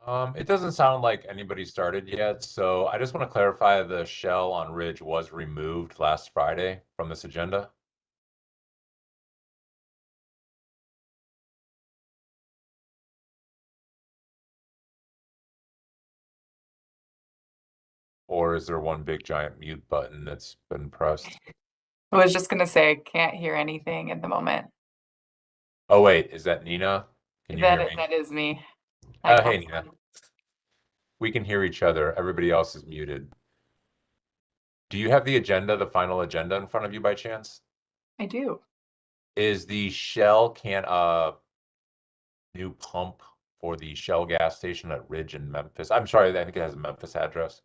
It doesn't sound like anybody started yet, so I just want to clarify the shell on Ridge was removed last Friday from this agenda. Or is there one big giant mute button that's been pressed? I was just gonna say, I can't hear anything at the moment. Oh wait, is that Nina? Can you hear me? That is me. Hi, Oh, hey Nina. Councilman. We can hear each other. Everybody else is muted. Do you have the agenda, the final agenda in front of you by chance? I do. Is the Shell new pump for the Shell gas station at Ridge in Memphis? I'm sorry, I think it has a Memphis address.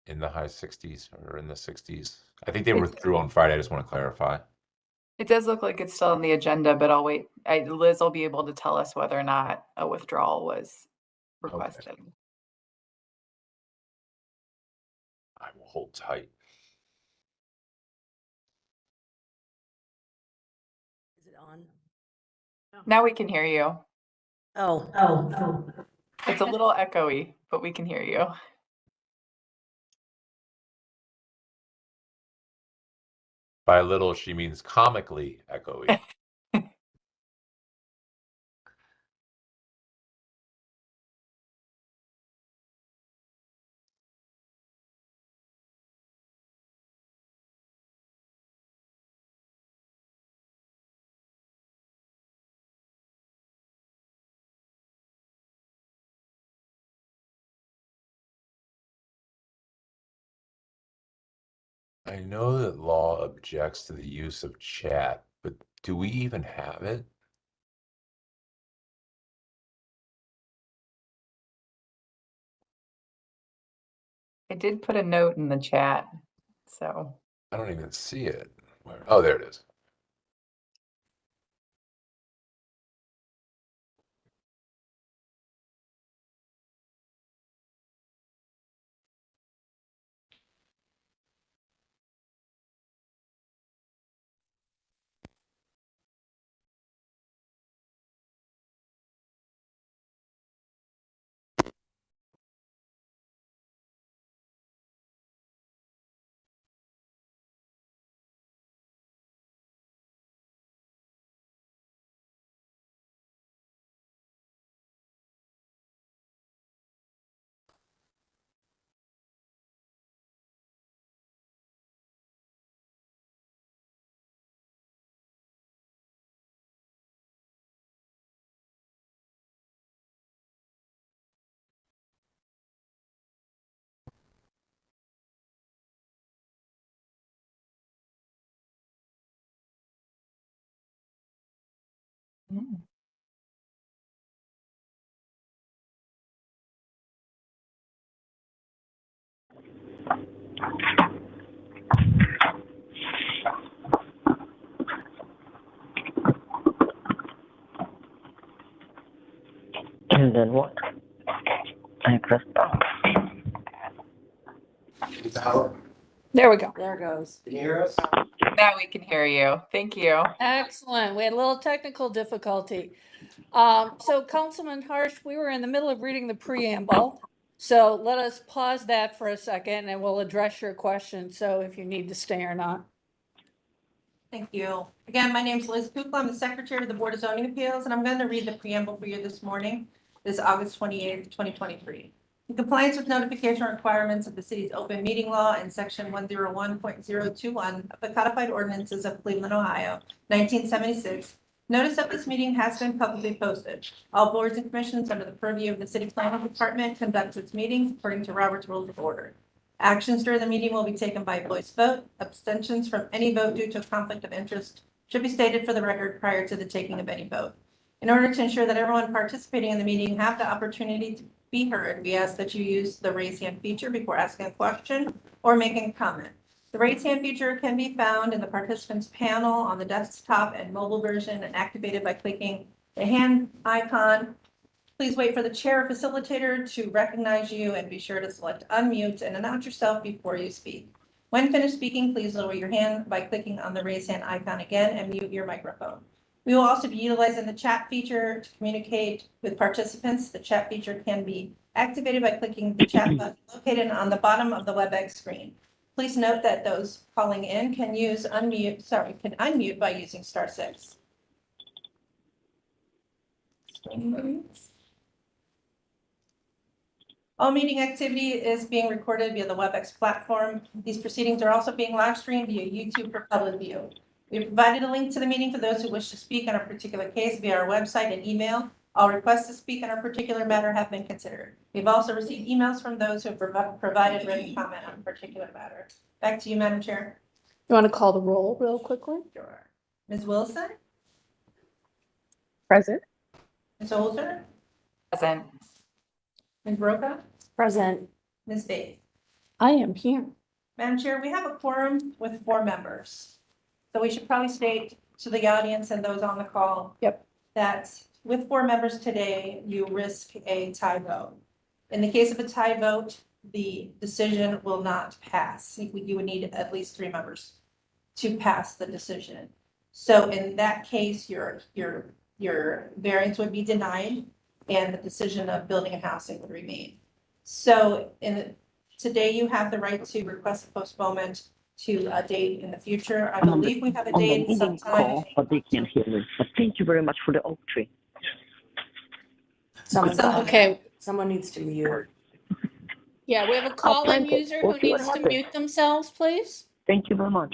In the high 60s or in the 60s. I think they were through on Friday. I just want to clarify. It does look like it's still on the agenda, but I'll wait. Liz will be able to tell us whether or not a withdrawal was requested. I will hold tight. Is it on? Now we can hear you. Oh. It's a little echoey, but we can hear you. By little, she means comically echoey. I know that law objects to the use of chat, but do we even have it? I did put a note in the chat, so. I don't even see it. Oh, there it is. And then what? I press stop. There we go. There goes. Can you hear us? Now we can hear you. Thank you. Excellent. We had a little technical difficulty. So Councilman Harsh, we were in the middle of reading the preamble. So let us pause that for a second and we'll address your question. So if you need to stay or not. Thank you. Again, my name is Liz Kukla. I'm the Secretary of the Board of Zoning Appeals, and I'm going to read the preamble for you this morning. This is August 28th, 2023. In compliance with notification requirements of the city's open meeting law and section 101.021 of the codified ordinances of Cleveland, Ohio, 1976, notice of this meeting has been publicly posted. All boards and commissions under the purview of the City Planning Department conduct its meetings according to Robert's Rules of Order. Actions during the meeting will be taken by voice vote. Abstentions from any vote due to a conflict of interest should be stated for the record prior to the taking of any vote. In order to ensure that everyone participating in the meeting have the opportunity to be heard, we ask that you use the raise hand feature before asking a question or making a comment. The raise hand feature can be found in the participants panel on the desktop and mobile version and activated by clicking the hand icon. Please wait for the chair or facilitator to recognize you and be sure to select unmute and announce yourself before you speak. When finished speaking, please lower your hand by clicking on the raise hand icon again and mute your microphone. We will also be utilizing the chat feature to communicate with participants. The chat feature can be activated by clicking the chat button located on the bottom of the WebEx screen. Please note that those calling in can unmute by using *6. All meeting activity is being recorded via the WebEx platform. These proceedings are also being live streamed via YouTube for public view. We've provided a link to the meeting for those who wish to speak on a particular case via our website and email. All requests to speak on a particular matter have been considered. We've also received emails from those who have provided written comment on a particular matter. Back to you, Madam Chair. You want to call the roll real quickly? Sure. Ms. Wilson, Present. Ms. Holzer, Present. Ms. Roca, Present. Ms. Bates. I am here. Madam Chair, we have a quorum with 4 members. So we should probably state to the audience and those on the call. Yep. That with 4 members today, you risk a tie vote. In the case of a tie vote, the decision will not pass. You would need at least 3 members to pass the decision. So in that case, your variance would be denied and the decision of building and housing would remain. So today you have the right to request a postponement to a date in the future. I believe we have a On the date meeting sometime. call, but they can't hear me. But thank you very much for the oak tree. Okay, Someone needs to mute. yeah, we have a call-in print it. user We'll who see what needs to happens. mute themselves, please. Thank you very much.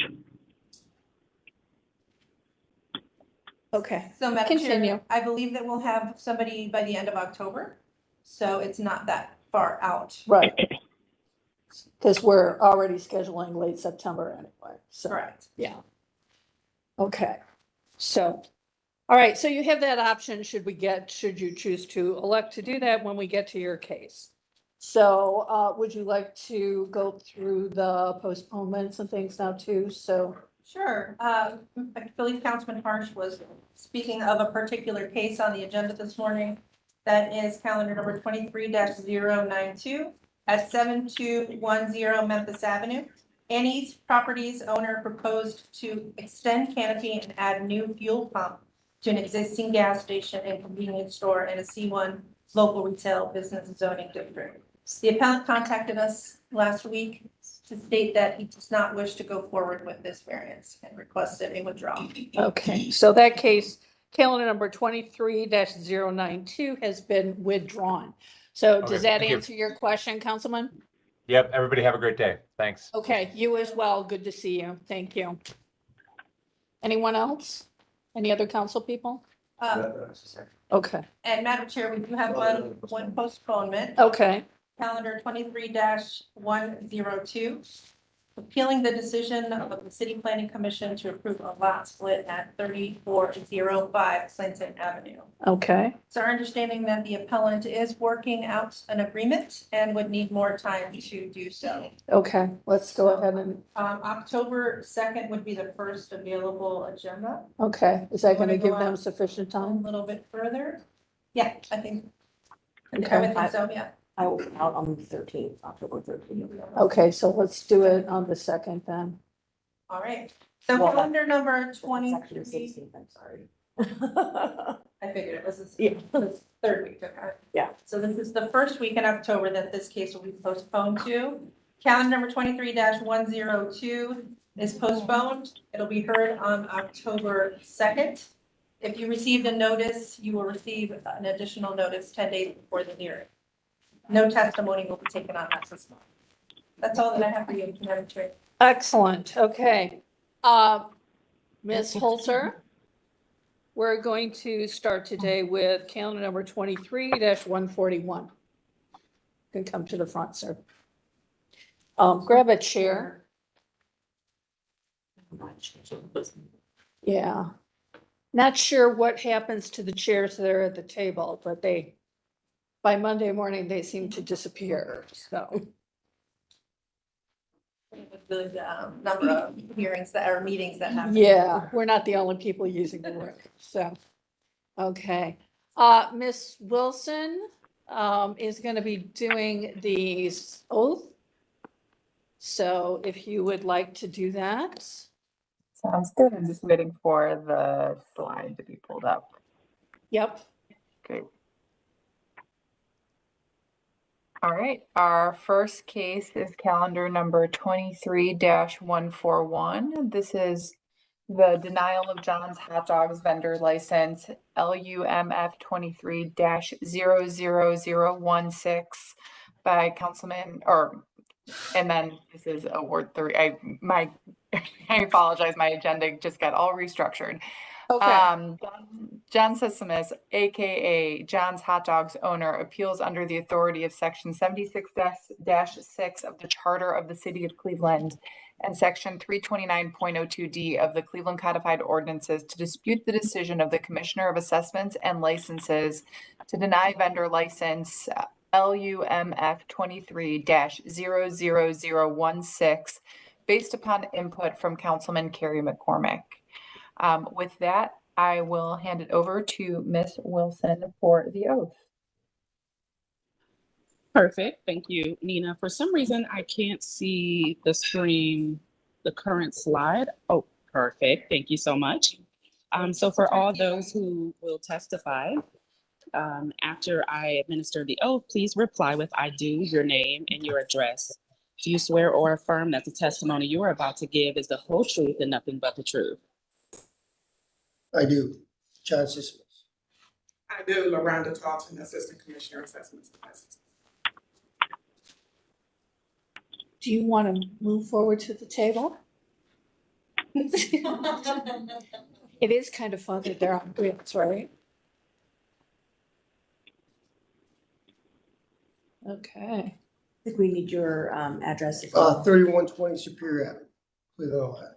Okay, So Madam Continue. Chair, I believe that we'll have somebody by the end of October. So it's not that far out. right. Because we're already scheduling late September anyway, so. Correct. Yeah. Okay, so, all right, so you have that option should you choose to elect to do that when we get to your case. So, would you like to go through the postponements and things now too? So, Sure. I believe Councilman Harsh was speaking of a particular case on the agenda this morning. That is calendar number 23-092 at 7210 Memphis Avenue. Annie's Properties owner proposed to extend canopy and add new fuel pump to an existing gas station and convenience store in a C1 local retail business zoning district. The appellant contacted us last week to state that he does not wish to go forward with this variance and requested a withdrawal. okay, so that case, calendar number 23-092 has been withdrawn. So Okay, does that thank you. answer your question, Councilman? Yep, everybody have a great day. Thanks. Okay, you as well. Good to see you. Thank you. Anyone else? Any other council people? Okay, And Madam Chair, we do have one postponement. okay, Calendar 23-102, appealing the decision of the City Planning Commission to approve a lot split at 3405 Clinton Avenue. okay, It's our understanding that the appellant is working out an agreement and would need more time to do so. okay. Let's go ahead and, October 2nd would be the first available agenda. okay. Is that going to Wanna go give them out sufficient A time? little bit further. Yeah, I think. Okay. I would think so, yeah. I will be out on the 13th, October 13th. Okay, so let's do it on the 2nd then. All right. So Well, calendar number It's actually the 23. 16th, I'm sorry. I figured it was Yeah. the 3rd week, okay. Yeah. So this is the first week in October that this case will be postponed to. Calendar number 23-102 is postponed. It'll be heard on October 2nd. If you received a notice, you will receive an additional notice 10 days before the hearing. No testimony will be taken on that this month. That's all that I have for you, Madam Chair. Excellent, okay. Ms. Holzer, we're going to start today with calendar number 23-141. You can come to the front, sir. Grab a chair. Yeah. Not sure what happens to the chairs that are at the table, but by Monday morning, they seem to disappear, so. With the number of hearings that are meetings that happen. Yeah, we're not the only people using the word, so, okay. Ms. Wilson, is gonna be doing these oath. So if you would like to do that. Sounds good. I'm just waiting for the slide to be pulled up. Yep. Great. All right, our first case is calendar number 23-141. This is the denial of John's Hot Dogs vendor license, LUMF 23-00016 by Councilman, and then this is Award 3. I apologize, my agenda just got all restructured. Okay. John Sissemus, AKA John's Hot Dogs owner, appeals under the authority of Section 76-6 of the Charter of the City of Cleveland and Section 329.02D of the Cleveland Codified Ordinances to dispute the decision of the Commissioner of Assessments and Licenses to deny vendor license LUMF 23-00016 based upon input from Councilman Carrie McCormick. With that, I will hand it over to Ms. Wilson for the oath. Perfect. Thank you, Nina. For some reason, I can't see the screen, the current slide. Oh, perfect. Thank you so much. So for all those who will testify, after I administer the oath, please reply with "I do," your name and your address. Do you swear or affirm that the testimony you are about to give is the whole truth and nothing but the truth? I do. John Sissemus. I do. LaRonda Talton, Assistant Commissioner, Assessments and Licenses. Do you want to move forward to the table? It is kind of fun that they're on grids, right? Okay. I think we need your address as well. 3120 Superior Avenue, Cleveland, Ohio.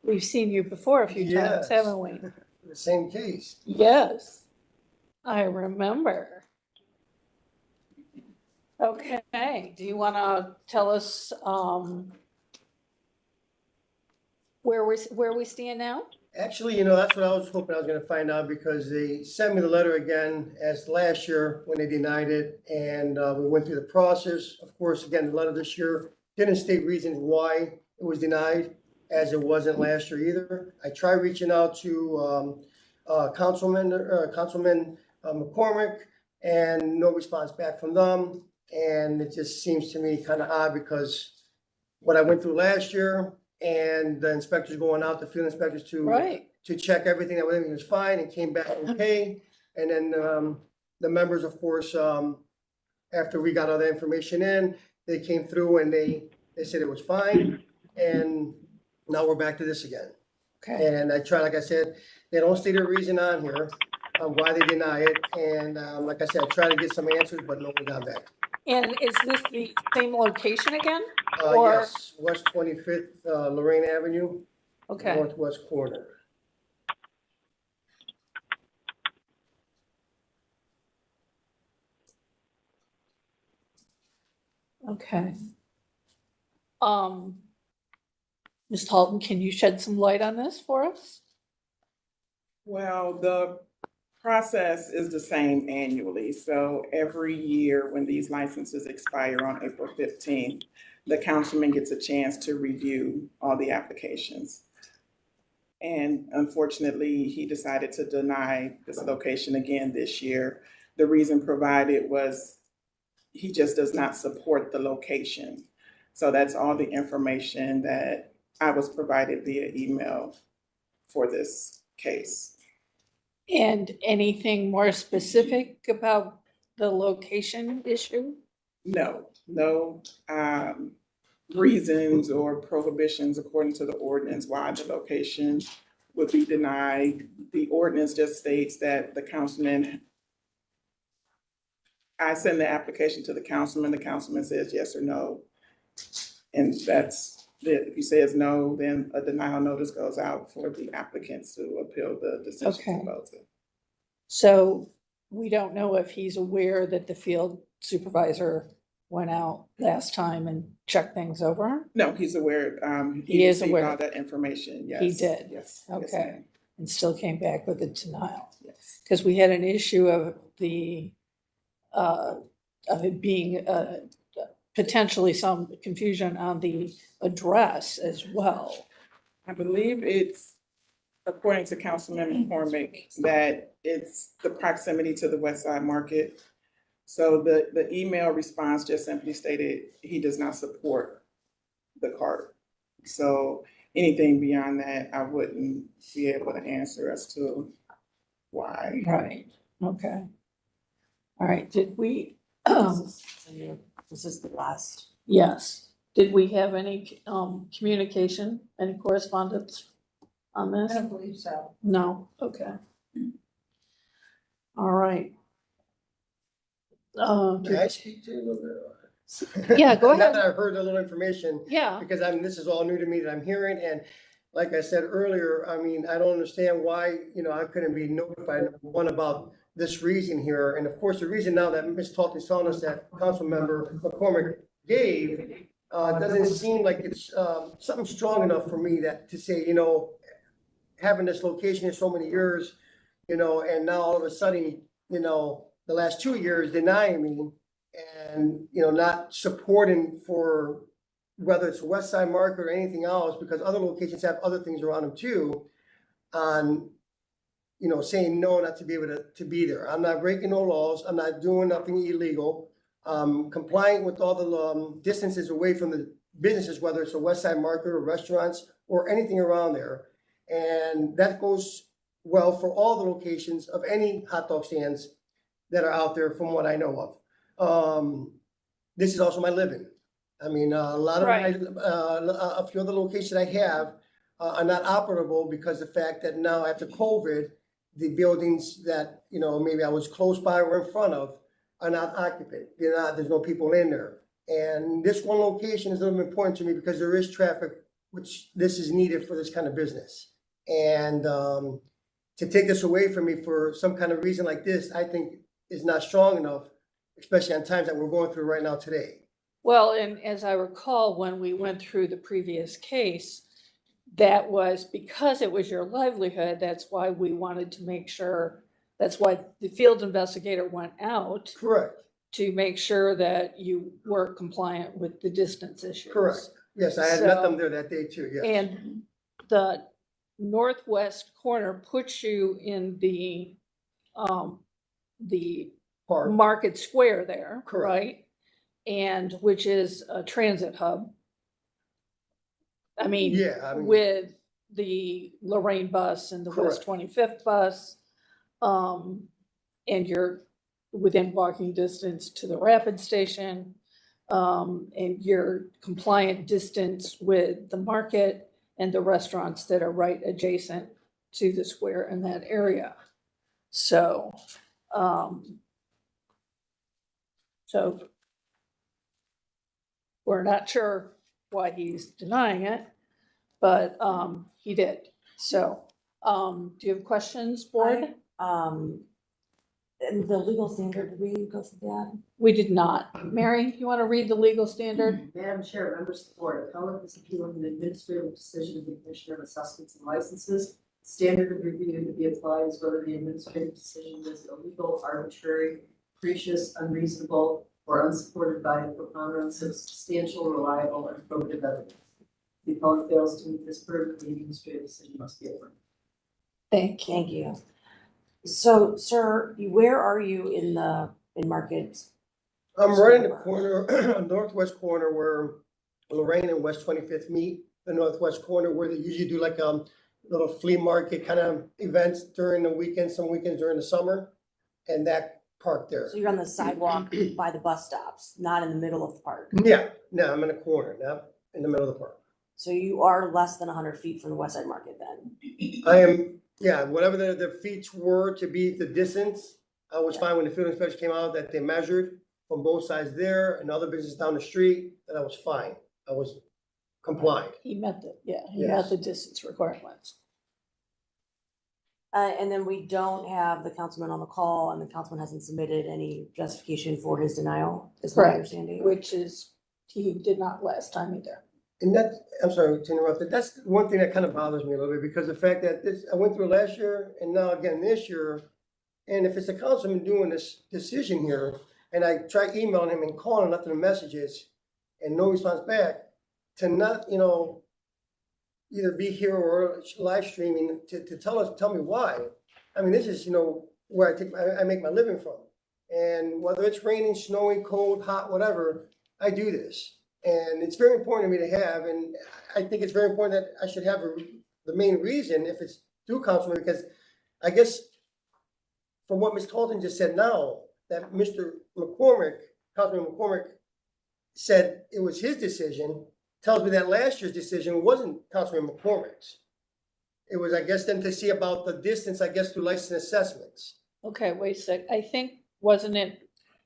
We've seen you before a few times, Yes. haven't we? The same case. Yes, I remember. Okay, do you want to tell us where we stand now? Actually, that's what I was hoping I was going to find out, because they sent me the letter again as last year when they denied it. And we went through the process. Of course, again, the letter this year didn't state reasons why it was denied, as it wasn't last year either. I tried reaching out to Councilman McCormick, and no response back from them. And it just seems to me kind of odd, because what I went through last year and the inspectors going out, the field inspectors to check everything, that everything was fine, and came back okay. And then the members, of course, after we got all the information in, they came through and they said it was fine. And now we're back to this again. Okay. And I try, like I said, they don't state a reason on here why they deny it. And like I said, I tried to get some answers, but no one got back. And is this the same location again? Or- Yes, West 25th, Lorraine Avenue, Okay, northwest corner. okay. Ms. Talton, can you shed some light on this for us? Well, the process is the same annually. So every year when these licenses expire on April 15th, the councilman gets a chance to review all the applications. And unfortunately, he decided to deny this location again this year. The reason provided was he just does not support the location. So that's all the information that I was provided via email for this case. And anything more specific about the location issue? No reasons or prohibitions according to the ordinance why the location would be denied. The ordinance just states that the councilman, I send the application to the councilman says yes or no. And that's it. If he says no, then a denial notice goes out for the applicants to appeal the decision to vote. So we don't know if he's aware that the field supervisor went out last time and checked things over? No, he's aware. He is received aware. all that information. Yes. He did? Yes. Okay. Yes, ma'am. And still came back with a denial? Yes. Because we had an issue of the of it being, potentially some confusion on the address as well. I believe it's, according to Councilman McCormick, that it's the proximity to the West Side Market. So the email response just simply stated he does not support the cart. So anything beyond that, I wouldn't be able to answer as to why. Right, okay. All right, did we, This is the last. yes, did we have any, communication, any correspondence on this? I don't believe so. No, okay. All right. Can I speak to you a little bit? Yeah, go Now ahead. that I've heard a little information, Yeah, because this is all new to me that I'm hearing, and like I said earlier, I mean, I don't understand why, I couldn't be notified, number one, about this reason here, and of course, the reason now that Ms. Talton's telling us that Councilmember McCormick gave, doesn't seem like it's, something strong enough for me to say, having this location in so many years, and now all of a sudden, the last 2 years denying me and, not supporting for whether it's West Side Market or anything else, because other locations have other things around them too, on, saying no, not to be able to be there. I'm not breaking no laws. I'm not doing nothing illegal. Complying with all the distances away from the businesses, whether it's a West Side Market or restaurants or anything around there. And that goes well for all the locations of any hot dog stands that are out there from what I know of. This is also my living. I mean, a lot of Right. a few of the locations I have are not operable because the fact that now after COVID, the buildings that, maybe I was close by or in front of are not occupant. There's no people in there. And this one location is a little important to me because there is traffic, which this is needed for this kind of business. And to take this away from me for some kind of reason like this, I think is not strong enough, especially on times that we're going through right now today. well, and as I recall, when we went through the previous case, that was because it was your livelihood, that's why we wanted to make sure, that's why the field investigator went out Correct, to make sure that you were compliant with the distance issues. correct. Yes, I had met them So- there that day too, yes. And the northwest corner puts you in the Park, Market Square there, Correct. right? And which is a transit hub. I mean, yeah, I mean, with the Lorraine bus and the West Correct. 25th bus. And you're within walking distance to the Rapid Station. And you're compliant distance with the market and the restaurants that are right adjacent to the square in that area. So, we're not sure why he's denying it, but, he did. So, do you have questions, board? And the legal standard, did we go through that? We did not. Mary, you want to read the legal standard? Madam Chair, members of the board, appellant is appealing an administrative decision of the Commissioner of Assessments and Licenses. Standard of review to be applied is whether the administrative decision is illegal, arbitrary, capricious, unreasonable, or unsupported by a preponderance of substantial, reliable, and probative evidence. If the appellant fails to meet this burden, the administrative decision must be affirmed. Thank you. Thank you. So, sir, where are you in Market? I'm right in the corner, northwest corner where Lorraine and West 25th meet, the northwest corner where they usually do like little flea market kind of events during the weekend, some weekends during the summer, and that park there. So you're on the sidewalk by the bus stops, not in the middle of the park. Yeah, no, I'm in a corner, not in the middle of the park. So you are less than 100 feet from the West Side Market then? I am, yeah, whatever the feet were to be the distance, I was fine when the field inspection came out that they measured from both sides there and other businesses down the street, that I was fine. I was compliant. He met the Yes. distance requirements. And then we don't have the councilman on the call, and the councilman hasn't submitted any justification for his denial, is my Correct. understanding. Which is, he did not last time either. And that, I'm sorry to interrupt, that's one thing that kind of bothers me a little bit, because the fact that I went through it last year and now again this year, and if it's the councilman doing this decision here, and I tried emailing him and calling, left him messages, and no response back, to not, either be here or live streaming to tell me why. I mean, this is, where I make my living from. And whether it's raining, snowing, cold, hot, whatever, I do this. And it's very important to me to have, and I think it's very important that I should have the main reason if it's through councilman, because I guess from what Ms. Talton just said now, that Mr. McCormick, Councilman McCormick, said it was his decision, tells me that last year's decision wasn't Councilman McCormick's. It was, I guess, then to see about the distance, I guess, through license assessments. Okay, wait a sec. I think, wasn't it?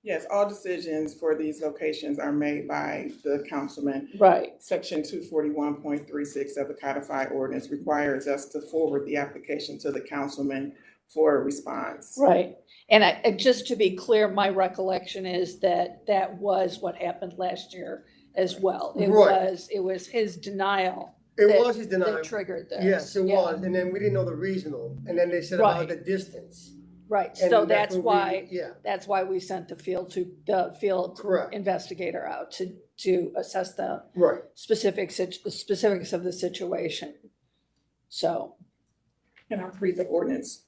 Yes, all decisions for these locations are made by the councilman. Right. Section 241.36 of the codified ordinance requires us to forward the application to the councilman for a response. Right. And just to be clear, my recollection is that that was what happened last year as well. It Right. was his denial. It that- was his denial. That triggered this. Yes, it Yeah. was. And then we didn't know the reason though. And then they said about Right. the distance. Right. And So that's when why, Yeah, that's why we sent the field correct. investigator out to assess the Right. specifics of the situation. So Can I read the ordinance?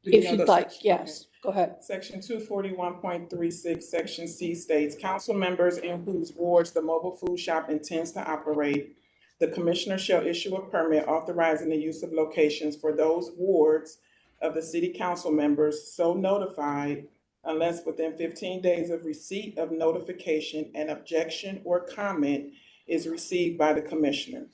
Do you if know you'd the like, section? yes, go ahead. Section 241.36, Section C states, council members in whose wards the mobile food shop intends to operate, the commissioner shall issue a permit authorizing the use of locations for those wards of the city council members so notified, unless within 15 days of receipt of notification, an objection or comment is received by the commissioner.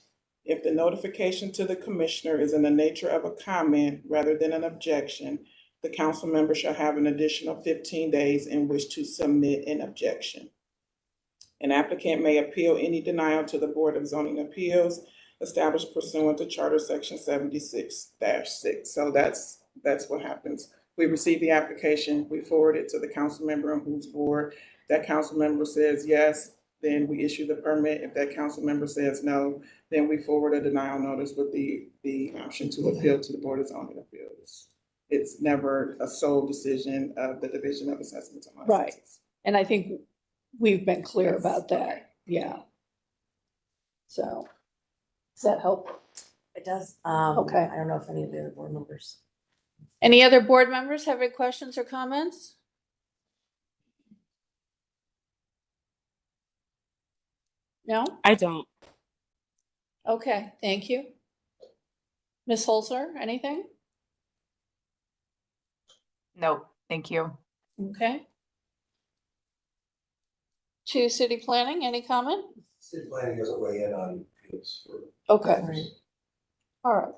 If the notification to the commissioner is in the nature of a comment rather than an objection, the council member shall have an additional 15 days in which to submit an objection. An applicant may appeal any denial to the Board of Zoning Appeals established pursuant to Charter Section 76-6. So that's what happens. We receive the application, we forward it to the council member on whose board. That council member says yes, then we issue the permit. If that council member says no, then we forward a denial notice with the option to appeal to the Board of Zoning Appeals. It's never a sole decision of the Division of Assessments and Licenses. Right. And I think we've been clear Yes, about that. okay. Yeah. So, does that help? It does. Okay. I don't know if any of the other board members. Any other board members have any questions or comments? No? I don't. Okay, thank you. Ms. Holzer, anything? No, thank you. Okay. To city planning, any comment? City planning doesn't weigh in on appeals for. Okay, Right. all right.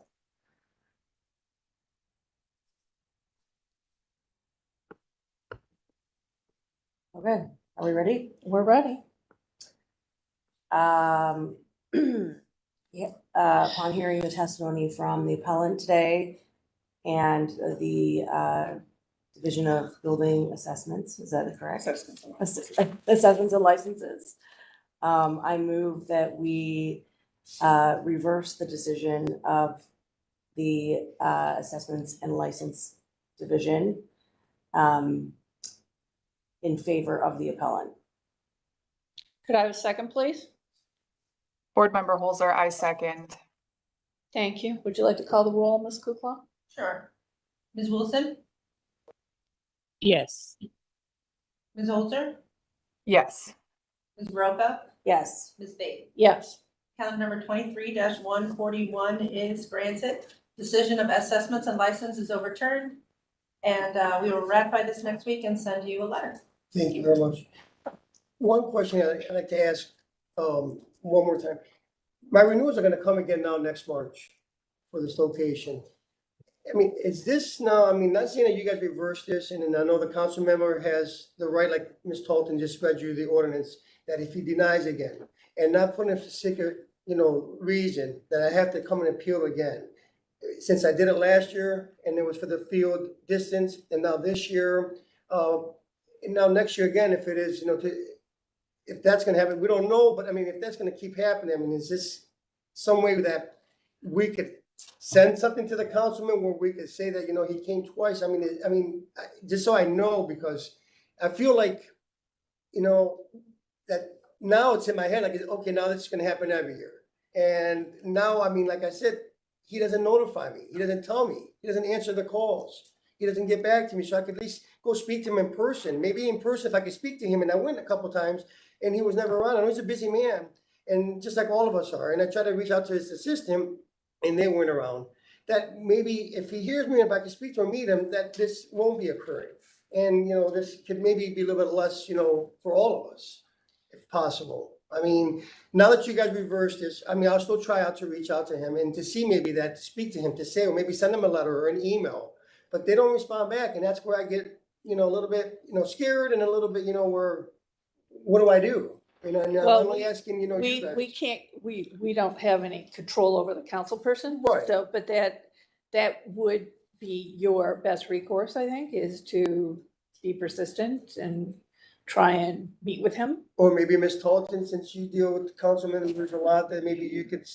Okay, are we ready? We're ready. Yeah, upon hearing the testimony from the appellant today and the Division of Building Assessments, is that correct? Assessments and licenses. Assessments and licenses. I move that we reverse the decision of the Assessments and License Division in favor of the appellant. Could I have a second, please? Board Member Holzer, I second. Thank you. Would you like to call the roll, Ms. Kukla? Sure. Ms. Wilson, Yes. Ms. Holzer, Yes. Ms. Roca, Yes. Ms. Bates. Yes. Count number 23-141 is granted. Decision of assessments and license is overturned. And we will ratify this next week and send you a letter. Thank you very much. One question I'd like to ask, one more time. My renewals are gonna come again now next March for this location. I mean, is this now, I mean, not saying that you guys reversed this, and then I know the council member has the right, like Ms. Talton just read you the ordinance, that if he denies again, and not putting a particular, reason, that I have to come and appeal again. Since I did it last year, and it was for the field distance, and now this year, and now next year again, if it is, if that's gonna happen, we don't know, but I mean, if that's gonna keep happening, I mean, is this some way that we could send something to the councilman where we could say that, he came twice? I mean, just so I know, because I feel like you know, that now it's in my head, like, okay, now this is gonna happen every year. And now, I mean, like I said, he doesn't notify me, he doesn't tell me, he doesn't answer the calls. He doesn't get back to me, so I could at least go speak to him in person. Maybe in person, if I could speak to him, and I went a couple times, and he was never around. I know he's a busy man, and just like all of us are. And I tried to reach out to his assistant, and they weren't around. That maybe if he hears me, if I can speak to him, meet him, that this won't be occurring. And, you know, this could maybe be a little bit less, you know, for all of us, if possible. I mean, now that you guys reversed this, I mean, I'll still try out to reach out to him and to see maybe that, to speak to him, to say, or maybe send him a letter or an email. But they don't respond back, and that's where I get, you know, a little bit, you know, scared and a little bit, you know, where, what do I do? You know, and I'm Well, only asking, you know, you guys. We can't, we don't have any control over the council person. Right. So, but that would be your best recourse, I think, is to be persistent and try and meet with him. Or maybe Ms. Talton, since you deal with council members a lot, that maybe you could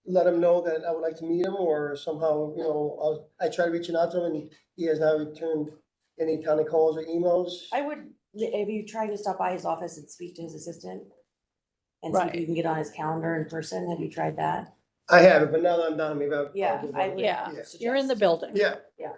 let him know that I would like to meet him, or somehow, you know, I tried reaching out to him and he has not returned any kind of calls or emails. I would, if you try to stop by his office and speak to his assistant and see if Right. you can get on his calendar in person, have you tried that? I haven't, but now that I'm done, maybe I'll. Yeah, I would. Yeah, Yeah. you're in the building. Yeah. Yeah.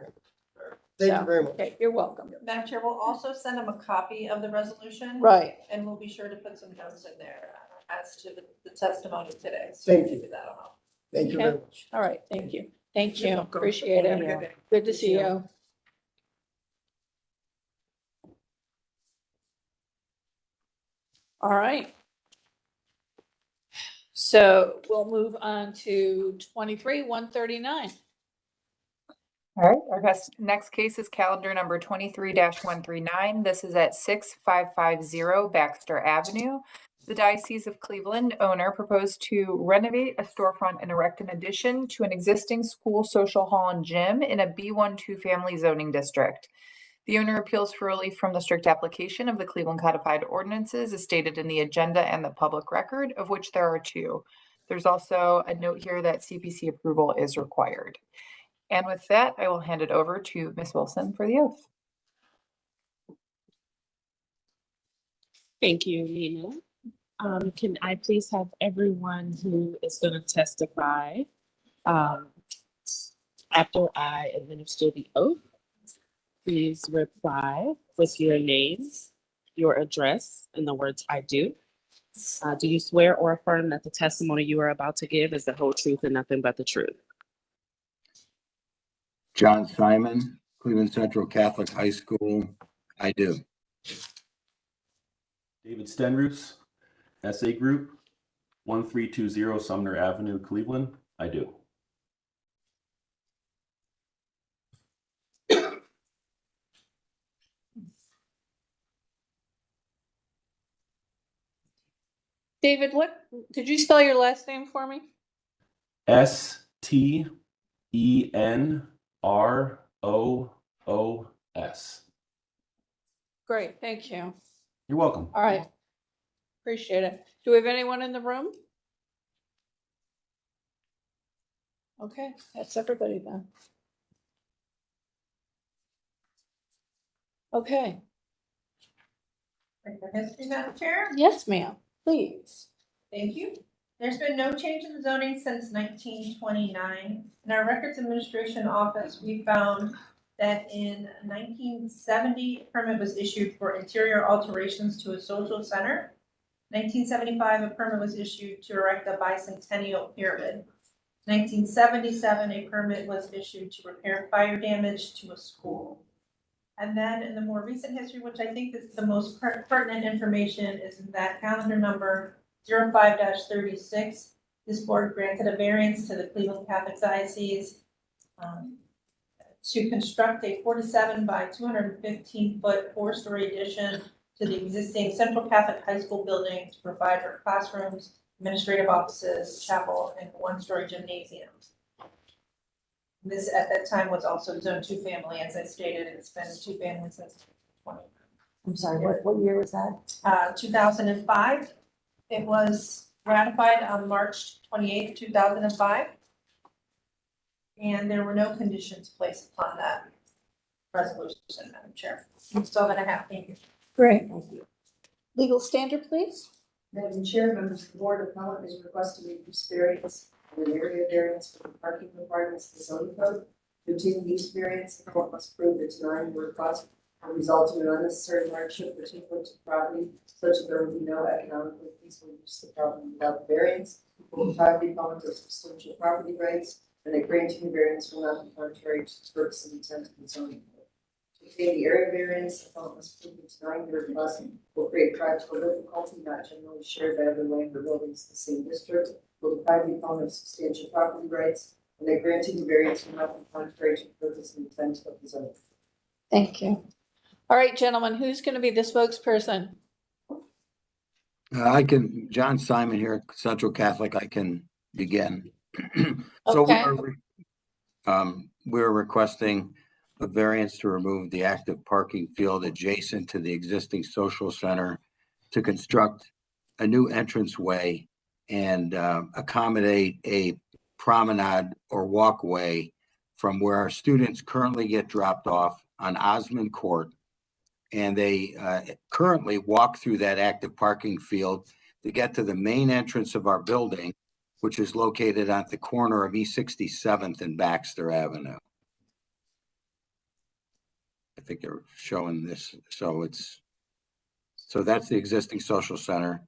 Thank So, you very much. Okay, you're welcome. Madam Chair, we'll also send him a copy of the resolution. Right. And we'll be sure to put some notes in there as to the testimony today. So Thank you. maybe that'll help. Thank you very much. All right, thank you. Thank You're you. welcome. Appreciate Thank it. you. Good to see You too. you. All right. So we'll move on to 23-139. All right, our next case is calendar number 23-139. This is at 6550 Baxter Avenue. The Diocese of Cleveland owner proposed to renovate a storefront and erect an addition to an existing school social hall and gym in a B1 family zoning district. The owner appeals for relief from the strict application of the Cleveland codified ordinances as stated in the agenda and the public record, of which there are two. There's also a note here that CPC approval is required. And with that, I will hand it over to Ms. Wilson for the oath. Thank you, Nina. Can I please have everyone who is going to testify after I administer the oath, please reply with your name, your address, and the words "I do." Do you swear or affirm that the testimony you are about to give is the whole truth and nothing but the truth? John Simon, Cleveland Central Catholic High School, I do. David Stenroos, SA Group, 1320 Sumner Avenue, Cleveland, I do. David, what, did you spell your last name for me? STENROOS. Great, thank you. You're welcome. All right. Appreciate it. Do we have anyone in the room? Okay, that's everybody then. Okay, Regular history, Madam Chair? yes, ma'am, please. Thank you. There's been no change in the zoning since 1929. In our Records Administration Office, we found that in 1970, a permit was issued for interior alterations to a social center. 1975, a permit was issued to erect a bicentennial pyramid. 1977, a permit was issued to repair fire damage to a school. And then in the more recent history, which I think is the most pertinent information, is in that calendar number 05-36. This board granted a variance to the Cleveland Catholic Diocese to construct a 47 by 215 foot 4-story addition to the existing Central Catholic High School building to provide for classrooms, administrative offices, chapel, and 1-story gymnasium. This at that time was also zone 2 family, as I stated, it's been 2 family since 20. I'm sorry, what year was that? 2005. It was ratified on March 28th, 2005. And there were no conditions placed upon that resolution, Madam Chair. I'm still gonna have, thank you. Great. Thank you. Legal standard, please. Madam Chair, members of the board, appellant is requesting a use variance and an area variance for the parking requirements of the zoning code. To obtain use variance, the court must prove that denying the request will result in an unnecessary hardship particular to property, such that there will be no economically feasible use of the property without the variance. Will deprive the appellant of substantial property rights, and that granting the variance will not be contrary to the purpose and intent of the zoning code. To obtain the area variance, the appellant must prove that denying the request will create practical difficulty not generally shared by other land or buildings in the same district, will deprive the appellant of substantial property rights, and that granting the variance will not be contrary to the purpose and intent of the zoning. Thank you. All right, gentlemen, who's going to be the spokesperson? John Simon here, Central Catholic, I can begin. So Okay. we're requesting a variance to remove the active parking field adjacent to the existing social center to construct a new entranceway and accommodate a promenade or walkway from where our students currently get dropped off on Osmond Court. And they currently walk through that active parking field to get to the main entrance of our building, which is located at the corner of East 67th and Baxter Avenue. I think they're showing this. So that's the existing social center.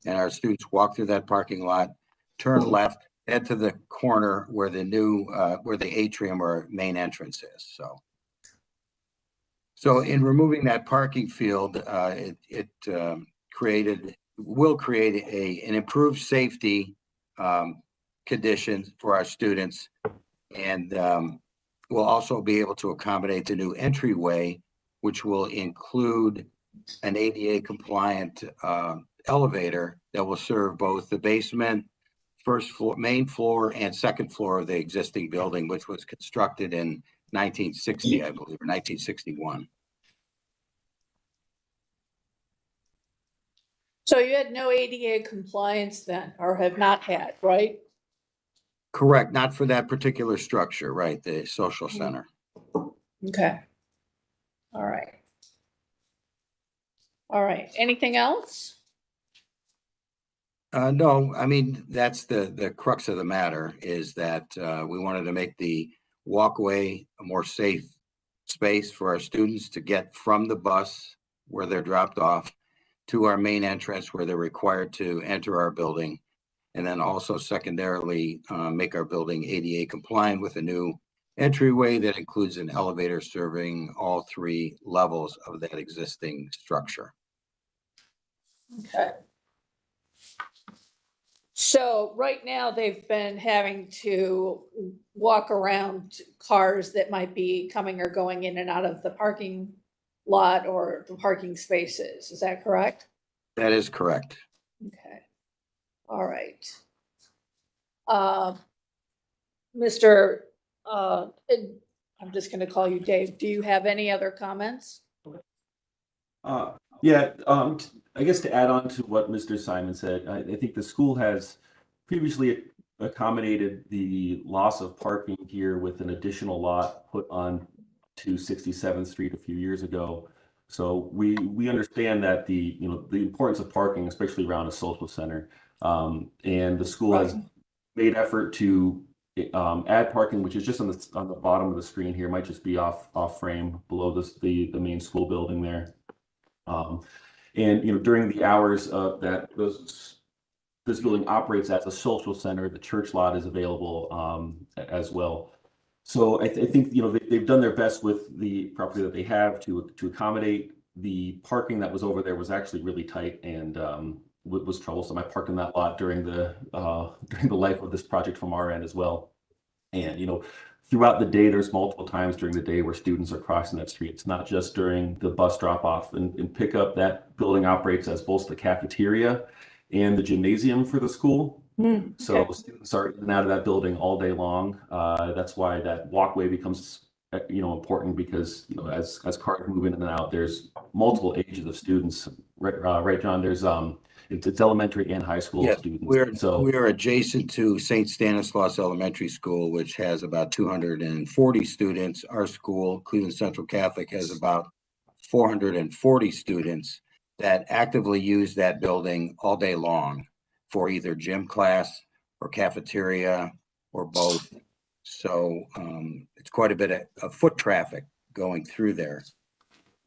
And our students walk through that parking lot, turn left, head to the corner where the new, where the atrium or main entrance is. So in removing that parking field, it will create an improved safety conditions for our students, and we'll also be able to accommodate the new entryway, which will include an ADA compliant elevator that will serve both the basement, first floor, main floor, and second floor of the existing building, which was constructed in 1960, I believe, or 1961. So you had no ADA compliance then, or have not had, right? Correct, not for that particular structure, right, the social center. Okay. All right. All right, anything else? No, I mean, that's the crux of the matter, is that we wanted to make the walkway a more safe space for our students to get from the bus where they're dropped off to our main entrance where they're required to enter our building. And then also secondarily, make our building ADA compliant with a new entryway that includes an elevator serving all 3 levels of that existing structure. Okay. So right now they've been having to walk around cars that might be coming or going in and out of the parking lot or the parking spaces. Is that correct? That is correct. Okay. All right. Mr. I'm just going to call you Dave. Do you have any other comments? Yeah, I guess to add on to what Mr. Simon said, I think the school has previously accommodated the loss of parking here with an additional lot put on to 67th Street a few years ago. So we understand that the importance of parking, especially around a social center, and the school has made effort to add parking, which is just on the bottom of the screen here. Might just be off frame below the main school building there. And during the hours that this building operates as a social center, the church lot is available as well. So I think they've done their best with the property that they have to accommodate. The parking that was over there was actually really tight and was troublesome. I parked in that lot during the life of this project from our end as well. And throughout the day, there's multiple times during the day where students are crossing that street. It's not just during the bus drop off and pickup. That building operates as both the cafeteria and the gymnasium for the school. So students are in and out of that building all day long. That's why that walkway becomes important, because as cars move in and out, there's multiple ages of students. Right, John? There's it's elementary and high school students. We're adjacent to St. Stanislaus Elementary School, which has about 240 students. Our school, Cleveland Central Catholic, has about 440 students. that actively use that building all day long for either gym class or cafeteria or both. So it's quite a bit of foot traffic going through there.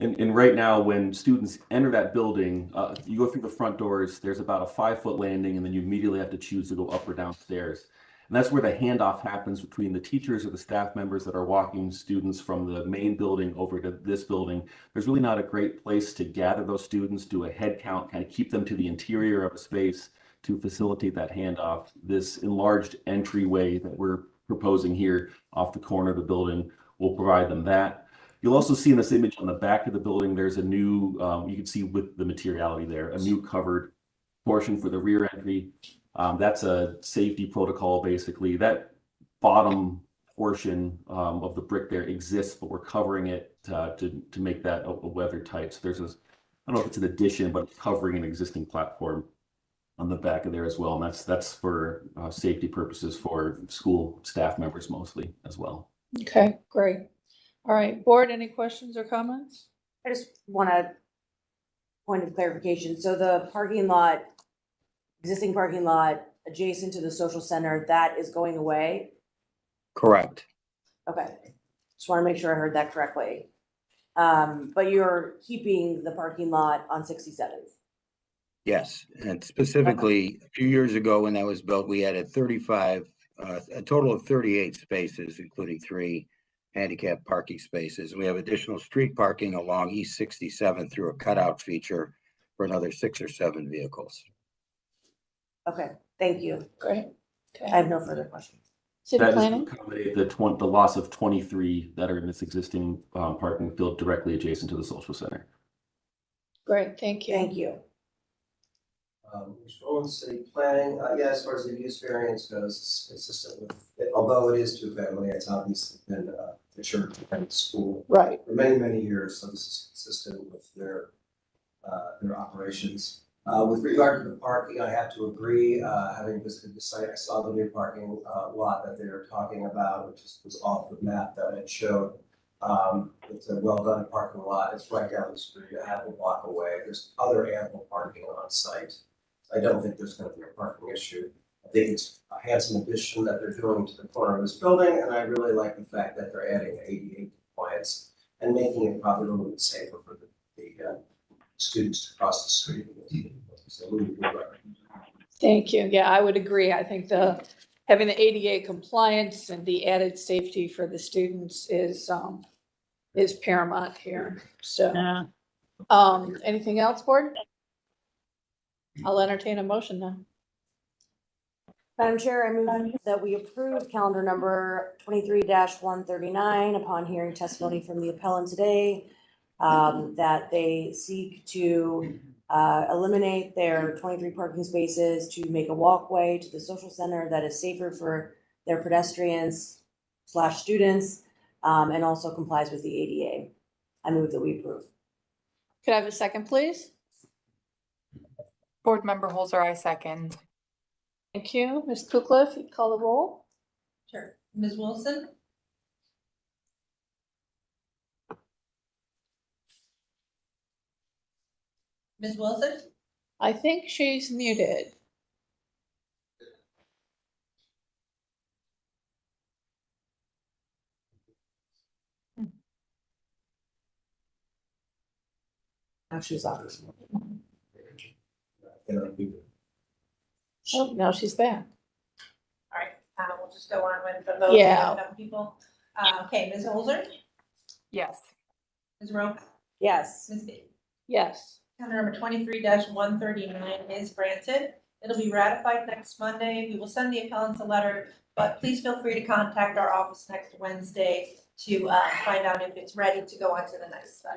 And right now, when students enter that building, you go through the front doors, there's about a 5-foot landing, and then you immediately have to choose to go up or downstairs. And that's where the handoff happens between the teachers or the staff members that are walking students from the main building over to this building. There's really not a great place to gather those students, do a head count, kind of keep them to the interior of a space to facilitate that handoff. This enlarged entryway that we're proposing here off the corner of the building will provide them that. You'll also see in this image on the back of the building, there's a new, you can see with the materiality there, a new covered portion for the rear entry. That's a safety protocol, basically. That bottom portion of the brick there exists, but we're covering it to make that a weather tight. So there's this, I don't know if it's an addition, but it's covering an existing platform on the back of there as well. And that's for safety purposes for school staff members mostly as well. Okay, great. All right, board, any questions or comments? I just want a point of clarification. So the parking lot, existing parking lot adjacent to the social center, that is going away? Correct. Okay, just want to make sure I heard that correctly. But you're keeping the parking lot on 67th? Yes, and specifically, a few years ago when that was built, we added 35, a total of 38 spaces, including 3 handicap parking spaces. We have additional street parking along East 67 through a cutout feature for another 6 or 7 vehicles. Okay, thank you. Great. Okay. I have no further questions. City That is to planning? accommodate the loss of 23 that are in this existing parking field directly adjacent to the social center. Great, thank you. Thank you. Mr. Owens, city planning, yeah, as far as the use variance goes, it's consistent with, although it is 2-family, it's obviously been the church and school Right. for many, many years, so this is consistent with their operations. With regard to the parking, I have to agree, having visited the site, I saw the new parking lot that they were talking about, which was off the map that it showed. It's a well-done parking lot, it's right down the street, a half a block away, there's other ample parking on site. I don't think there's going to be a parking issue. I think it's a handsome addition that they're doing to the corner of this building, and I really like the fact that they're adding ADA compliance and making it probably a little bit safer for the students to cross the street. So Thank you. Yeah, I would agree. I think having the ADA compliance and the added safety for the students is paramount here. So, anything else, board? I'll entertain a motion now. Madam Chair, I move that we approve calendar number 23-139 upon hearing testimony from the appellant today, that they seek to eliminate their 23 parking spaces to make a walkway to the social center that is safer for their pedestrians / students, and also complies with the ADA. I move that we approve. Could I have a second, please? Board Member Holzer, I second. Thank you. Ms. Kukla, you call the roll? Sure. Ms. Wilson? Ms. Wilson? I think she's muted. Now she's off. Oh, now she's back. All right, we'll just go on with the vote. Yeah. Enough people. Okay, Ms. Holzer? Yes. Ms. Rowe? Yes. Ms. Bates? Yes. Calendar number 23-139 is granted. It'll be ratified next Monday. We will send the appellant a letter, but please feel free to contact our office next Wednesday to find out if it's ready to go on to the next step.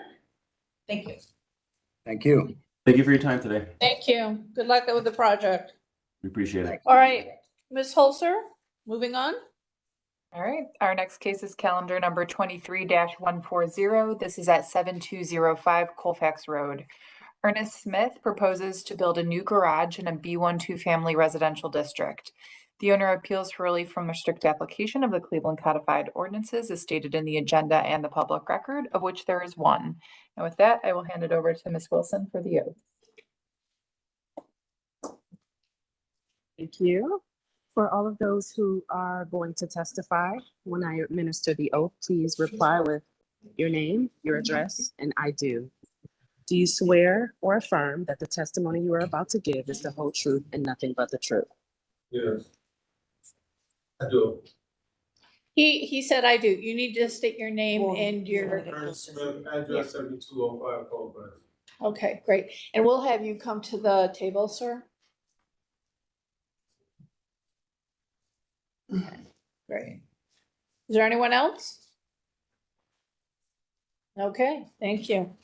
Thank you. Thank you. Thank you for your time today. Thank you. Good luck with the project. We appreciate it. All right, Ms. Holzer, moving on. All right, our next case is calendar number 23-140. This is at 7205 Colfax Road. Ernest Smith proposes to build a new garage in a B12 family residential district. The owner appeals for relief from the strict application of the Cleveland Codified Ordinances as stated in the agenda and the public record, of which there is one. And with that, I will hand it over to Ms. Wilson for the oath. Thank you. For all of those who are going to testify, when I administer the oath, please reply with your name, your address, and I do. Do you swear or affirm that the testimony you are about to give is the whole truth and nothing but the truth? Yes. I do. He said I do. You need to state your name and your, Ernest Smith, address 7205 Colburn. okay, great. And we'll have you come to the table, sir. Okay, great. Is there anyone else? Okay, thank you.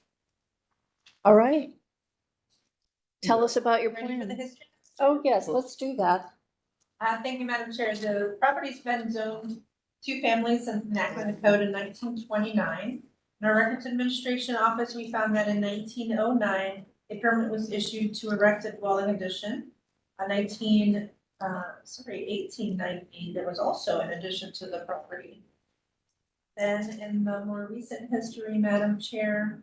All right. Tell us about your Ready for the plan. history? Oh, yes, let's do that. Thank you, Madam Chair. The property's been zoned two families since enactment of code in 1929. In our Records Administration Office, we found that in 1909, a permit was issued to erect a dwelling addition. 1890, there was also an addition to the property. Then in the more recent history, Madam Chair,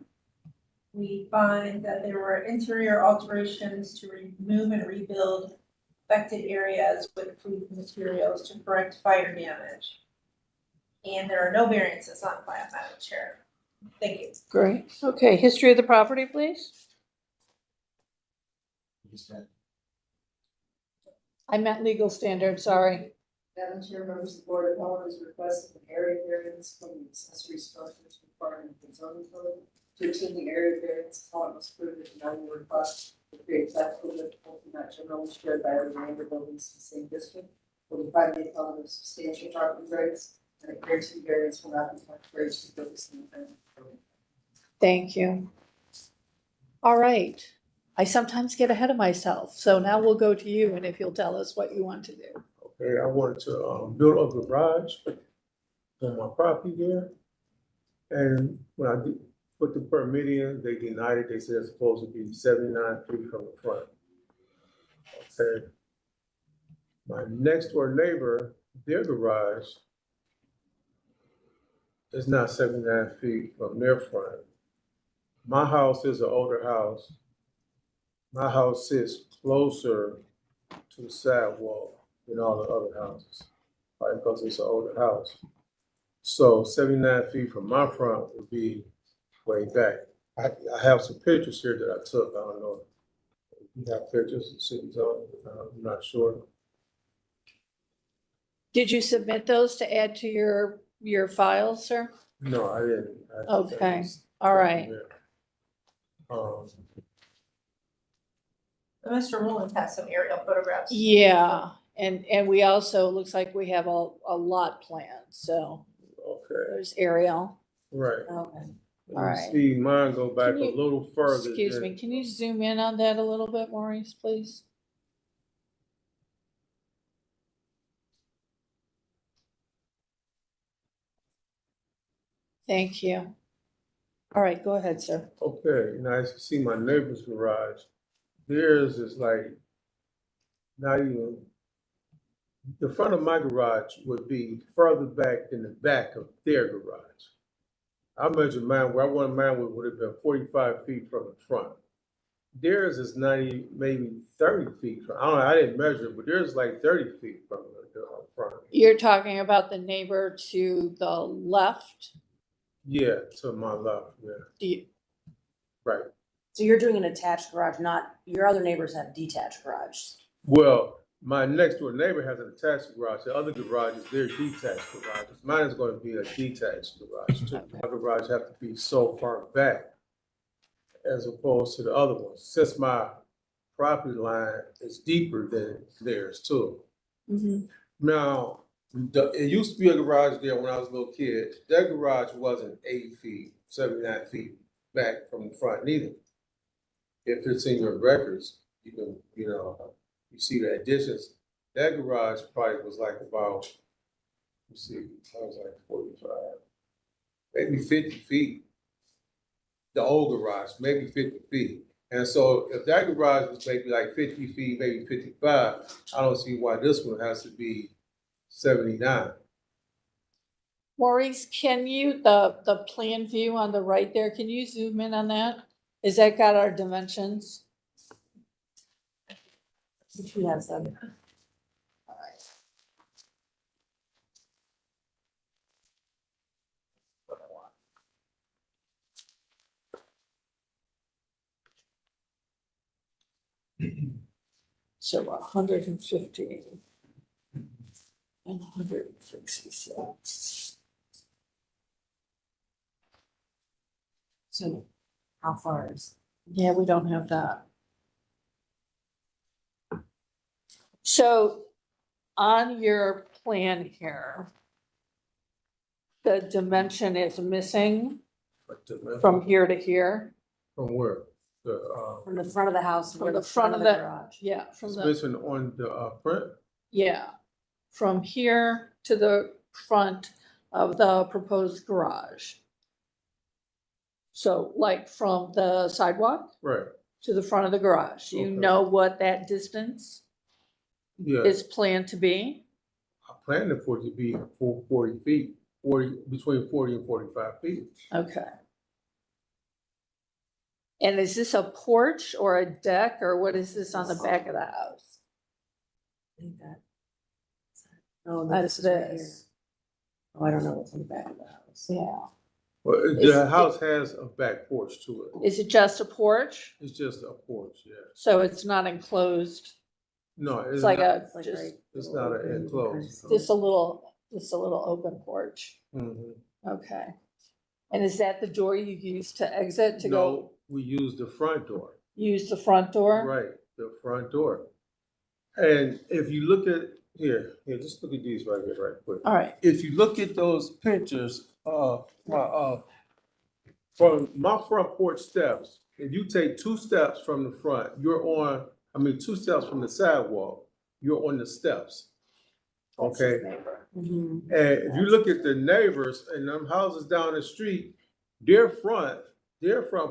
we find that there were interior alterations to remove and rebuild affected areas with approved materials to correct fire damage. And there are no variances on file, Madam Chair. Thank you. Great. Okay, history of the property, please. I meant legal standard, sorry. Madam Chair, members of the Board of Health is requesting an area variance from the accessory structures requiring the zoning code. To obtain the area variance, Helen must prove that the no request to create practical difficulty not generally shared by other neighbor buildings in the same district. Will be finding the element of substantial property rights, and a greater variance will not be contrary to the purpose and intent. Thank you. All right. I sometimes get ahead of myself, so now we'll go to you, and if you'll tell us what you want to do. Okay, I wanted to build a garage on my property there. And when I put the permit in, they denied it. They said it's supposed to be 79 feet from the front. Okay. My next door neighbor, their garage is not 79 feet from their front. My house is an older house. My house sits closer to the sidewalk than all the other houses, right? Because it's an older house. So 79 feet from my front would be way back. I have some pictures here that I took. I don't know if you have pictures, the city's on, I'm not sure. Did you submit those to add to your file, sir? No, I didn't. Okay, all right. Mr. Rowland has some aerial photographs. Yeah, and we also, looks like we have a lot plan, so Okay, there's aerial. right. Okay. You All right. see mine go back Can a you- little further. Excuse than- me, can you zoom in on that a little bit, Maurice, please? Thank you. All right, go ahead, sir. Okay, now as you see my neighbor's garage, theirs is like not even, the front of my garage would be further back than the back of their garage. I measured mine, where I wanted mine would have been 45 feet from the front. Theirs is 90, maybe 30 feet from, I don't know, I didn't measure it, but theirs is like 30 feet from the front. You're talking about the neighbor to the left? Yeah, to my left, yeah, Do you, right. So you're doing an attached garage, not, your other neighbors have detached garages. Well, my next door neighbor has an attached garage. The other garages, they're detached garages. Mine is going to be a detached garage too. My garage have to be so far back as opposed to the other ones. Since my property line is deeper than theirs too. mhm. Now, it used to be a garage there when I was a little kid. That garage wasn't 80 feet, 79 feet back from the front neither. If it's in your records, you can, you see the additions. That garage probably was like about, let's see, I was like 45, maybe 50 feet. The old garage, maybe 50 feet. And so if that garage was maybe like 50 feet, maybe 55, I don't see why this one has to be 79. Maurice, can you, the plan view on the right there, can you zoom in on that? Is that got our dimensions? Which we have some. So 150 and 166. So how far is? Yeah, we don't have that. So on your plan here, the dimension is missing from here to here. From where? From the front of the house. From where the front of the garage. Yeah, from It's the, missing on the, front? yeah, from here to the front of the proposed garage. So like from the sidewalk Right, to the front of the garage, you Okay. know what that distance yeah. is planned to be? I planned it for it to be 40 feet, between 40 and 45 feet. Okay. And is this a porch or a deck, or what is this on the back of the house? I think that. Oh, That's this is right here. this. Oh, I don't know what's on the back of the house. Yeah. Well, Is the it- house has a back porch to it. Is it just a porch? It's just a porch, yeah. So it's not enclosed? No, It's like not, a, Like just, right- it's not an enclosed. just a little open porch. Mhm. Okay. And is that the door you use to exit to go No, we use the front door. use the front door? Right, the front door. And if you look at, here, just look at these right here, right quick. All right. If you look at those pictures, from my front porch steps, if you take 2 steps from the front, you're on, 2 steps from the sidewalk, you're on the steps. That's his Okay, neighbor. Mhm. and if you look at the neighbors and them houses down the street, their front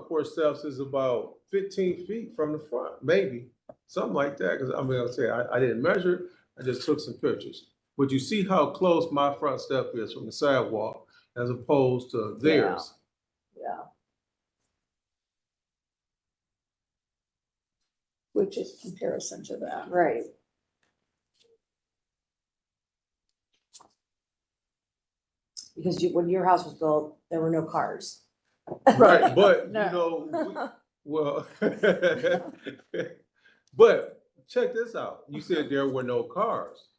porch steps is about 15 feet from the front, maybe, something like that. Cause I'll say, I didn't measure it, I just took some pictures. But you see how close my front step is from the sidewalk as opposed to theirs. Yeah. Which is comparison to that. Right. Because when your house was built, there were no cars. Right, but No. well, but check this out. You said there were no cars,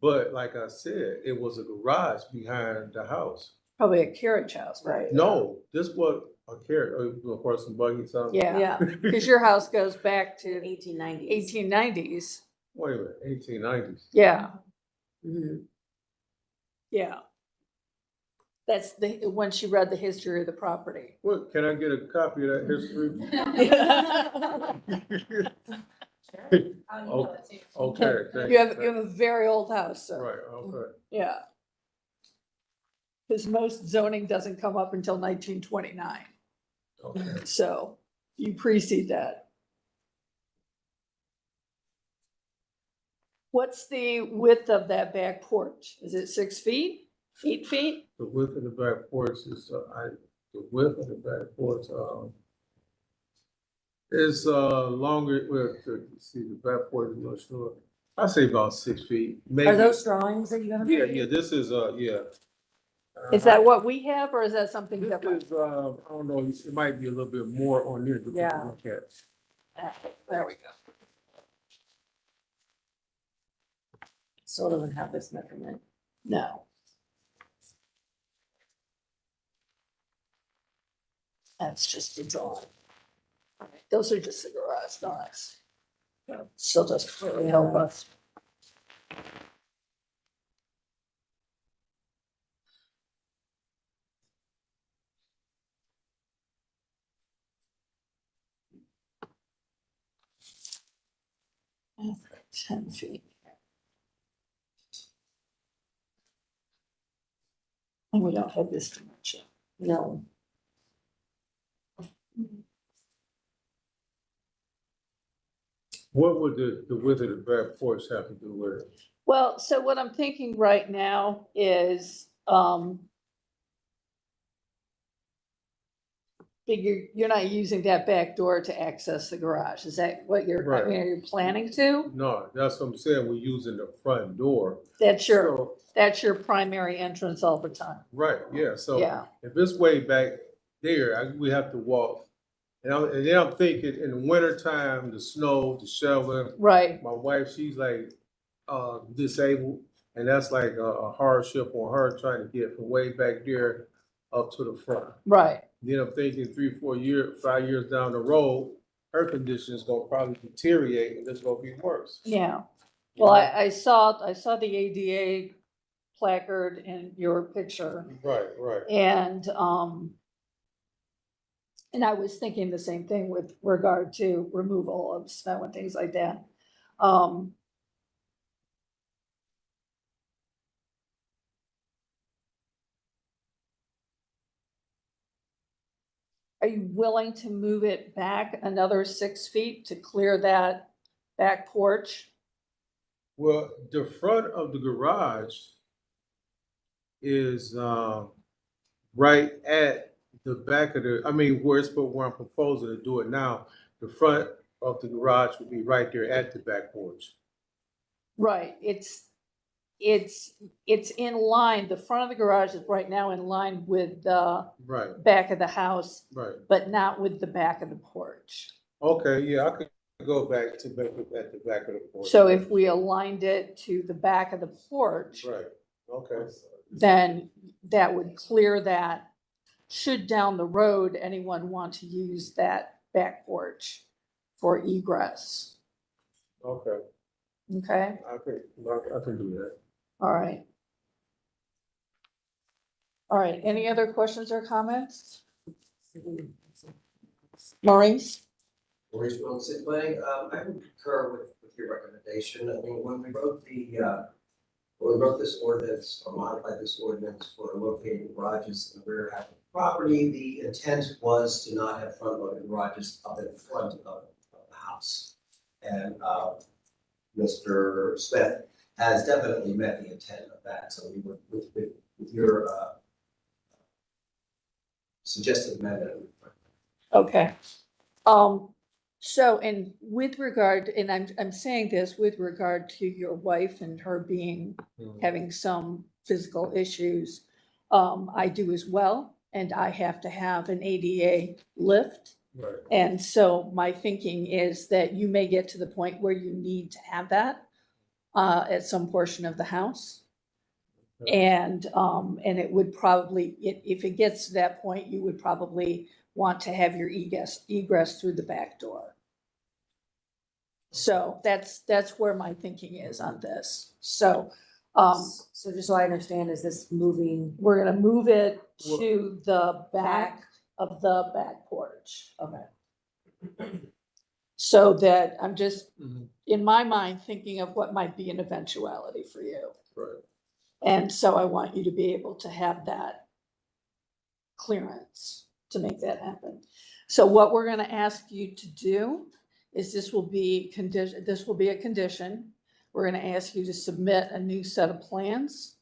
but like I said, it was a garage behind the house. Probably a carriage house, right? No, this was a carriage, a horse and buggy, something. Yeah, Yeah, because your house goes back to 1890s. 1890s. Wait a minute, 1890s. Yeah, Mhm. yeah. That's when she read the history of the property. What, can I get a copy of that history? Okay, thank You have a very old house, sir. Right, okay. Yeah. Because most zoning doesn't come up until 1929, Okay. so you precede that. What's the width of that back porch? Is it 6 feet, 8 feet? The width of the back porch is, the width of the back porch, is, longer, well, see, the back porch is a little short. I say about 6 feet, maybe. Are those drawings that you have? Yeah, this is, yeah. Is that what we have, or is that something This different? is, I don't know, it might be a little bit more on there to Yeah. look at. There we go. Still doesn't have this measurement. No. That's just the drawing. Those are just the garage drawings. Still doesn't really help us. Okay, 10 feet. And we don't have this dimension. No. What would the width of the back porch have to do with it? Well, so what I'm thinking right now is, figure, you're not using that back door to access the garage. Is that what you're, I mean, are you planning to? No, that's what I'm saying, we're using the front door. That's So- that's your primary entrance all the time. Right, yeah, so Yeah. if it's way back there, we have to walk And then I'm thinking in the wintertime, the snow, the shoveling. Right, My wife, she's like disabled, and that's like a hardship on her trying to get from way back there up to the front. right. Then I'm thinking 3, 4 years, 5 years down the road, her condition is gonna probably deteriorate and it's gonna be worse. Yeah. Well, I saw the ADA placard in your picture. Right, right. And I was thinking the same thing with regard to removal of snow and things like that. Are you willing to move it back another 6 feet to clear that back porch? Well, the front of the garage is right at the back of the, I mean, where I'm proposing to do it now, the front of the garage would be right there at the back porch. Right, it's in line, the front of the garage is right now in line with the Right, back of the house, right. but not with the back of the porch. Okay, yeah, I could go back to at the back of the porch. So if we aligned it to the back of the porch, Right, okay. then that would clear that. Should down the road, anyone want to use that back porch for egress, Okay, okay? I can do that. All right. All right, any other questions or comments? Maurice? Maurice Wilson, City Planning, I would concur with your recommendation. I mean, when we wrote this ordinance or modified this ordinance for locating garages in the rear half of the property, the intent was to not have front-loaded garages up in front of the house. And Mr. Smith has definitely met the intent of that. So we would, with your suggested amendment. Okay. So, and with regard, and I'm saying this with regard to your wife and her being, having some physical issues, I do as well, and I have to have an ADA lift. Right. And so my thinking is that you may get to the point where you need to have that at some portion of the house. And it would probably, if it gets to that point, you would probably want to have your egress through the back door. So that's where my thinking is on this. So, So just so I understand, is this moving? we're gonna move it to the back of the back porch. Okay. So that I'm just, Mhm. in my mind, thinking of what might be an eventuality for you. Right. And so I want you to be able to have that clearance to make that happen. So what we're gonna ask you to do is this will be a condition. We're gonna ask you to submit a new set of plans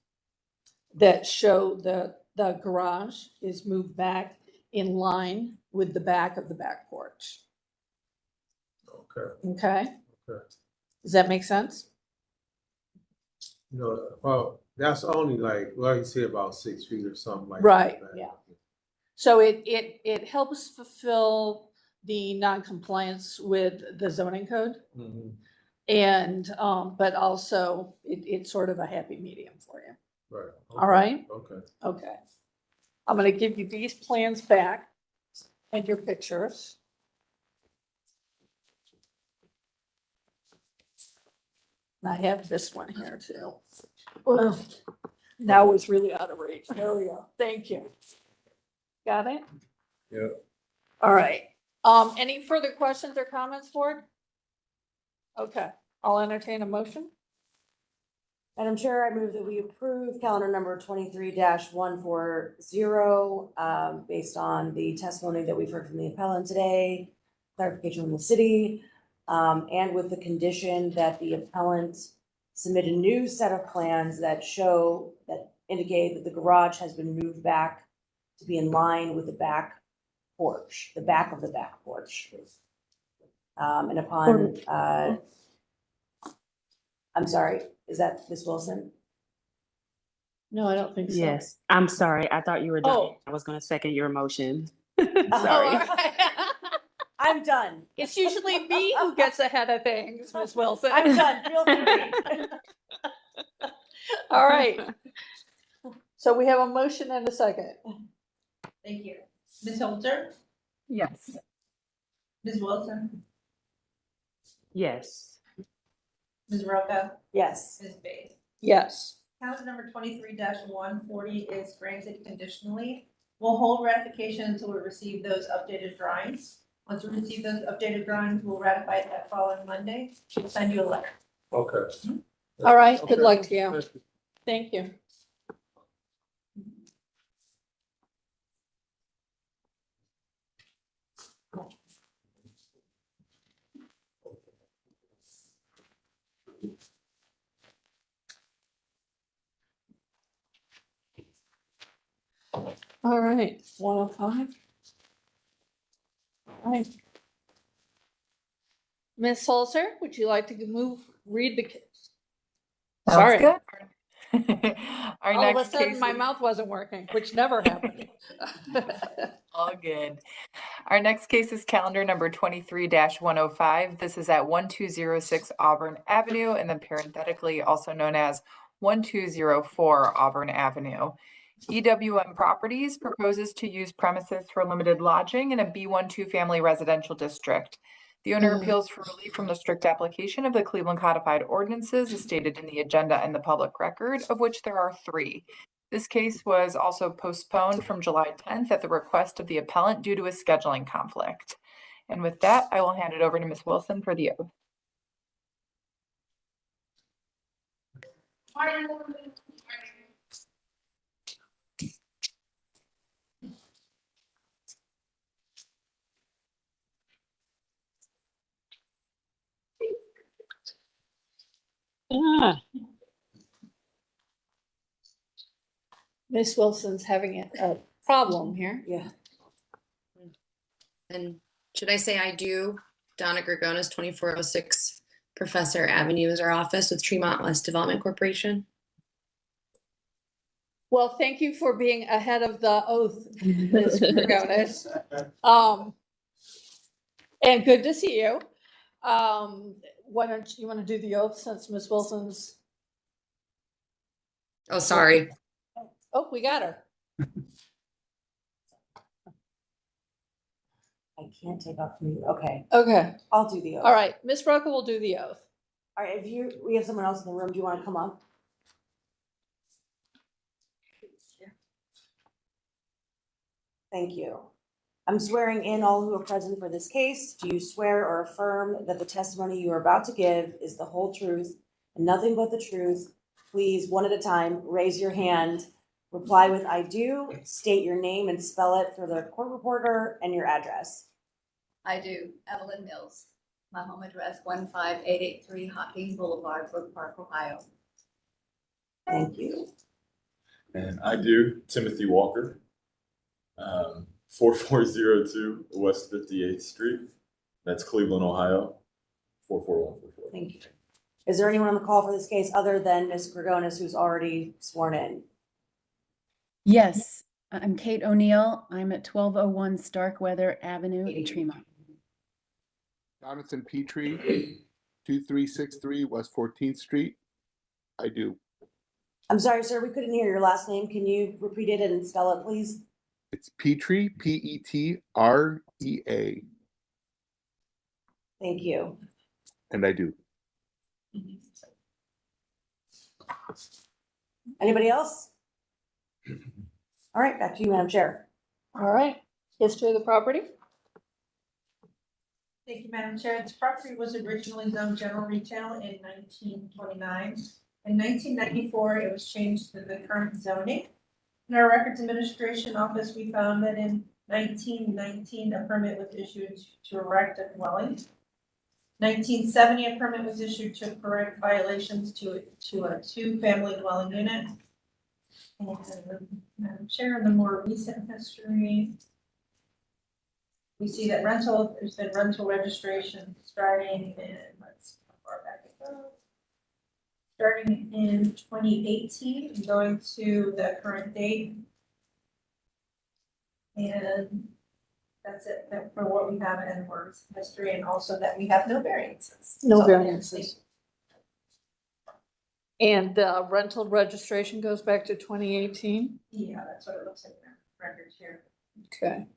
that show the garage is moved back in line with the back of the back porch. Okay, Okay? okay. Does that make sense? You know, well, that's only like you said, about 6 feet or something like that. Right, yeah. So it helps fulfill the non-compliance with the zoning code. Mhm. And, but also it's sort of a happy medium for you. Right. All right? Okay. Okay. I'm gonna give you these plans back and your pictures. And I have this one here too. Well, now it's really out of reach. There we go. Thank you. Got it? Yeah. All right. Any further questions or comments, board? Okay, I'll entertain a motion. Madam Chair, I move that we approve calendar number 23-140, based on the testimony that we've heard from the appellant today, clarification from the city, and with the condition that the appellant submit a new set of plans that indicate that the garage has been moved back to be in line with the back porch, the back of the back porch. And upon, I'm sorry, is that Ms. Wilson? No, I don't think so. Yes, I'm sorry. I thought you were done. Oh. I was going to second your motion. Oh, Sorry. all right. I'm done. It's usually me who gets ahead of things, Ms. Wilson. I'm done. Feel free. All right. So we have a motion and a second. Thank you. Ms. Holter, Yes. Ms. Wilson, Yes. Ms. Roca, Yes. Ms. Bates. Yes. Calendar number 23-140 is granted conditionally. We'll hold ratification until we receive those updated drawings. Once we receive those updated drawings, we'll ratify it that following Monday. We'll send you a letter. Okay. All right. Good Okay. luck to you. Thank you. All right, 105. All right. Ms. Holzer, would you like to read the case? Sorry. Sounds good. Our All of a next sudden, case my is- mouth wasn't working, which never happened. All good. Our next case is calendar number 23-105. This is at 1206 Auburn Avenue, and then parenthetically also known as 1204 Auburn Avenue. EWM Properties proposes to use premises for limited lodging in a B12 family residential district. The owner appeals for relief from the strict application of the Cleveland Codified Ordinances as stated in the agenda and the public record, of which there are 3. This case was also postponed from July 10th at the request of the appellant due to a scheduling conflict. And with that, I will hand it over to Ms. Wilson for the oath. Ms. Wilson's having a problem here. Yeah. And should I say I do? Donna Gregonis, 2406 Professor Avenue is our office with Tremont West Development Corporation. Well, thank you for being ahead of the oath, Ms. Gregonis. And good to see you. Why don't you want to do the oath since Ms. Wilson's? Oh, sorry. Oh, we got her. I can't take off mute. Okay, Okay. I'll do the oath. All right. Ms. Roca will do the oath. All right, we have someone else in the room. Do you want to come up? Thank you. I'm swearing in all who are present for this case. Do you swear or affirm that the testimony you are about to give is the whole truth and nothing but the truth? Please, one at a time, raise your hand. Reply with I do, state your name and spell it for the court reporter and your address. I do. Evelyn Mills. My home address, 15883 Hocking Boulevard, Brook Park, Ohio. Thank you. And I do. Timothy Walker, 4402 West 58th Street. That's Cleveland, Ohio, 44144. Thank you. Is there anyone on the call for this case other than Ms. Gregonis who's already sworn in? Yes, I'm Kate O'Neill. I'm at 1201 Starkweather Avenue in Tremont. Jonathan Petrie, 2363 West 14th Street. I do. I'm sorry, sir, we couldn't hear your last name. Can you repeat it and spell it, please? It's Petrie, Petrea. Thank you. And I do. Anybody else? All right, back to you, Madam Chair. All right. History of the property. Thank you, Madam Chair. This property was originally zoned general retail in 1929. In 1994, it was changed to the current zoning. In our Records Administration Office, we found that in 1919, a permit was issued to erect a dwelling. 1970, a permit was issued to correct violations to a 2-family dwelling unit. And Madam Chair, in the more recent history, we see that there's been rental registration starting in, let's see how far back it goes. Starting in 2018 and going to the current date. And That's it, for what we have in words history, and also that we have no variances. No So, variances. And the rental registration goes back to 2018? Yeah, that's what it looks like in the records here. Okay.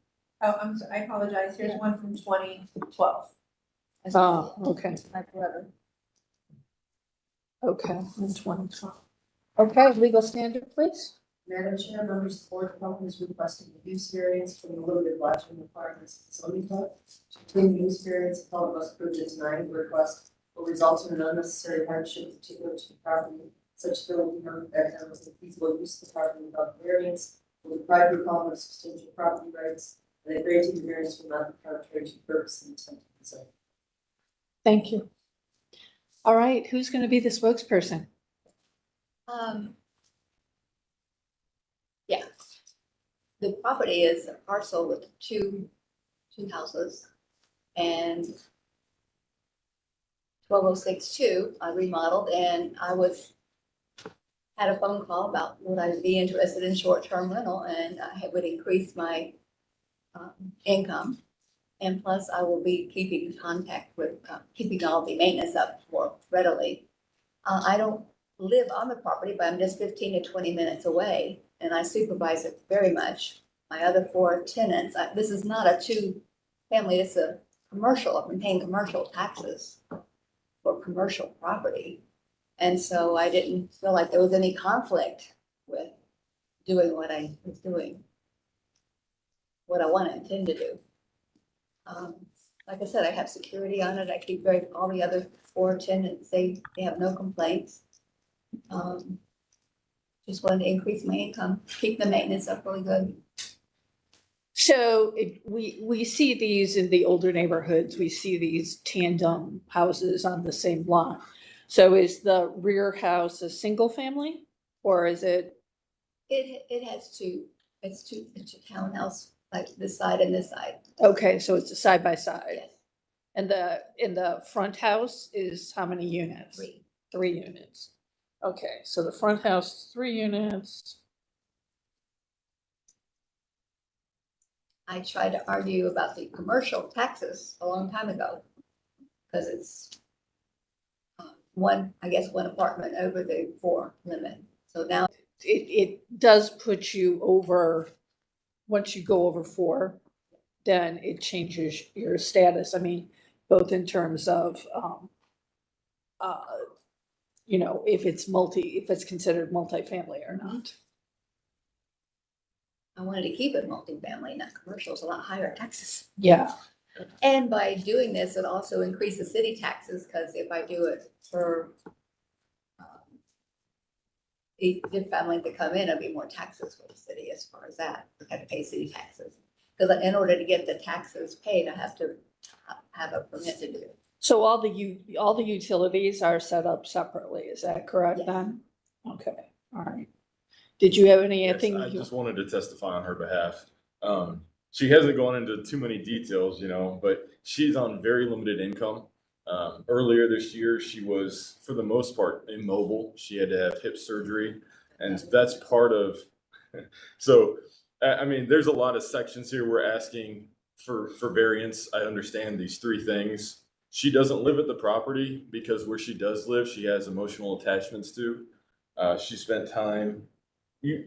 Oh, I'm sorry, I apologize. Here's one from 2012. Oh, okay. Okay, in 2012. Okay, legal standard, please. Madam Chair, members of the board, the company is requesting a use variance from the limited lodging requirements of the zoning code. To obtain the use variance, the appellant must prove that denying the request will result in an unnecessary hardship particular to the property, such that it will be known that there was a feasible use of the property without the variance, will deprive the appellant of substantial property rights, and that granting the variance will not be contrary to the purpose and intent of the zone. Thank you. All right, who's going to be the spokesperson? Yeah. The property is a parcel with two houses, and 12062, I remodeled, and had a phone call about would I be interested in short-term rental, and I would increase my income. And plus I will be keeping contact with, keeping all the maintenance up more readily. I don't live on the property, but I'm just 15 to 20 minutes away, and I supervise it very much. My other 4 tenants, this is not a two-family, it's a commercial. I'm paying commercial taxes for commercial property. And so I didn't feel like there was any conflict with doing what I was doing, what I want to intend to do. Like I said, I have security on it. I keep all the other 4 tenants, they have no complaints. Just wanted to increase my income, keep the maintenance up really good. So we see these in the older neighborhoods. We see these tandem houses on the same lot. So is the rear house a single family, or is it? It has two. It's a townhouse, like this side and this side. Okay, so it's a side by side. Yes. And in the front house is how many units? 3. 3 units. Okay, so the front house is 3 units. I tried to argue about the commercial taxes a long time ago, because it's one apartment over the 4 limit. So now It does put you over, once you go over 4, then it changes your status. I mean, both in terms of, if it's considered multifamily or not. I wanted to keep it multifamily, not commercial. It's a lot higher taxes. Yeah. And by doing this, it also increases city taxes, because if I do it for each family to come in, it'll be more taxes for the city as far as that. We have to pay city taxes. Because in order to get the taxes paid, I have to have a permit to do it. So all the utilities are set up separately, is that correct Yes. then? Okay, all right. Did you have anything? Yes, I just wanted to testify on her behalf. She hasn't gone into too many details, but she's on very limited income. Earlier this year, she was, for the most part, immobile. She had to have hip surgery, and that's part of, so, I mean, there's a lot of sections here we're asking for variance. I understand these 3 things. She doesn't live at the property because where she does live, she has emotional attachments to. She spent time,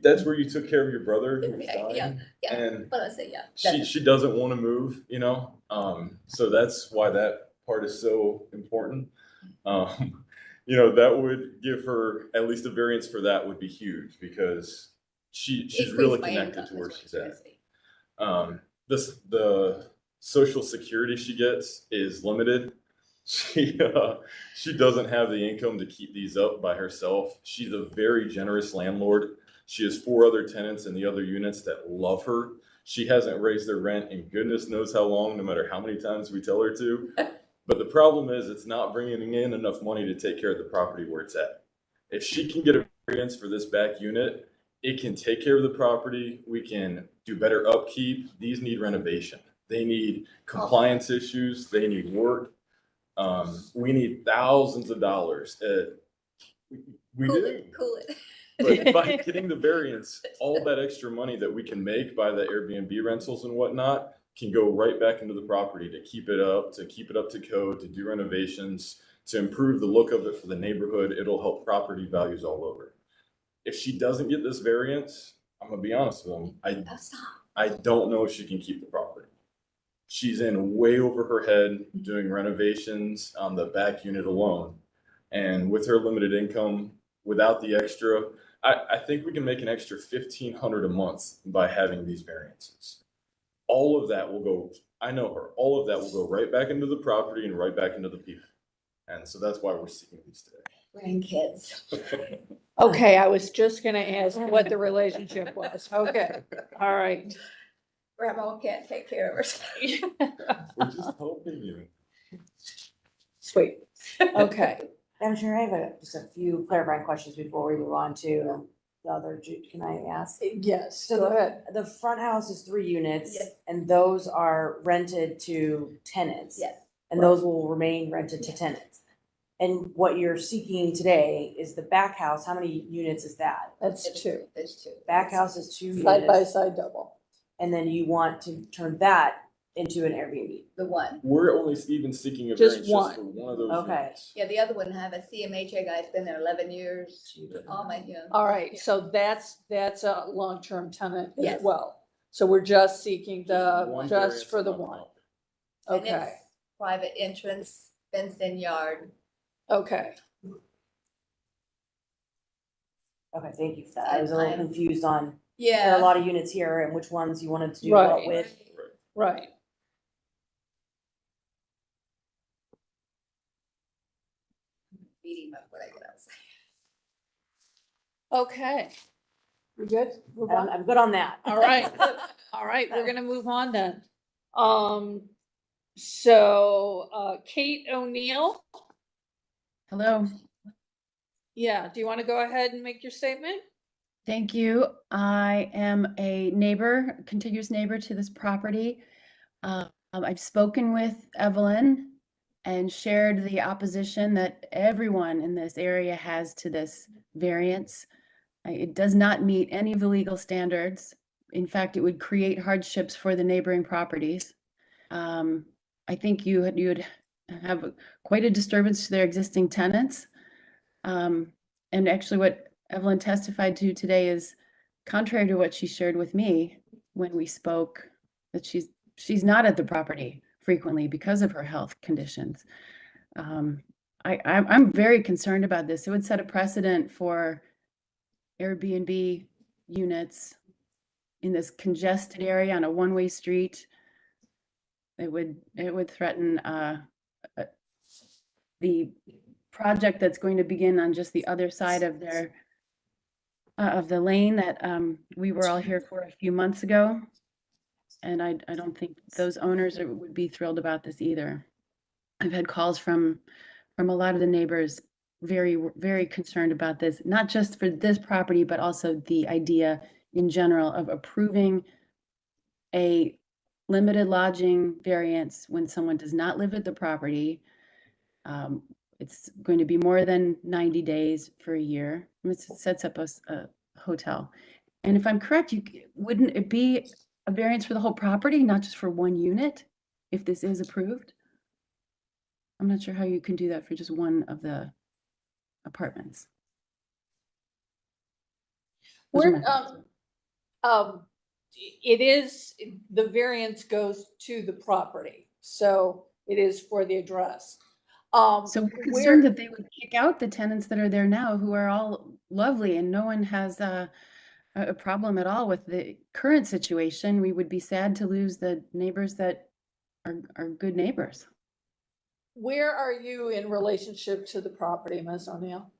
that's where you took care of your brother who was dying? Yeah. And Well, I say, yeah. she doesn't want to move, so that's why that part is so important. That would give her at least a variance for that would be huge, because she's really connected to where she's at. The social security she gets is limited. She doesn't have the income to keep these up by herself. She's a very generous landlord. She has 4 other tenants in the other units that love her. She hasn't raised their rent in goodness knows how long, no matter how many times we tell her to. But the problem is it's not bringing in enough money to take care of the property where it's at. If she can get a variance for this back unit, it can take care of the property. We can do better upkeep. These need renovation. They need compliance issues. They need work. We need thousands of dollars. We do. Cool it. But by getting the variance, all that extra money that we can make by the Airbnb rentals and whatnot, can go right back into the property to keep it up to code, to do renovations, to improve the look of it for the neighborhood. It'll help property values all over. If she doesn't get this variance, I'm gonna be honest with them, I don't know if she can keep the property. She's in way over her head doing renovations on the back unit alone. And with her limited income, without the extra, I think we can make an extra $1,500 a month by having these variances. All of that will go, I know her, all of that will go right back into the property and right back into the people. And so that's why we're seeking these today. Grandkids. Okay, I was just gonna ask what the relationship was. Okay, all right. Grandma can't take care of herself. We're just helping you. Sweet. Okay. Madam Chair, I have just a few clarifying questions before we move on to the other, can I ask? Yes, So go ahead. the front house is 3 units. Yes. And those are rented to tenants. Yes. And those will remain rented to tenants. And what you're seeking today is the back house. How many units is that? That's 2. There's 2. Back house is 2 units. Side by side double. And then you want to turn that into an Airbnb. The one. We're only even seeking a Just variance one. just for one of those Okay. units. Yeah, the other one have a CMHA guy's been there 11 years. All my, All right, so that's a long-term tenant as Yes. well. So we're just seeking One variance just for the a month. one. And Okay, it's private entrance, fenced in yard. okay. Okay, thank you for that. I was a little confused on, there are Yeah. a lot of units here and which ones you wanted to do what Right. with. Right. Beating up what I get outside. Okay. We good? Move on? I'm good on that. All right, all right, we're gonna move on then. So, Kate O'Neill, Hello. yeah, do you want to go ahead and make your statement? Thank you. I am a neighbor, contiguous neighbor to this property. I've spoken with Evelyn and shared the opposition that everyone in this area has to this variance. It does not meet any of the legal standards. In fact, it would create hardships for the neighboring properties. I think you would have quite a disturbance to their existing tenants. And actually what Evelyn testified to today is contrary to what she shared with me when we spoke, that she's not at the property frequently because of her health conditions. I'm very concerned about this. It would set a precedent for Airbnb units in this congested area on a one-way street. It would threaten the project that's going to begin on just the other side of their of the lane that we were all here for a few months ago. And I don't think those owners would be thrilled about this either. I've had calls from a lot of the neighbors very, very concerned about this, not just for this property, but also the idea in general of approving a limited lodging variance when someone does not live at the property. It's going to be more than 90 days for a year. It sets up a hotel. And if I'm correct, wouldn't it be a variance for the whole property, not just for one unit, if this is approved? I'm not sure how you can do that for just one of the apartments. Those are my thoughts. It is, the variance goes to the property, so it is for the address. So we're concerned that they would kick out the tenants that are there now, who are all lovely, and no one has a problem at all with the current situation. We would be sad to lose the neighbors that are good neighbors. Where are you in relationship to the property, Ms. O'Neill?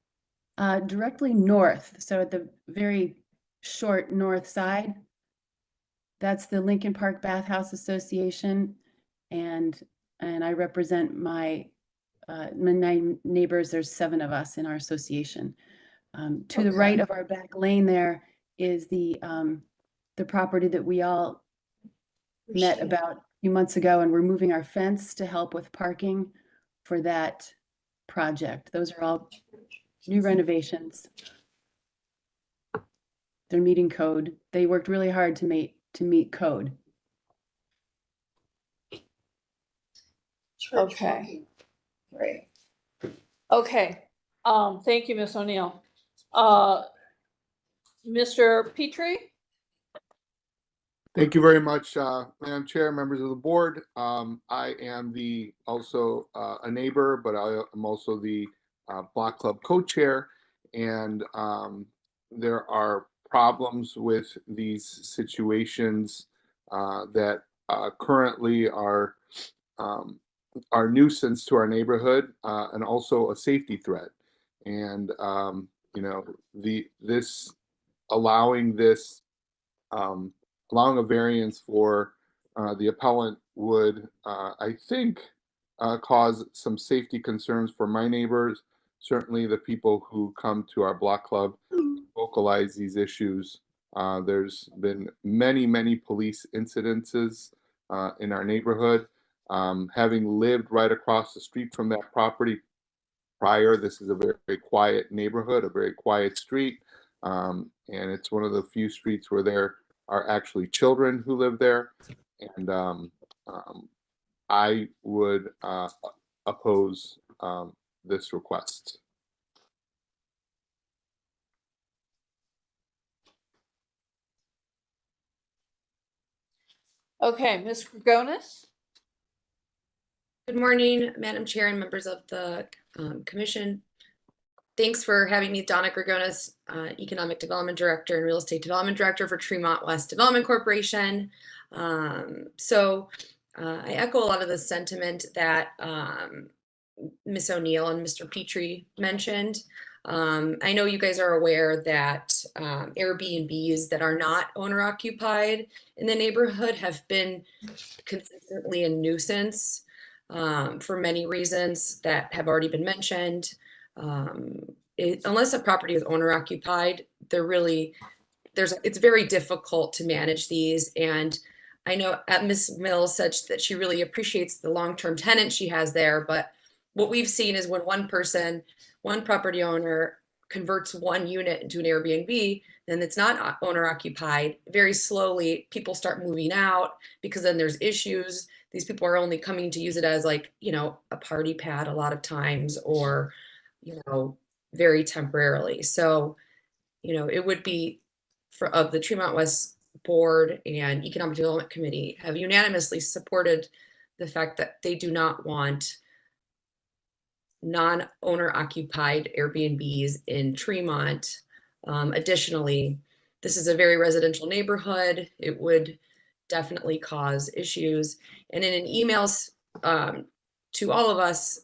Directly north, so at the very short north side. That's the Lincoln Park Bathhouse Association, and I represent my neighbors. There's 7 of us in our association. To the right of our back lane there is the property that we all met about a few months ago, and we're moving our fence to help with parking for that project. Those are all new renovations. They're meeting code. They worked really hard to meet code. Okay. Great. Okay, thank you, Ms. O'Neill. Mr. Petrie? Thank you very much, Madam Chair, members of the board. I am also a neighbor, but I am also the Block Club co-chair, and there are problems with these situations that currently are nuisance to our neighborhood and also a safety threat. And allowing allowing a variance for the appellant would, I think, cause some safety concerns for my neighbors. Certainly the people who come to our block club vocalize these issues. There's been many police incidences in our neighborhood. Having lived right across the street from that property prior, this is a very quiet neighborhood, a very quiet street. And it's one of the few streets where there are actually children who live there. And I would oppose this request. Okay, Ms. Grigonis? Good morning, Madam Chair and members of the Commission. Thanks for having me, Donna Grigonis, Economic Development Director and Real Estate Development Director for Tremont West Development Corporation. I echo a lot of the sentiment that Ms. O'Neill and Mr. Petrie mentioned. I know you guys are aware that Airbnbs that are not owner occupied in the neighborhood have been consistently a nuisance for many reasons that have already been mentioned. Unless a property is owner occupied, it's very difficult to manage these. And I know Ms. Mills said that she really appreciates the long-term tenant she has there, but what we've seen is when one property owner converts one unit into an Airbnb, then it's not owner occupied. Very slowly, people start moving out because then there's issues. These people are only coming to use it as a party pad a lot of times, or, very temporarily. So, it would be of the Tremont West Board and Economic Development Committee have unanimously supported the fact that they do not want non-owner occupied Airbnbs in Tremont. Additionally, this is a very residential neighborhood. It would definitely cause issues. And in an email to all of us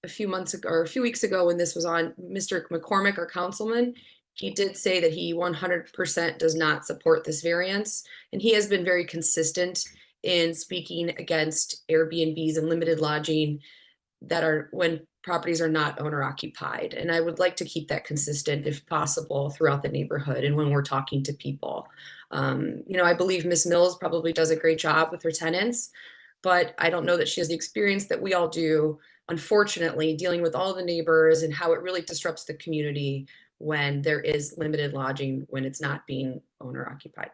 a few weeks ago when this was on, Mr. McCormick, our councilman, he did say that he 100% does not support this variance. And he has been very consistent in speaking against Airbnbs and limited lodging that are when properties are not owner occupied. And I would like to keep that consistent if possible throughout the neighborhood and when we're talking to people. I believe Ms. Mills probably does a great job with her tenants, but I don't know that she has the experience that we all do, unfortunately, dealing with all the neighbors and how it really disrupts the community when there is limited lodging, when it's not being owner occupied.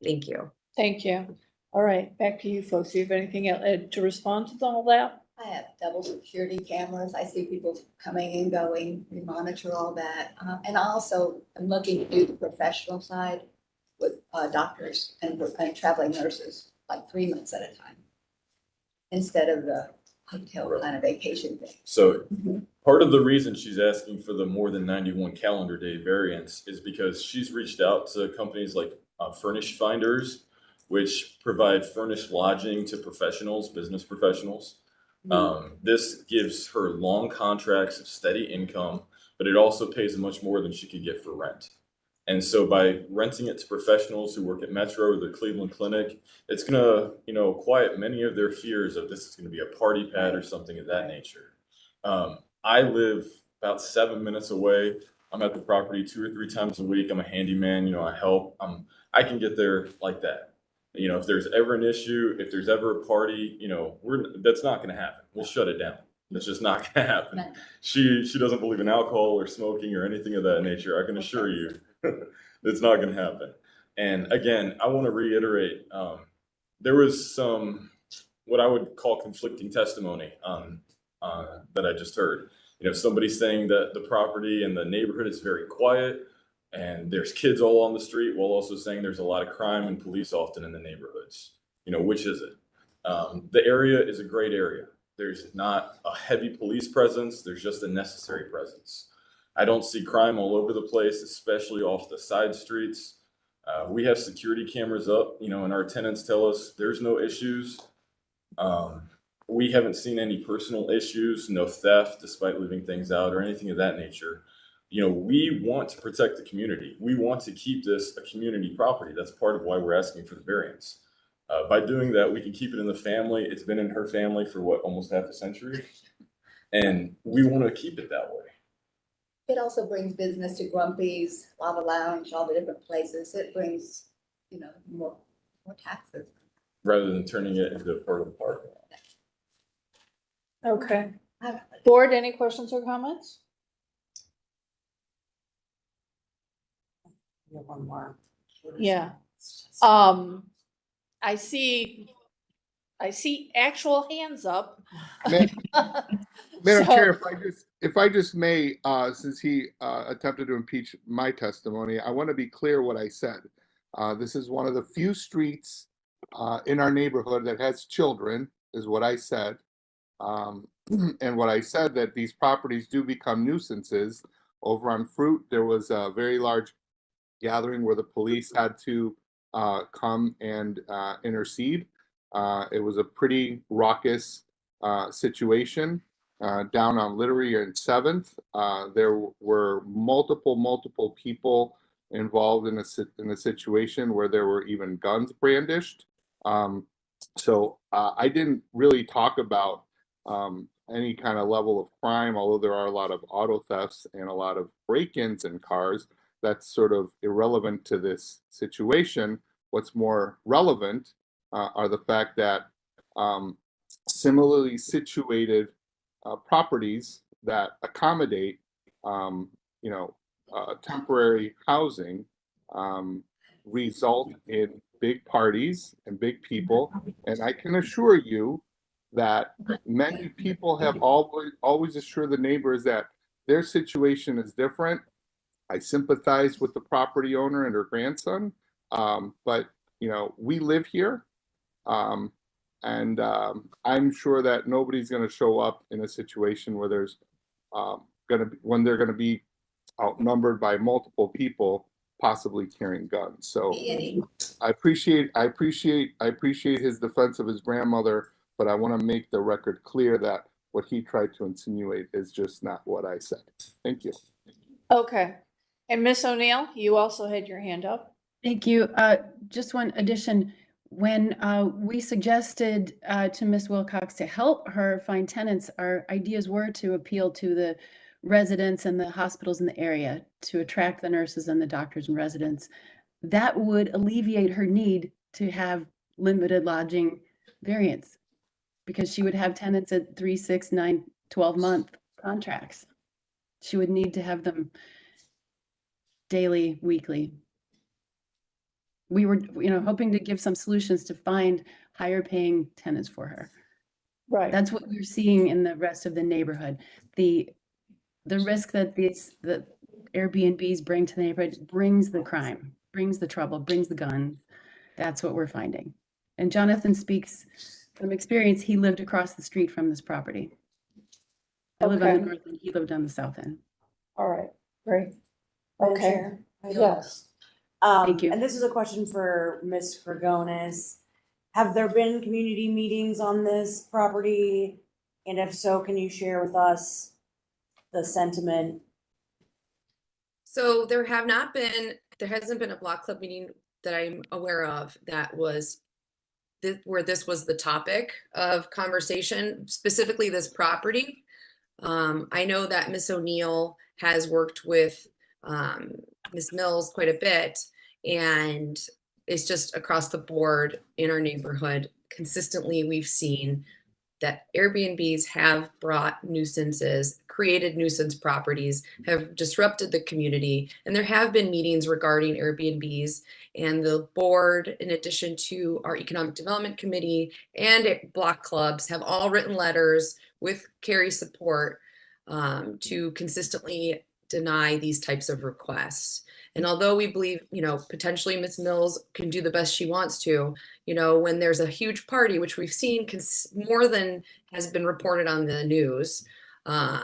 Thank you. Thank you. All right, back to you folks. Do you have anything else to respond to all that? I have double security cameras. I see people coming and going. We monitor all that. And I also am looking to do the professional side with doctors and traveling nurses, like 3 months at a time, instead of the hotel kind of vacation thing. So part of the reason she's asking for the more than 91 calendar day variance is because she's reached out to companies like Furnished Finders, which provide furnished lodging to professionals, business professionals. This gives her long contracts of steady income, but it also pays much more than she could get for rent. And so by renting it to professionals who work at Metro or the Cleveland Clinic, it's gonna, quiet many of their fears of this is gonna be a party pad or something of that nature. I live about 7 minutes away. I'm at the property 2 or 3 times a week. I'm a handyman, I help. I can get there like that. If there's ever an issue, if there's ever a party, that's not going to happen. We'll shut it down. That's just not going to happen. She doesn't believe in alcohol or smoking or anything of that nature. I can assure you it's not going to happen. And again, I want to reiterate, there was some what I would call conflicting testimony that I just heard. You know, somebody saying that the property and the neighborhood is very quiet and there's kids all on the street, while also saying there's a lot of crime and police often in the neighborhoods. You know, which is it? The area is a great area. There's not a heavy police presence. There's just a necessary presence. I don't see crime all over the place, especially off the side streets. We have security cameras up, you know, and our tenants tell us there's no issues. We haven't seen any personal issues, no theft, despite leaving things out or anything of that nature. You know, we want to protect the community. We want to keep this a community property. That's part of why we're asking for the variance. By doing that, we can keep it in the family. It's been in her family for what, almost half a century? And we want to keep it that way. It also brings business to Grumpy's, Lava Lounge, all the different places. It brings, you know, more taxes. Rather than turning it into part of the park. Okay. Board, any questions or comments? We have one more. Yeah. I see actual hands up. Madam So- Chair, if I just may, since he attempted to impeach my testimony, I want to be clear what I said. This is one of the few streets in our neighborhood that has children, is what I said. And what I said, that these properties do become nuisances. Over on Fruit, there was a very large gathering where the police had to come and intercede. It was a pretty raucous situation. Down on Littery and 7th, there were multiple people involved in a situation where there were even guns brandished. So I didn't really talk about any kind of level of crime, although there are a lot of auto thefts and a lot of break-ins in cars. That's sort of irrelevant to this situation. What's more relevant are the fact that similarly situated properties that accommodate, temporary housing result in big parties and big people. And I can assure you that many people have always assured the neighbors that their situation is different. I sympathize with the property owner and her grandson, but we live here. And I'm sure that nobody's going to show up in a situation where there's when they're going to be outnumbered by multiple people, possibly carrying guns. So I appreciate his defense of his grandmother, but I want to make the record clear that what he tried to insinuate is just not what I said. Thank you. Okay. And Miss O'Neill, you also had your hand up. Thank you. Just one addition. When we suggested to Ms. Wilcox to help her find tenants, our ideas were to appeal to the residents and the hospitals in the area to attract the nurses and the doctors and residents. That would alleviate her need to have limited lodging variance, because she would have tenants at 3, 6, 9, 12-month contracts. She would need to have them daily, weekly. We were, hoping to give some solutions to find higher paying tenants for her. Right. That's what we're seeing in the rest of the neighborhood. The risk that the Airbnbs bring to the neighborhood brings the crime, brings the trouble, brings the guns. That's what we're finding. And Jonathan speaks from experience. He lived across the street from this property. I live on the north end, he lived on the south end. All right, great. Madam Okay. Chair, I have- Yes. Thank you. And this is a question for Ms. Gregonis. Have there been community meetings on this property? And if so, can you share with us the sentiment? So there hasn't been a block club meeting that I'm aware of that was where this was the topic of conversation, specifically this property. I know that Ms. O'Neill has worked with Ms. Mills quite a bit, and it's just across the board in our neighborhood. Consistently, we've seen that Airbnbs have brought nuisances, created nuisance properties, have disrupted the community. And there have been meetings regarding Airbnbs, and the board, in addition to our Economic Development Committee and block clubs, have all written letters with Carrie's support to consistently deny these types of requests. And although we believe, potentially Ms. Mills can do the best she wants to, when there's a huge party, which we've seen more than has been reported on the news, I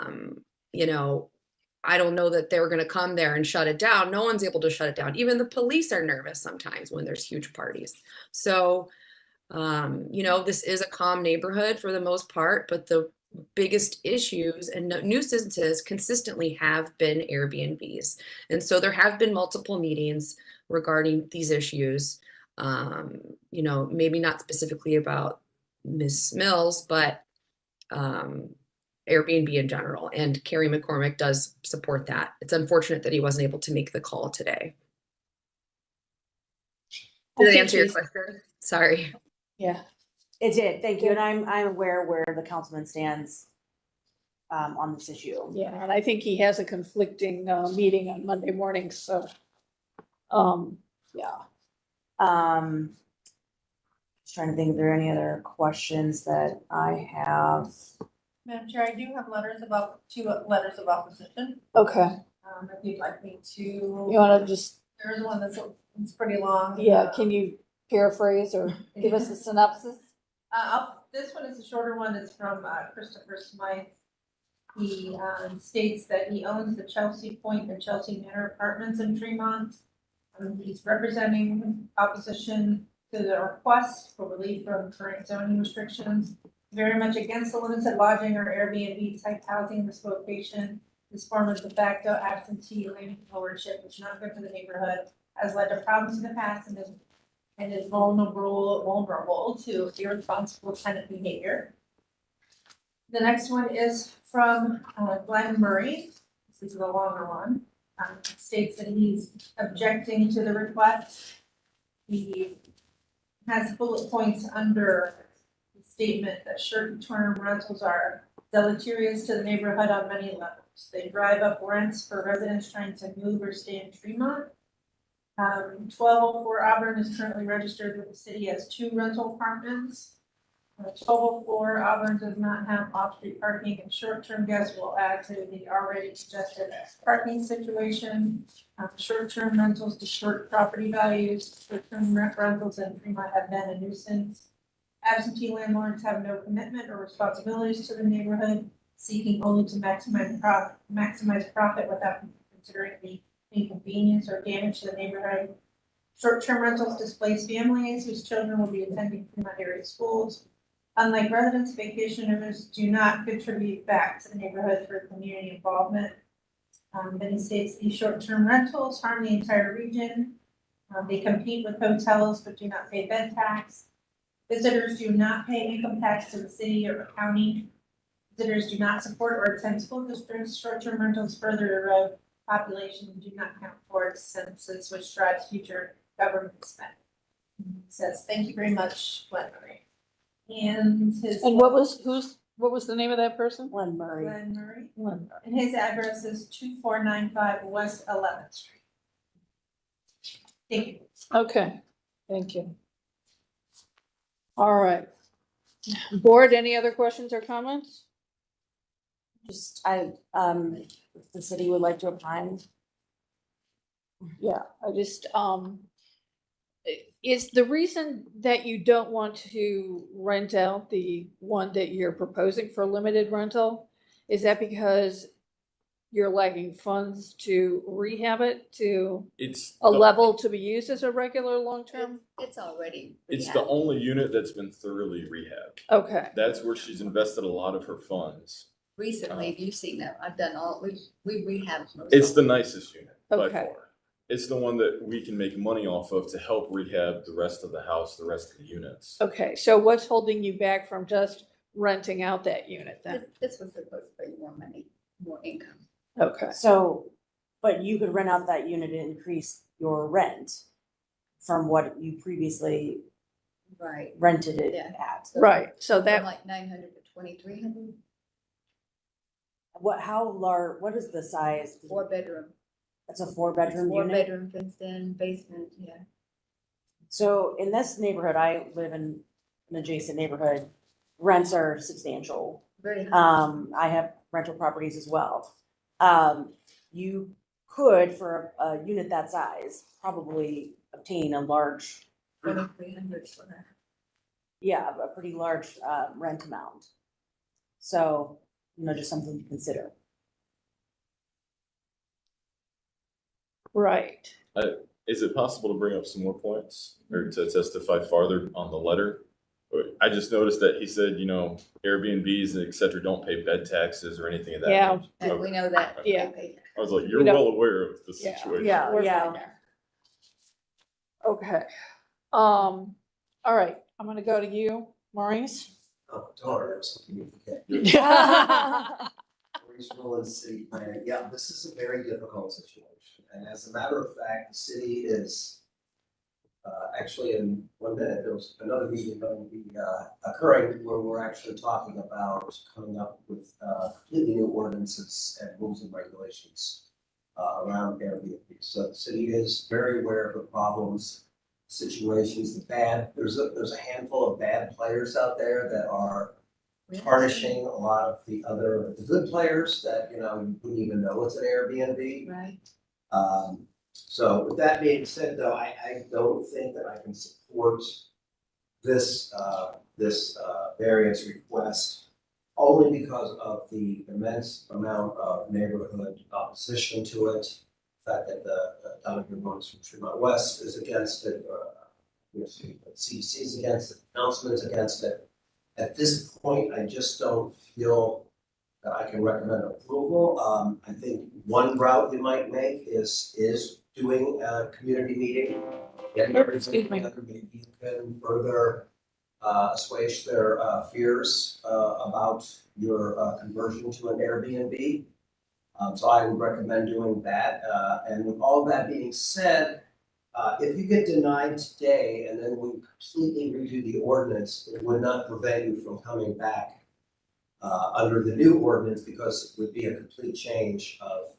don't know that they're going to come there and shut it down. No one's able to shut it down. Even the police are nervous sometimes when there's huge parties. So, this is a calm neighborhood for the most part, but the biggest issues and nuisances consistently have been Airbnbs. And so there have been multiple meetings regarding these issues, maybe not specifically about Ms. Mills, but Airbnb in general. And Carrie McCormick does support that. It's unfortunate that he wasn't able to make the call today. Did I answer your question? Sorry. Yeah. It did, thank you, and I'm aware where the councilman stands on this issue. Yeah, and I think he has a conflicting meeting on Monday morning, so, yeah. Just trying to think if there are any other questions that I have. Madam Chair, I do have two letters of opposition. Okay. If you'd like me to. You wanna just, There's one that's pretty long. yeah, can you paraphrase or give us a synopsis? This one is a shorter one. It's from Christopher Smythe. He states that he owns the Chelsea Point and Chelsea Manor apartments in Tremont. He's representing opposition to the request for relief from current zoning restrictions. Very much against the limited lodging or Airbnb type housing in this location. This form of de facto absentee land ownership is not good for the neighborhood, has led to problems in the past, and is vulnerable to irresponsible tenant behavior. The next one is from Glenn Murray. This is a longer one. States that he's objecting to the request. He has bullet points under the statement that short-term rentals are deleterious to the neighborhood on many levels. They drive up rents for residents trying to move or stay in Tremont. 1204 Auburn is currently registered with the city as 2 rental apartments. 1204 Auburn does not have off-street parking, and short-term guests will add to the already congested parking situation. Short-term rentals to short property values. Short-term rentals in Fremont have been a nuisance. Absentee landlords have no commitment or responsibilities to the neighborhood, seeking only to maximize profit without considering the inconvenience or damage to the neighborhood. Short-term rentals displace families whose children will be attending Fremont area schools. Unlike residents, vacationers do not contribute back to the neighborhood through community involvement. Then he states these short-term rentals harm the entire region. They compete with hotels but do not pay bed tax. Visitors do not pay income tax to the city or county. Visitors do not support or attend school districts. Short-term rentals further erode population and do not count towards census, which drives future government spending. Says, thank you very much, Glenn Murray. And what was the name of that person? Glenn Murray. Glenn Murray. Glenn Murray. And his address is 2495 West 11th Street. Thank you. Okay, thank you. All right. Board, any other questions or comments? Just, if the city would like to opine. Yeah, I just, is the reason that you don't want to rent out the one that you're proposing for limited rental, is that because you're lacking funds to rehab it to a level to be used as a regular long-term? It's already. It's the only unit that's been thoroughly rehabbed. Okay. That's where she's invested a lot of her funds. Recently, have you seen that? I've done we rehabbed most. It's the nicest unit by Okay. far. It's the one that we can make money off of to help rehab the rest of the house, the rest of the units. Okay, so what's holding you back from just renting out that unit then? This was supposed to bring more money, more income. Okay. So, but you could rent out that unit and increase your rent from what you previously Right. rented it Yeah. at. Right, so From that, like 900 to 2,300, what is the size? 4-bedroom. It's a 4-bedroom unit? 4-bedroom, fenced in, basement, yeah. So in this neighborhood, I live in an adjacent neighborhood, rents are substantial. Very high. I have rental properties as well. You could, for a unit that size, probably obtain a large, 2,300 for that. yeah, a pretty large, rent amount. So, just something to consider. Right. Is it possible to bring up some more points or to testify farther on the letter? I just noticed that he said, Airbnbs and et cetera don't pay bed taxes or anything of that. Yeah. nature. And we know that. Yeah. I was like, you're don't- well aware of the Yeah. situation. Yeah, We're yeah. fine there. Okay. All right, I'm gonna go to you, Maurice. Oh, don't worry, I'm something you forget. Maurice Rowland, city planner. Yeah, this is a very difficult situation. And as a matter of fact, the city is actually in 1 minute, there was another meeting going to be occurring where we're actually talking about coming up with completely new ordinances and rules and regulations around Airbnb. So the city is very aware of the problems, situations, there's a handful of bad players out there that are tarnishing a lot of the good players that, you wouldn't even know it's an Airbnb. Right. So with that being said, though, I don't think that I can support this variance request only because of the immense amount of neighborhood opposition to it. The fact that the Donovan Morris from Tremont West is against it, CDC is against it, Councilman's against it. At this point, I just don't feel that I can recommend approval. I think one route you might make is doing a community meeting. Getting everybody together, maybe you can further assuage their fears about your conversion to an Airbnb. So I would recommend doing that. And with all that being said, if you get denied today and then we completely redo the ordinance, it would not prevent you from coming back under the new ordinance because it would be a complete change of,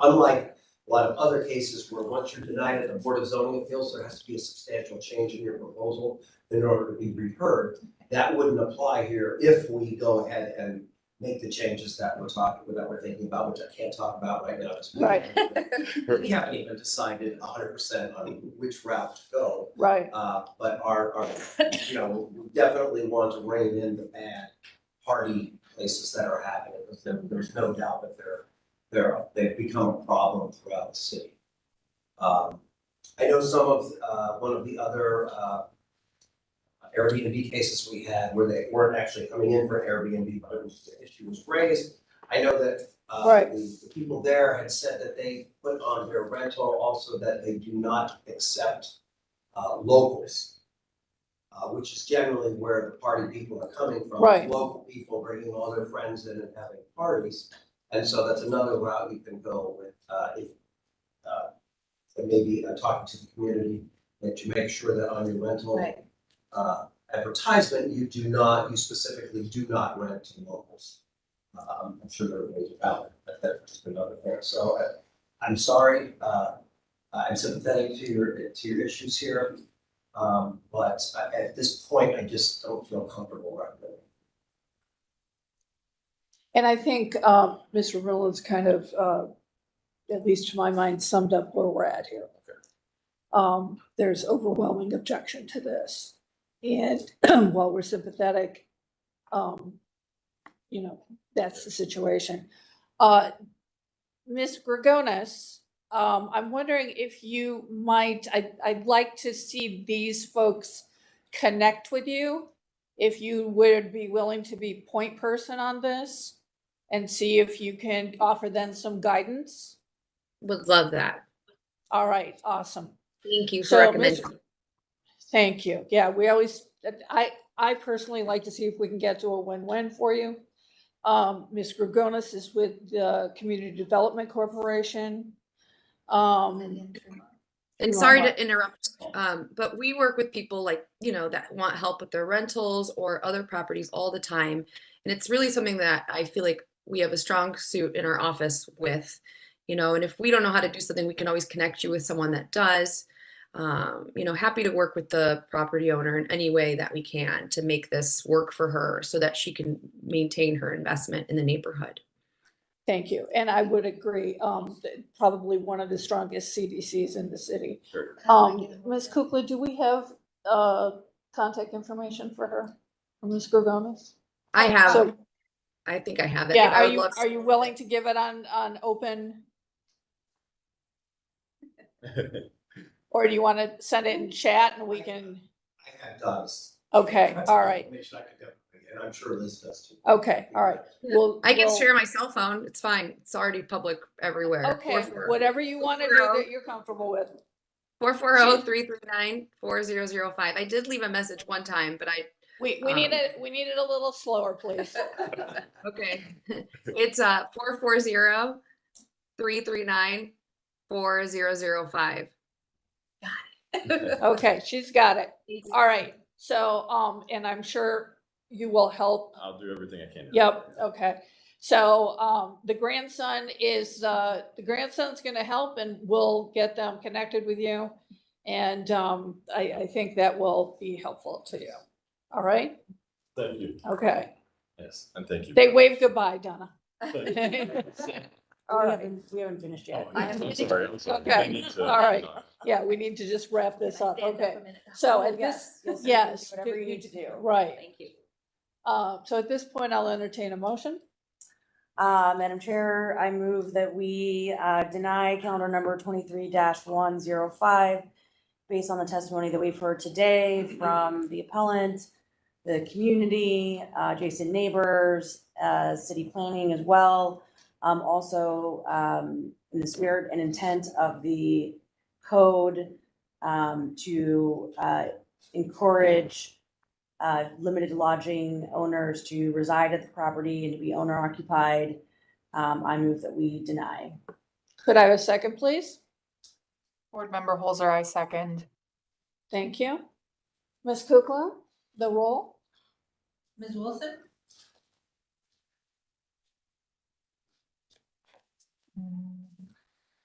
unlike a lot of other cases where once you're denied at the Board of Zoning Appeals, there has to be a substantial change in your proposal in order to be reheard. That wouldn't apply here if we go ahead and make the changes that we're thinking about, which I can't talk about right now. Right. We haven't even decided 100% on which route to go. Right. But we definitely want to rein in the bad party places that are happening, because there's no doubt that they've become a problem throughout the city. I know one of the other Airbnb cases we had where they weren't actually coming in for Airbnb, but the issue was raised. I know that the people there had said that they put on their rental also that they do not accept locals, which is generally where the party people are coming from. Right. Local people bringing all their friends in and having parties. And so that's another route you can go with, and maybe talking to the community to make sure that on your rental advertisement, you specifically do not rent to locals. I'm sure there are ways about it, but that's just another thing. So I'm sorry, I'm sympathetic to your issues here, but at this point, I just don't feel comfortable recommending. And I think Mr. Rowland's kind of, at least to my mind, summed up where we're at here. There's overwhelming objection to this. And while we're sympathetic, that's the situation. Ms. Grigonis, I'm wondering if you might, I'd like to see these folks connect with you, if you would be willing to be point person on this and see if you can offer them some guidance. Would love that. All right, awesome. Thank you for So, recommending. Thank you. Yeah, we always, I personally like to see if we can get to a win-win for you. Ms. Grigonis is with the Community Development Corporation. And And You sorry want to interrupt, but we work with people like, you know, that want help with their rentals or other properties all the time. And it's really something that I feel like we have a strong suit in our office with, you know, and if we don't know how to do something, we can always connect you with someone that does. You know, happy to work with the property owner in any way that we can to make this work for her so that she can maintain her investment in the neighborhood. Thank you. And I would agree, probably one of the strongest CDCs in the city. Sure. Ms. Kukla, do we have, contact information for her, for Ms. Gorgonis? I have, So, I think I have it. yeah, I would love are you willing to give it on open? Or do you want to send it in chat and we can? I have Doug's. Okay, That's all the right. information I could definitely, and I'm sure Liz does too. Okay, all right. Well, I can share my cell phone. It's fine. It's already public everywhere. Okay, whatever you want to do that you're comfortable with. 440-339-4005. I did leave a message one time, but We need it, we need it a little slower, please. okay. It's 440-339-4005. Okay, she's got it. All right. So, and I'm sure you will help. I'll do everything I can. Yep, okay. So, the grandson's gonna help and we'll get them connected with you. And, I think that will be helpful to you. All right? Thank you. Okay. Yes, and thank you. They wave goodbye, Donna. We haven't finished yet. I'm sorry. I Okay, need to- all right. Yeah, we need to just wrap this up. Okay. So at this, yes. Whatever you need to do. Right. Thank you. So at this point, I'll entertain a motion. Madam Chair, I move that we deny calendar number 23-105 based on the testimony that we've heard today from the appellant, the community, adjacent neighbors, city planning as well. Also, in the spirit and intent of the code to encourage limited lodging owners to reside at the property and to be owner occupied, I move that we deny. Could I have a second, please? Board Member Holzer, I second. Thank you. Ms. Kukla, the roll? Ms. Wilson?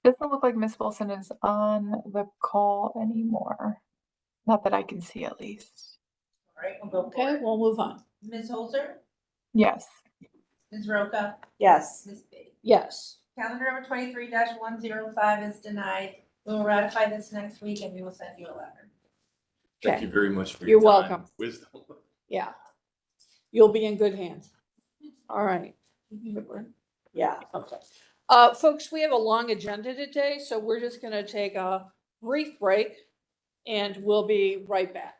Doesn't look like Miss Wilson is on the call anymore. Not that I can see at least. All right, we'll go Okay, for it. we'll move on. Ms. Holzer? Yes. Ms. Roca? Yes. Ms. Biggs? Yes. Calendar number 23-105 is denied. We will ratify this next week and we will send you a letter. Thank Okay. you very much for You're your time, welcome. wisdom. Yeah. You'll be in good hands. All right. Yeah. Okay. Folks, we have a long agenda today, so we're just gonna take a brief break and we'll be right back.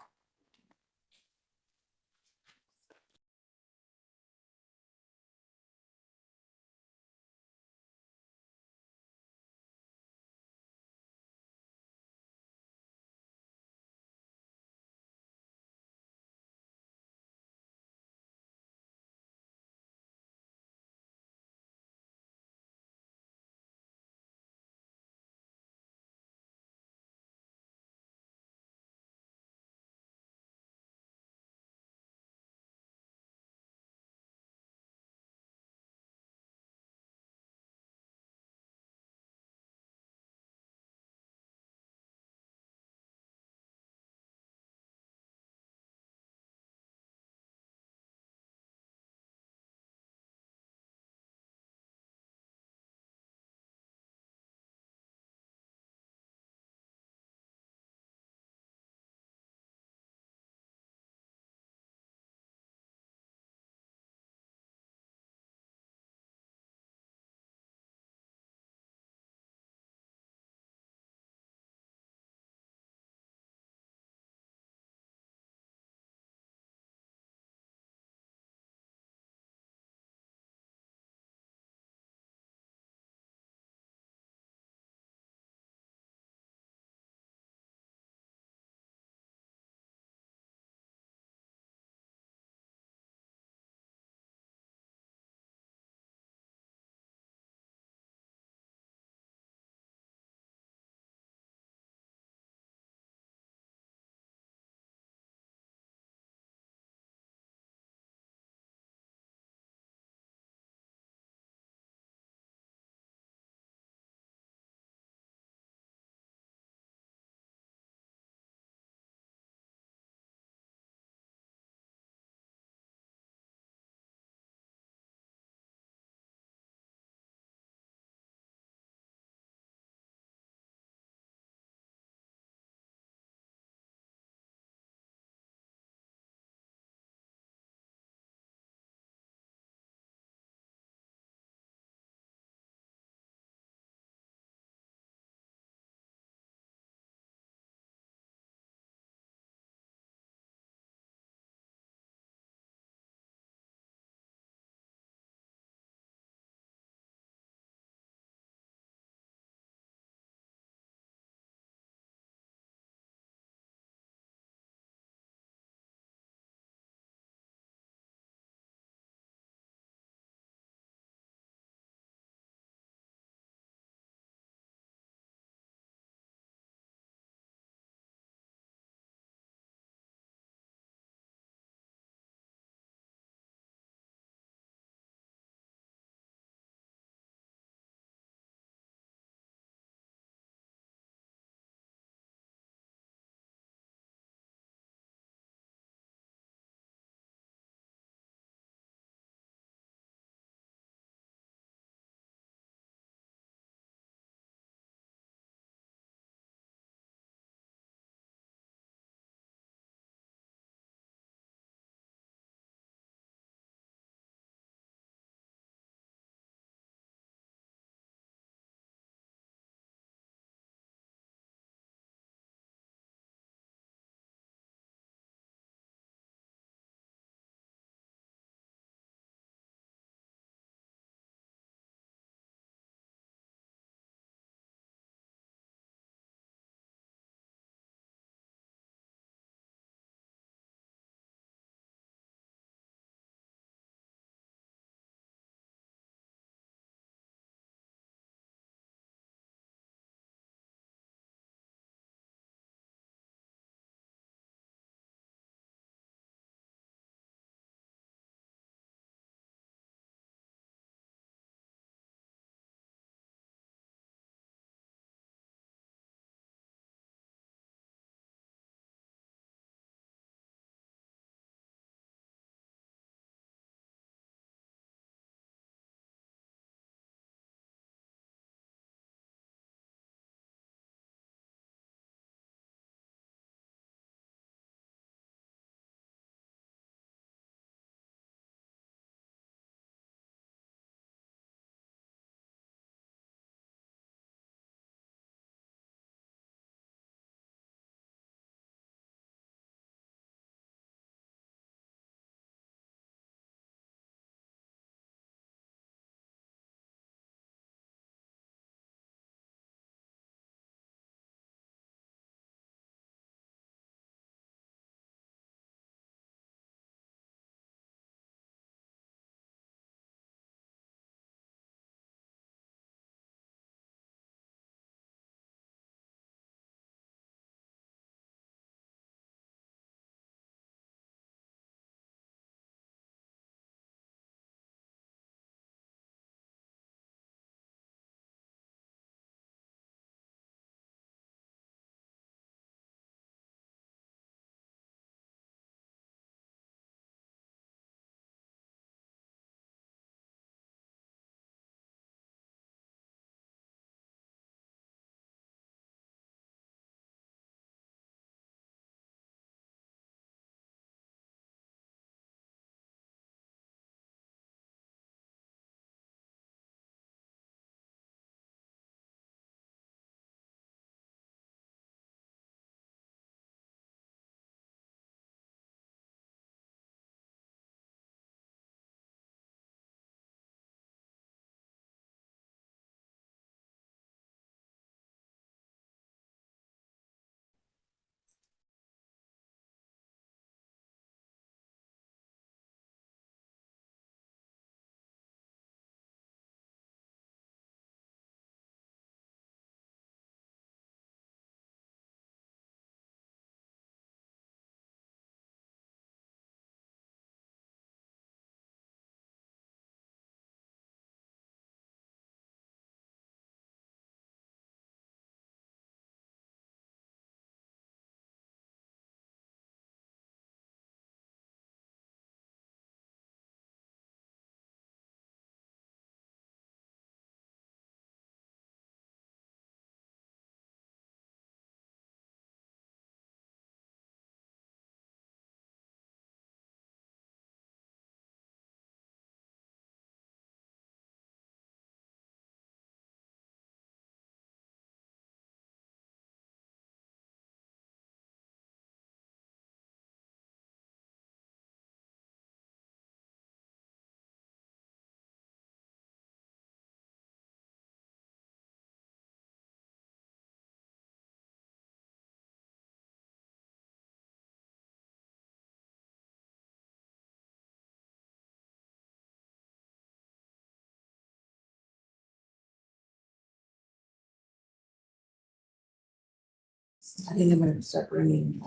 I think I'm gonna start bringing,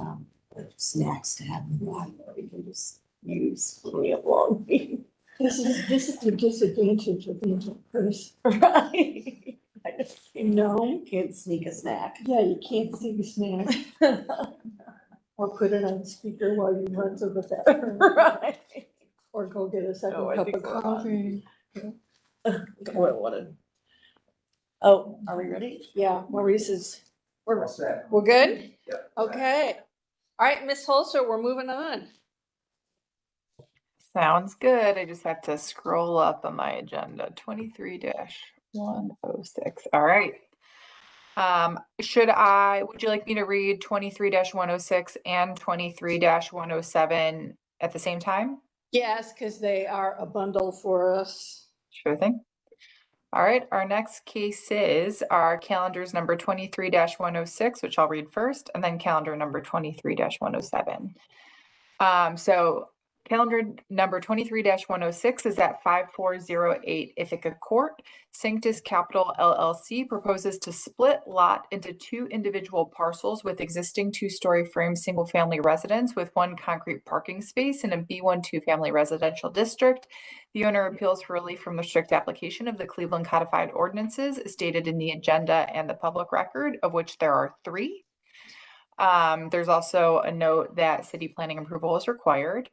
like snacks to have in the body that we can just use when we have long meetings. This is the disadvantage of being a person. Right. You know? You can't sneak a snack. Yeah, you can't see the snack. Or put it on speaker while you run to the bathroom. Right. Or go get a second Oh, I cup think of we're on. coffee. Oh, are we ready? Yeah, Maurice is, We're set. We're good? Yep. Okay. All right, Ms. Holzer, we're moving on. Sounds good. I just have to scroll up on my agenda, 23-106. All right. Would you like me to read 23-106 and 23-107 at the same time? yes, because they are a bundle for us. Sure thing. All right, our next cases are calendars number 23-106, which I'll read first, and then calendar number 23-107. So calendar number 23-106 is at 5408 Ithaca Court. Sanctus Capital LLC proposes to split lot into two individual parcels with existing two-story frame single-family residence with one concrete parking space in a B1 two-family residential district. The owner appeals for relief from the strict application of the Cleveland Codified Ordinances stated in the agenda and the public record, of which there are 3. There's also a note that city planning approval is required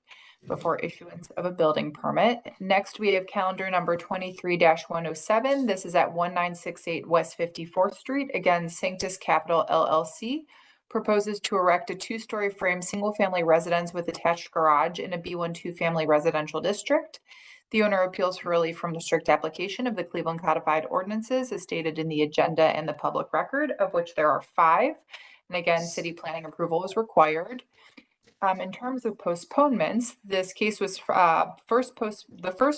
before issuance of a building permit. Next, we have calendar number 23-107. This is at 1968 West 54th Street. Again, Sanctus Capital LLC proposes to erect a two-story frame single-family residence with attached garage in a B1 two-family residential district. The owner appeals for relief from the strict application of the Cleveland Codified Ordinances as stated in the agenda and the public record, of which there are 5. And again, city planning approval is required. In terms of postponements, this case was the first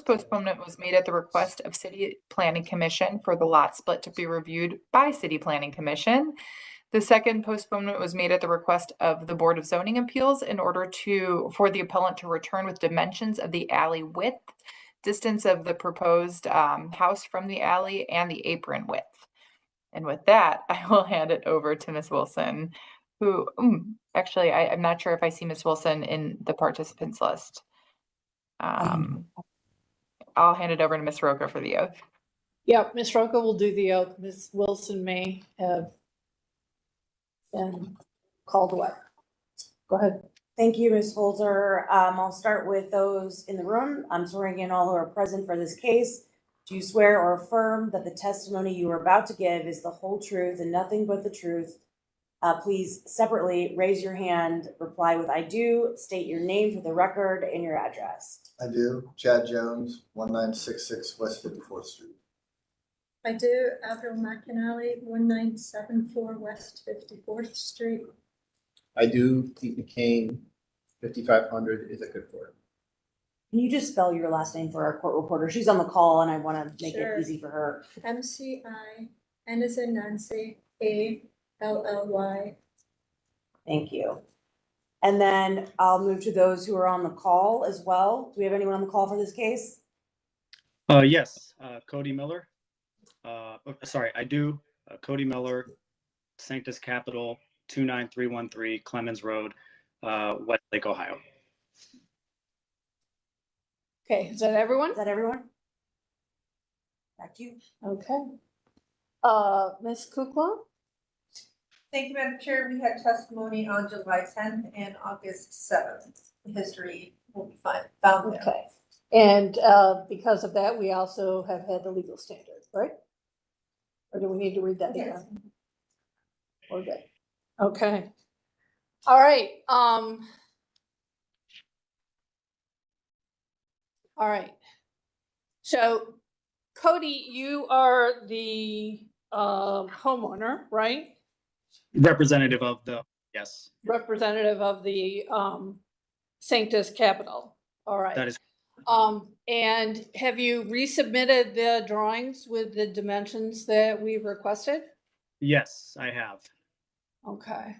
postponement was made at the request of City Planning Commission for the lot split to be reviewed by City Planning Commission. The second postponement was made at the request of the Board of Zoning Appeals in order for the appellant to return with dimensions of the alley width, distance of the proposed house from the alley, and the apron width. And with that, I will hand it over to Ms. Wilson, who actually, I'm not sure if I see Ms. Wilson in the participants list. I'll hand it over to Ms. Roca for the oath. Yep, Ms. Roca will do the oath. Ms. Wilson may have been called away. Go ahead. Thank you, Ms. Holzer. I'll start with those in the room. I'm swearing in all who are present for this case. Do you swear or affirm that the testimony you are about to give is the whole truth and nothing but the truth? Please separately raise your hand, reply with I do, state your name for the record and your address. I do. Chad Jones, 1966 West 54th Street. I do. Avril McAnally, 1974 West 54th Street. I do. Pete McCain, 5500 Ithaca Court. Can you just spell your last name for our court reporter? She's on the call and I want to make Sure. it easy for her. MCI, N as in Nancy, ALLY. Thank you. And then I'll move to those who are on the call as well. Do we have anyone on the call for this case? Yes, Cody Miller. Sorry, I do. Cody Miller, Sanctus Capital, 29313 Clemens Road, Westlake, Ohio. Okay, is that everyone? Is that everyone? Back to you. Okay. Ms. Kukla? Thank you, Madam Chair. We had testimony on July 10th and August 7th. The history will be found there. Okay. And because of that, we also have had the legal standard, right? Or do we need to read that again? Yes. We're good. Okay. All right. All right. So Cody, you are the homeowner, right? Representative of the, yes, Representative of the Sanctus Capital. All right. that is, And have you resubmitted the drawings with the dimensions that we requested? yes, I have. Okay.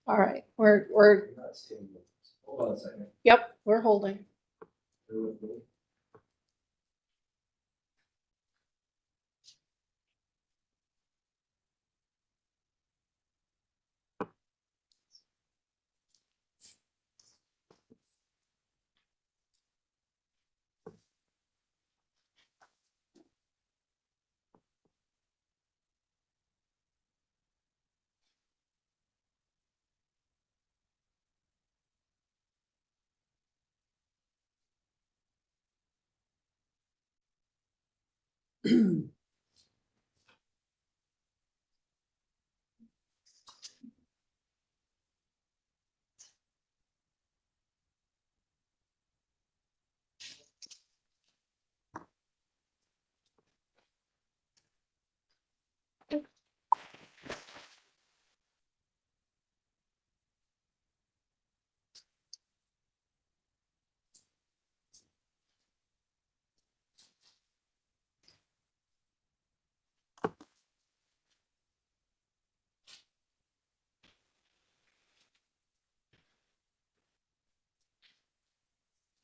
All right, we're, Hold on a second. yep, we're holding.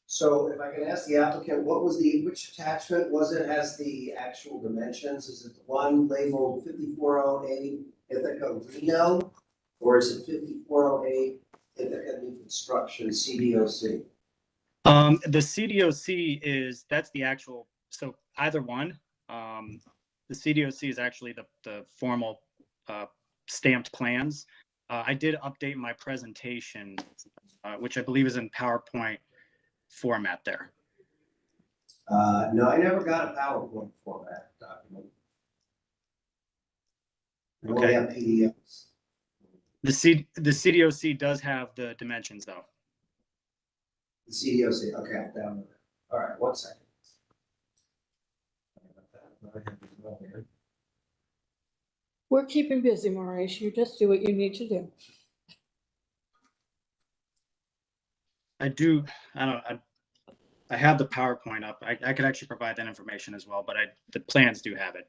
So if I can ask the applicant, which attachment was it, has the actual dimensions? Is it the one labeled 5408 Ithaca Reno? Or is it 5408 Ithaca New Construction CDOC? The CDOC that's the actual, so either one. The CDOC is actually the formal stamped plans. I did update my presentation, which I believe is in PowerPoint format there. No, I never got a PowerPoint format document. I only have PDFs. The CDOC does have the dimensions though. The CDOC, okay, down there. All right, 1 second. We're keeping busy, Maurice. You just do what you need to do. I have the PowerPoint up. I could actually provide that information as well, but the plans do have it.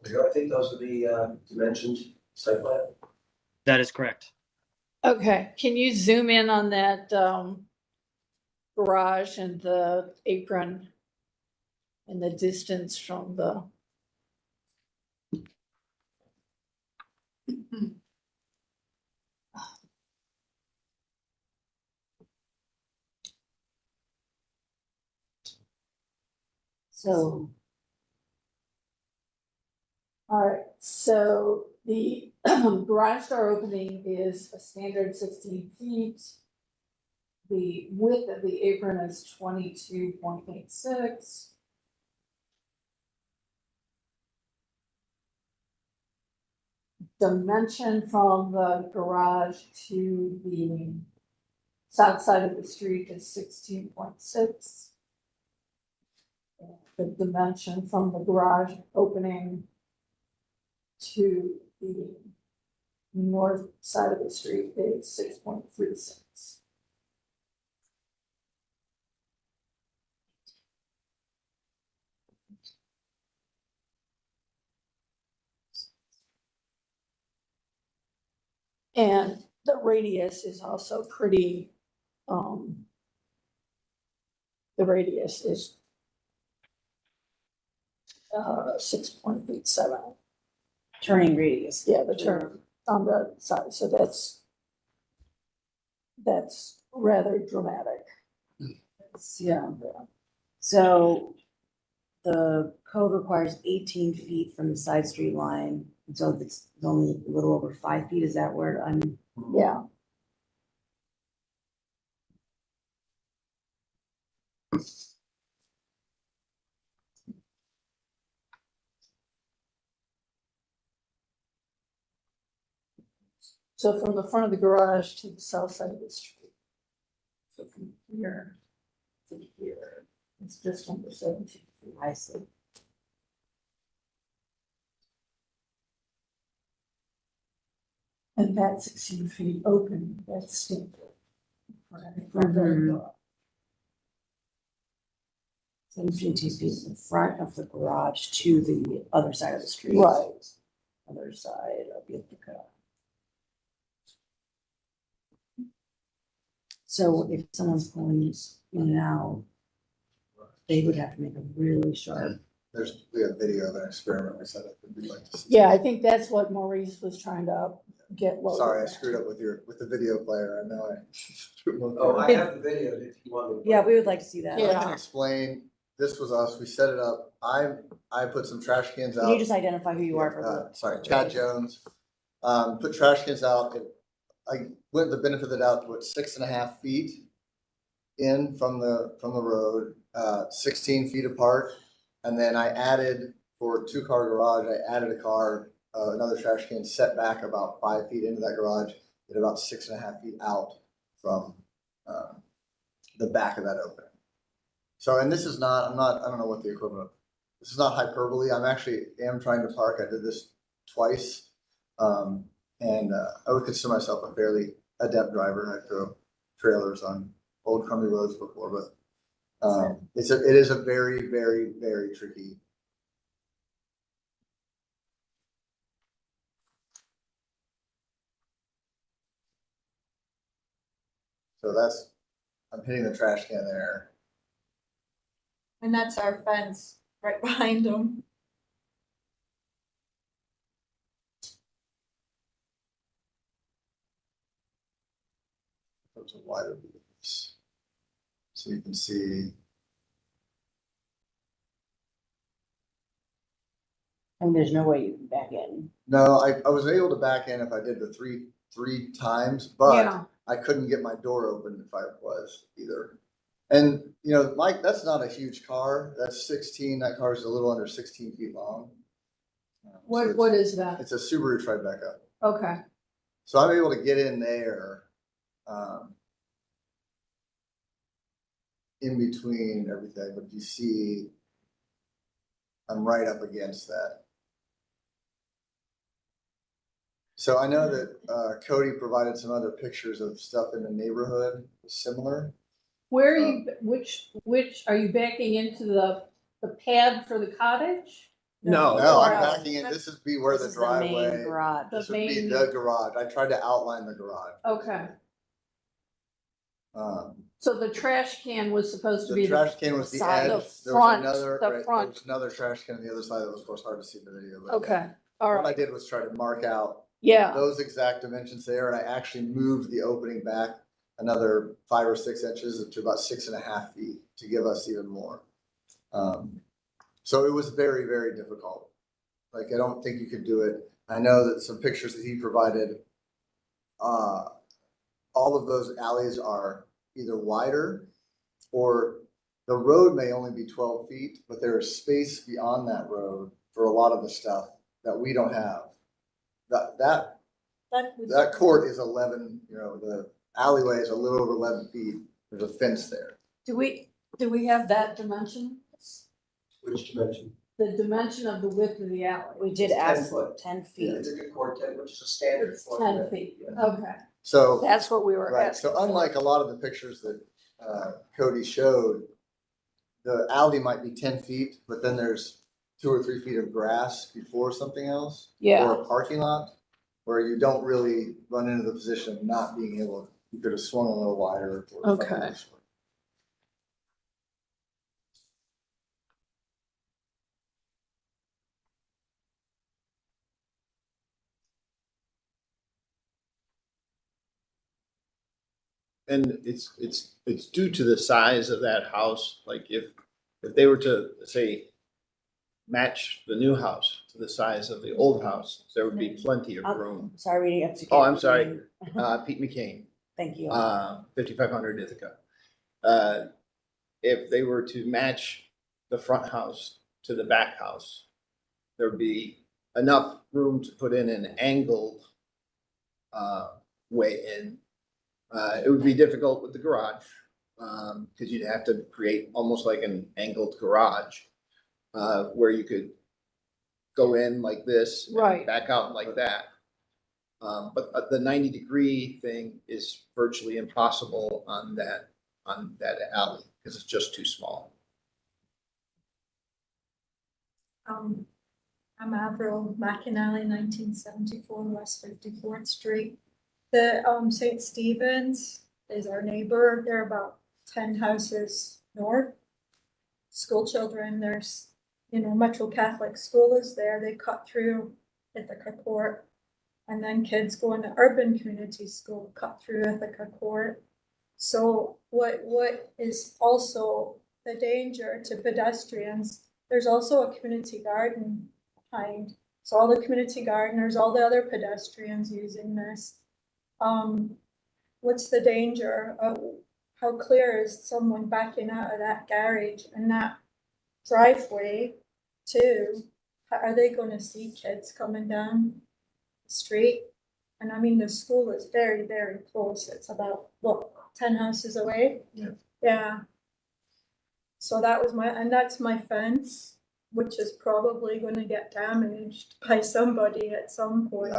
I think those are the dimensions site plan. That is correct. Okay, can you zoom in on that garage and the apron and the distance from the? So, All right, so the garage door opening is a standard 16 feet. The width of the apron is 22.86. Dimension from the garage to the south side of the street is 16.6. The dimension from the garage opening to the north side of the street is 6.36. And the radius is also pretty, the radius is 6.87. turning radius. Yeah, the turn on the side, so that's rather dramatic. Yeah. So the code requires 18 feet from the side street line. And so if it's only a little over 5 feet, is that where I'm? Yeah. So from the front of the garage to the south side of the street. So from here to here, it's just under 17 feet. I see. And that 16 feet open, that's standard. Mhm. 17 feet in front of the garage to the other side of the street. Right. Other side of Ithaca. So if someone's pulling this in and out, they would have to make a really sharp. We have video of an experiment we set up. We'd like to see. Yeah, I think that's what Maurice was trying to get loaded. Sorry, I screwed up with the video player. I know Oh, I have the video if you want me to. Yeah, we would like to see that. I can explain. This was us. We set it up. I put some trash cans out. Can you just identify who you are for the? Sorry, Chad Jones. Put trash cans out. I went the benefit of the doubt to put 6.5 feet in from the road, 16 feet apart. And then I added, for a 2-car garage, I added a car, another trash can set back about 5 feet into that garage, at about 6.5 feet out from the back of that opening. So, and this is not, I don't know what the equivalent of, this is not hyperbole. I'm actually am trying to park. I did this twice. And I would consider myself a fairly adept driver. I drove trailers on old crummy roads before, but it is a very, very, very tricky. So I'm hitting the trash can there. And that's our fence right behind them. Those are wider beams. So you can see. And there's no way you can back in. No, I was able to back in if I did the three times, but Yeah. I couldn't get my door open if I was either. And you know, Mike, that's not a huge car. That's 16. That car is a little under 16 feet long. What is that? It's a Subaru Tribeca. Okay. So I'm able to get in there, in between everything, but you see, I'm right up against that. So I know that Cody provided some other pictures of stuff in the neighborhood similar. Where are you, which, are you backing into the pad for the cottage? No, Or I'm else? backing in. This would be where the driveway. This would be the garage. I tried to outline the garage. Okay, so the trash can was supposed to be The trash can was the side, edge. the There front, was another, the right, front. there was another trash can on the other side that was, of course, hard to see in the video. But Okay, all what I right. did was try to mark out Yeah. those exact dimensions there, and I actually moved the opening back another 5 or 6 inches to about 6.5 feet to give us even more. So it was very, very difficult. Like, I don't think you could do it. I know that some pictures that he provided, all of those alleys are either wider or the road may only be 12 feet, but there is space beyond that road for a lot of the stuff that we don't have. That court is 11, you know, the alleyway is a little over 11 feet. There's a fence there. Do we have that dimension? Which dimension? The dimension of the width of the alley? We did It's 10 ask foot. 10 Yeah, feet. it's a good court 10, which is a standard. It's floor 10 width. feet, Yeah. okay. So That's what we were right. asking. So unlike a lot of the pictures that Cody showed, the alley might be 10 feet, but then there's 2 or 3 feet of grass before something else. Yeah. Or a parking lot where you don't really run into the position of not being able, you could have swung a little wider. Or Okay. And it's due to the size of that house. Like if they were to say match the new house to the size of the old house, there would be plenty of room. Sorry, we didn't have to. Oh, I'm sorry. Pete McCain. Thank you. 5500 Ithaca. If they were to match the front house to the back house, there'd be enough room to put in an angled way in. It would be difficult with the garage because you'd have to create almost like an angled garage where you could go in like this, Right. back out like that. But the 90-degree thing is virtually impossible on that alley because it's just too small. I'm Avril McAnally, 1974 West 54th Street. The St. Stephen's is our neighbor. They're about 10 houses north. School children, there's, Metro Catholic School is there. They cut through Ithaca Court. and then kids going to urban community school cut through Ithaca Court. So what is also the danger to pedestrians, there's also a community garden behind. So all the community gardeners, all the other pedestrians using this, what's the danger of, how clear is someone backing out of that garage and that driveway too? Are they gonna see kids coming down the street? And I mean, the school is very, very close. It's about, what, 10 houses away? Yeah. Yeah. So that was and that's my fence, which is probably gonna get damaged by somebody at some point.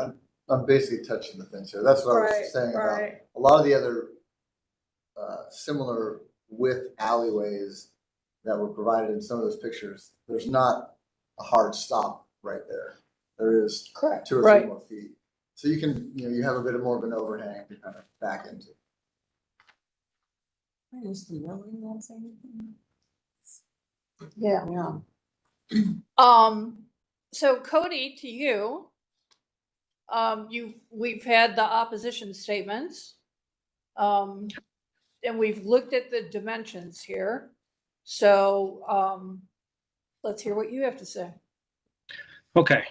I'm basically touching the fence here. That's what I Right, was saying about right. a lot of the other similar width alleyways that were provided in some of those pictures. There's not a hard stop right there. There is Correct. 2 or 3 Right. more feet. So you can, you have a bit more of an overhang to kind of back into. Yeah. Yeah. So Cody, to you, we've had the opposition statements. And we've looked at the dimensions here. So, let's hear what you have to say. Okay,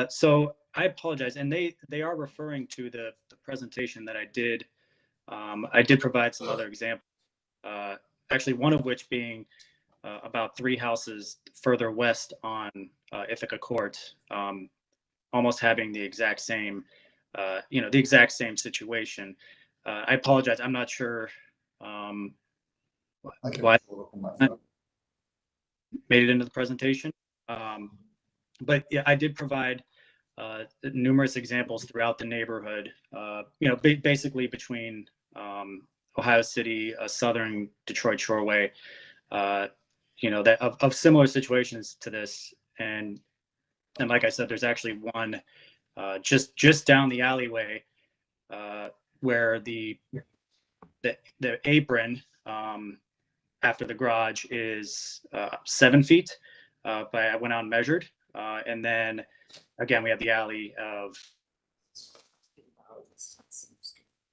so I apologize, and they are referring to the presentation that I did. I did provide some other examples, actually one of which being about 3 houses further west on Ithaca Court, almost having the exact same, the exact same situation. I apologize, I'm not sure why made it into the presentation. But yeah, I did provide numerous examples throughout the neighborhood, basically between Ohio City, southern Detroit Shoreway, that of similar situations to this. And like I said, there's actually one just down the alleyway where the apron after the garage is 7 feet. But I went out and measured. And then again, we have the alley of.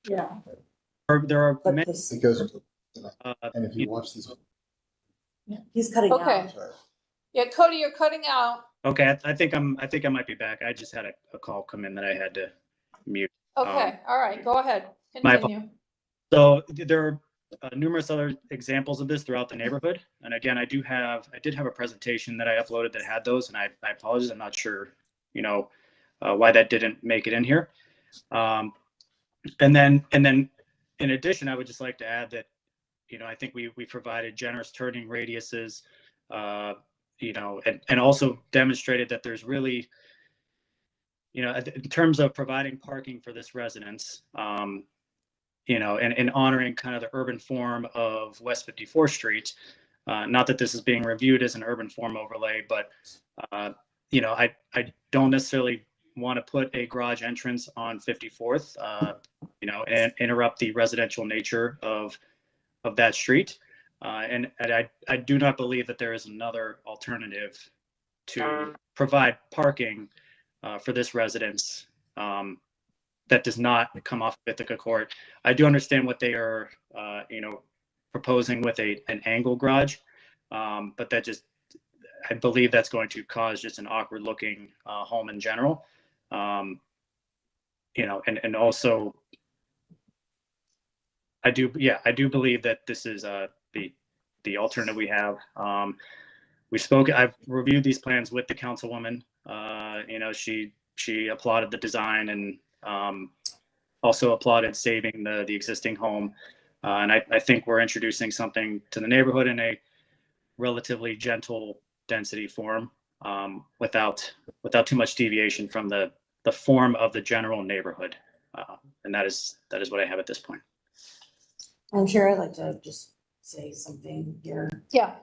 Yeah. There are many. It goes into, and if you watch these. He's cutting Okay. out. Yeah, Cody, you're cutting out. Okay, I think I might be back. I just had a call come in that I had to mute. Okay, all right, go ahead. My Continue. So there are numerous other examples of this throughout the neighborhood. And again, I did have a presentation that I uploaded that had those, and I apologize. I'm not sure, why that didn't make it in here. And then in addition, I would just like to add that, I think we provided generous turning radiuses, and also demonstrated that there's really, in terms of providing parking for this residence, and honoring kind of the urban form of West 54th Street. Not that this is being reviewed as an urban form overlay, but, I don't necessarily want to put a garage entrance on 54th, and interrupt the residential nature of that street. And I do not believe that there is another alternative to provide parking for this residence that does not come off of Ithaca Court. I do understand what they are, proposing with an angle garage, but that just, I believe that's going to cause just an awkward looking home in general. And also, I do believe that this is the alternative we have. I've reviewed these plans with the councilwoman. She applauded the design and also applauded saving the existing home. And I think we're introducing something to the neighborhood in a relatively gentle density form, without too much deviation from the form of the general neighborhood. And that is what I have at this point. I'm sure I'd like to just say something here. Yeah.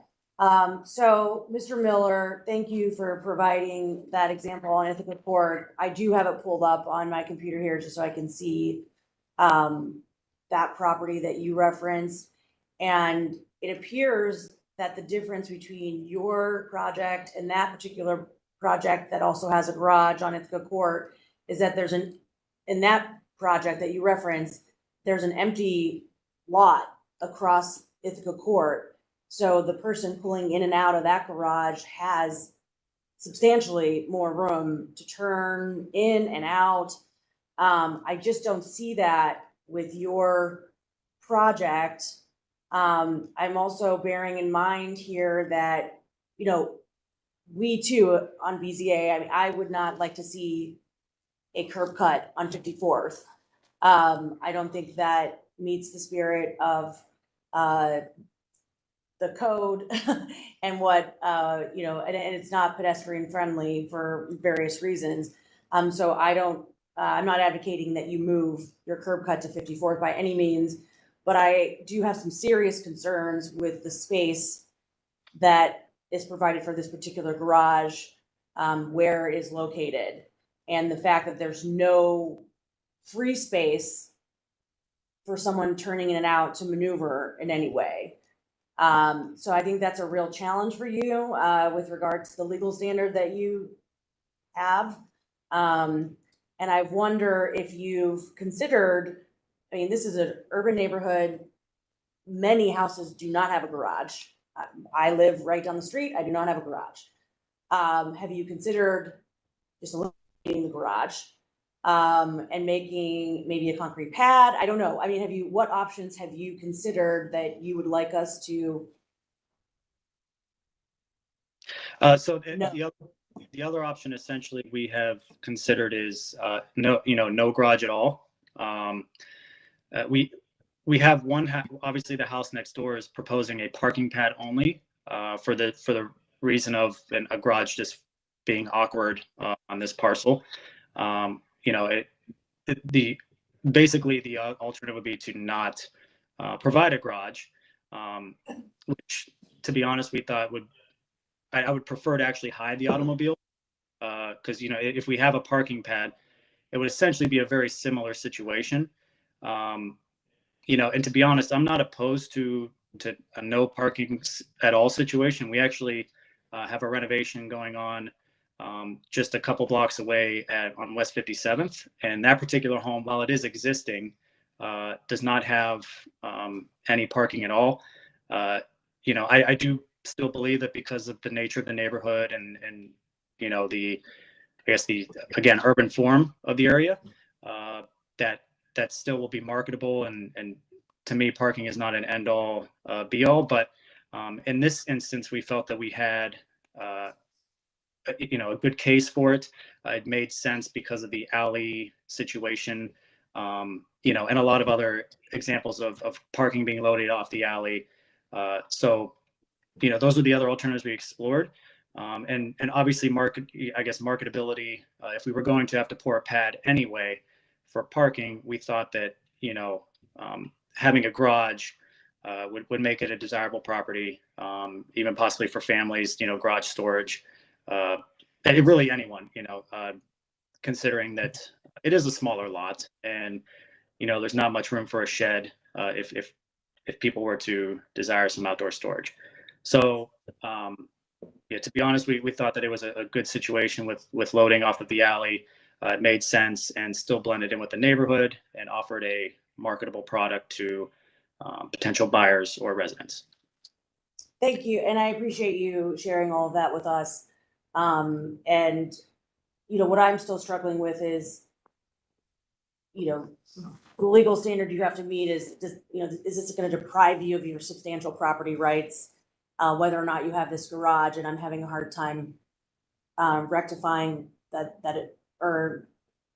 So Mr. Miller, thank you for providing that example on Ithaca Court. I do have it pulled up on my computer here just so I can see that property that you referenced. And it appears that the difference between your project and that particular project that also has a garage on Ithaca Court is that there's in that project that you referenced, there's an empty lot across Ithaca Court. So the person pulling in and out of that garage has substantially more room to turn in and out. I just don't see that with your project. I'm also bearing in mind here that, you know, we too on BZA, I mean, I would not like to see a curb cut on 54th. I don't think that meets the spirit of the code and what, you know, and it's not pedestrian friendly for various reasons. So I'm not advocating that you move your curb cut to 54th by any means, but I do have some serious concerns with the space that is provided for this particular garage, where it is located, and the fact that there's no free space for someone turning in and out to maneuver in any way. So I think that's a real challenge for you with regard to the legal standard that you have. And I wonder if you've considered, I mean, this is an urban neighborhood. Many houses do not have a garage. I live right down the street. I do not have a garage. Have you considered just eliminating the garage and making maybe a concrete pad? I don't know. I mean, what options have you considered that you would like us to? So the other option essentially we have considered is no garage at all. We have obviously the house next door is proposing a parking pad only for the reason of a garage just being awkward on this parcel. Basically the alternative would be to not provide a garage, which, to be honest, we thought I would prefer to actually hide the automobile, because if we have a parking pad, it would essentially be a very similar situation. And to be honest, I'm not opposed to a no parking at all situation. We actually have a renovation going on just a couple blocks away on West 57th, and that particular home, while it is existing, does not have any parking at all. I do still believe that because of the nature of the neighborhood and the again urban form of the area, that still will be marketable, and to me parking is not an end all be all, but in this instance we felt that we had a good case for it. It made sense because of the alley situation, and a lot of other examples of parking being loaded off the alley. So those are the other alternatives we explored. And obviously marketability, if we were going to have to pour a pad anyway for parking, we thought that, having a garage would make it a desirable property, even possibly for families, garage storage, really anyone, considering that it is a smaller lot and, there's not much room for a shed if people were to desire some outdoor storage. So, to be honest, we thought that it was a good situation with loading off of the alley. It made sense and still blended in with the neighborhood and offered a marketable product to potential buyers or residents. Thank you, and I appreciate you sharing all of that with us. And what I'm still struggling with is, the legal standard you have to meet is this going to deprive you of your substantial property rights, whether or not you have this garage? And I'm having a hard time rectifying that it, or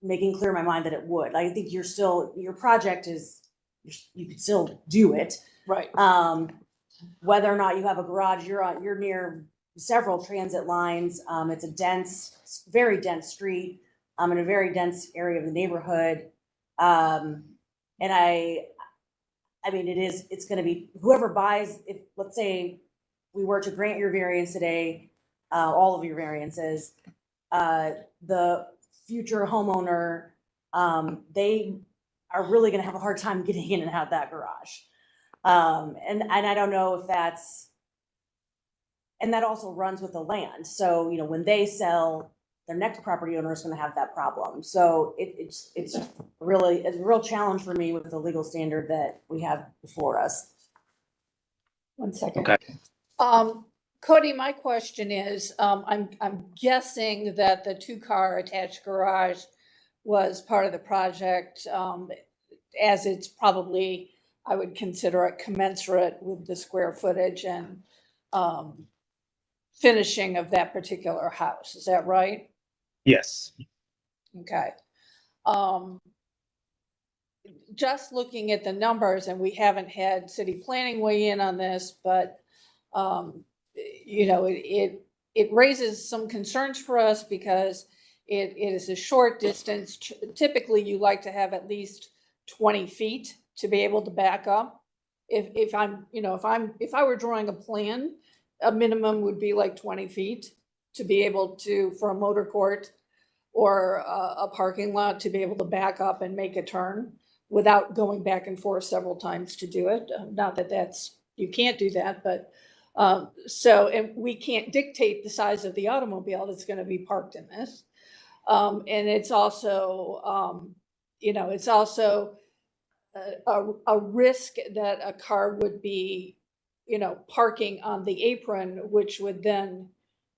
making clear in my mind that it would. I think your project is, you could still do it. Right. Whether or not you have a garage, you're near several transit lines. It's a very dense street, in a very dense area of the neighborhood. And it's going to be whoever buys, if let's say we were to grant your variance today, all of your variances, the future homeowner, they are really going to have a hard time getting in and out of that garage. And I don't know if and that also runs with the land. So, when they sell their next property owner is gonna have that problem. So it's a real challenge for me with the legal standard that we have before us. 1 second. Okay. Cody, my question is, I'm guessing that the 2-car attached garage was part of the project, as it's probably, I would consider it commensurate with the square footage and finishing of that particular house. Is that right? Yes. Okay. Just looking at the numbers, and we haven't had city planning weigh in on this, but you know, it raises some concerns for us because it is a short distance. Typically, you like to have at least 20 feet to be able to back up. If I were drawing a plan, a minimum would be like 20 feet to be able to, for a motor court or a parking lot, to be able to back up and make a turn without going back and forth several times to do it. Not that you can't do that, but and we can't dictate the size of the automobile that's going to be parked in this. And it's also, it's also a risk that a car would be, parking on the apron, which would then,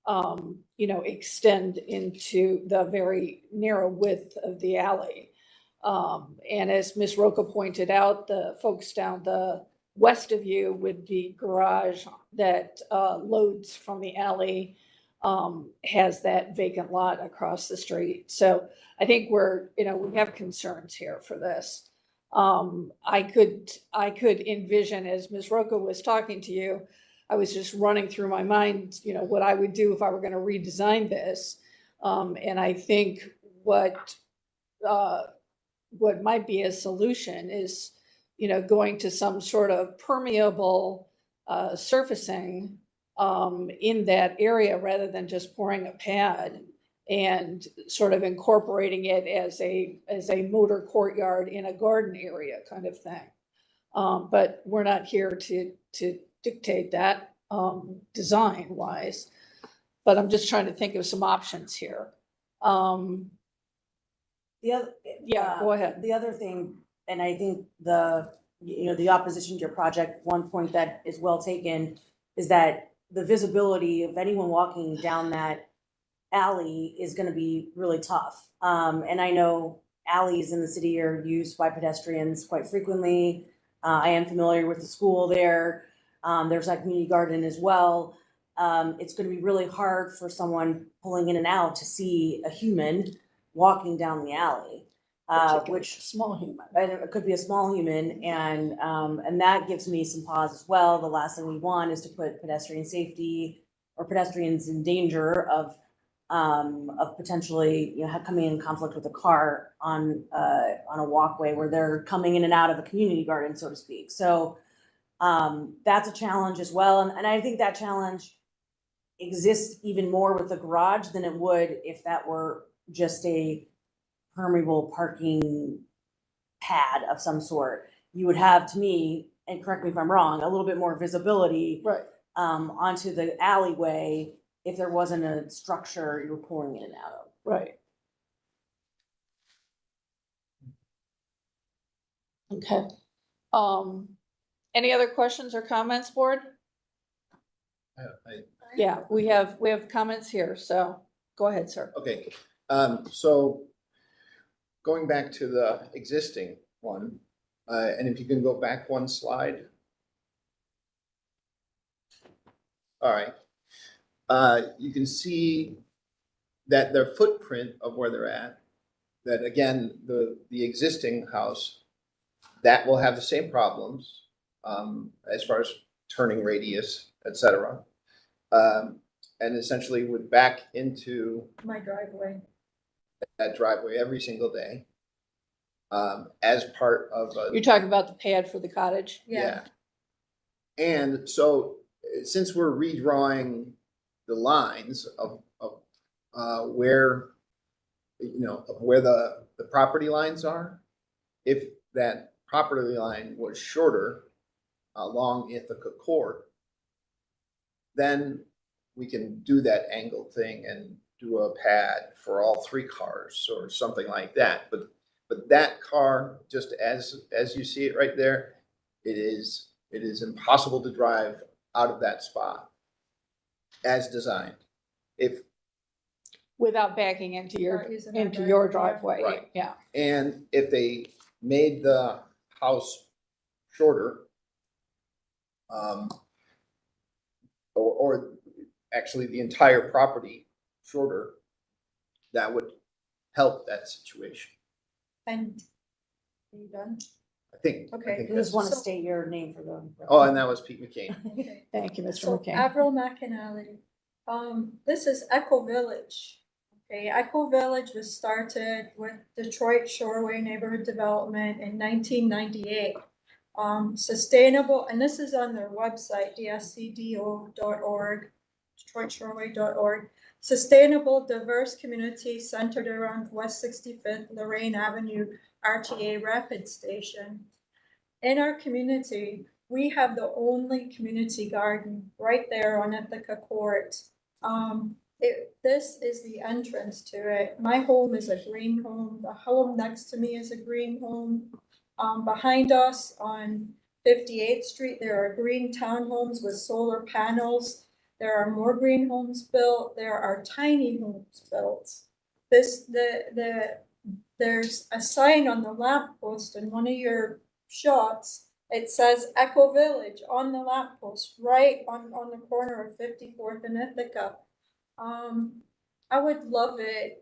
extend into the very narrow width of the alley. And as Ms. Roca pointed out, the folks down the west of you with the garage that loads from the alley has that vacant lot across the street. So I think we have concerns here for this. I could envision, as Ms. Roca was talking to you, I was just running through my mind, what I would do if I were going to redesign this. And I think what might be a solution is, going to some sort of permeable surfacing in that area rather than just pouring a pad, and sort of incorporating it as a motor courtyard in a garden area kind of thing. But we're not here to dictate that design wise, but I'm just trying to think of some options here. The other, Yeah, go ahead. The other thing, and I think the opposition to your project, one point that is well taken is that the visibility of anyone walking down that alley is going to be really tough. And I know alleys in the city are used by pedestrians quite frequently. I am familiar with the school there. There's that community garden as well. It's going to be really hard for someone pulling in and out to see a human walking down the alley, which small human. It could be a small human, and that gives me some pause as well. The last thing we want is to put pedestrian safety or pedestrians in danger of potentially coming in conflict with a car on a walkway where they're coming in and out of a community garden, so to speak. So that's a challenge as well, and I think that challenge exists even more with the garage than it would if that were just a permeable parking pad of some sort. You would have, to me, and correct me if I'm wrong, a little bit more visibility onto the alleyway if there wasn't a structure you were pulling in and out of. Right. Okay. Any other questions or comments, board? Yeah, we have comments here, so go ahead, sir. Okay, so going back to the existing one, and if you can go back one slide. All right. You can see that their footprint of where they're at, that again, the existing house, that will have the same problems as far as turning radius, et cetera. And essentially would back into My driveway. that driveway every single day as part of a. You're talking about the pad for the cottage? Yeah. And so since we're redrawing the lines of where, of where the property lines are, if that property line was shorter along Ithaca Court, then we can do that angle thing and do a pad for all 3 cars or something like that. But that car, just as you see it right there, it is impossible to drive out of that spot as designed. Without backing into Using that your driveway, driveway, Right. yeah. And if they made the house shorter, or actually the entire property shorter, that would help that situation. And are you done? I think. Okay. I think You just that's- want to state your name for them. Oh, and that was Pete McCain. Okay. Thank you, Mr. So McCain. Avril McAnally. This is Echo Village. Okay, Echo Village was started with Detroit Shoreway Neighborhood Development in 1998. Sustainable, and this is on their website, dscdo.org, detroitshoreway.org. Sustainable, diverse community centered around West 65th Lorraine Avenue RTA Rapid Station. In our community, we have the only community garden right there on Ithaca Court. This is the entrance to it. My home is a green home. The home next to me is a green home. Behind us on 58th Street, there are green townhomes with solar panels. There are more green homes built. There are tiny homes built. There's a sign on the lamppost in one of your shots. It says Echo Village on the lamppost, right on the corner of 54th and Ithaca. I would love it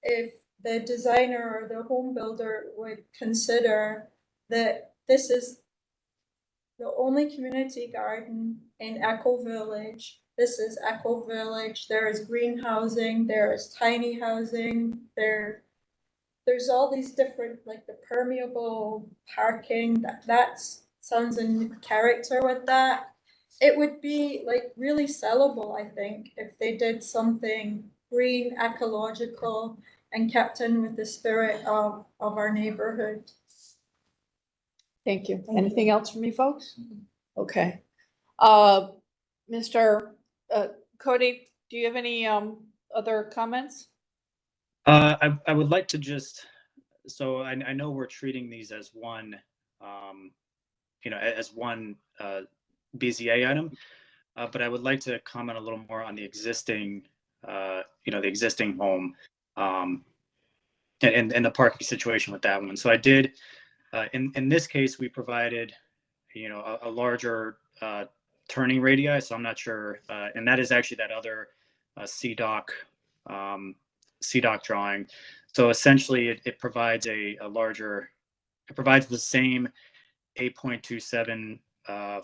if the designer or the home builder would consider that this is the only community garden in Echo Village. This is Echo Village. There is green housing, there is tiny housing, there's all these different, like the permeable parking, that sounds in character with that. It would be like really sellable, I think, if they did something green, ecological, and kept in with the spirit of our neighborhood. Thank you. Thank Anything you. else from you folks? Okay. Mr. Cody, do you have any other comments? I would like to just, so I know we're treating these as one, as one BZA item, but I would like to comment a little more on the existing, the existing home, and the parking situation with that one. So I did, in this case, we provided, a larger turning radii. So I'm not sure, and that is actually that other CDOC drawing. So essentially, it provides it provides the same 8.27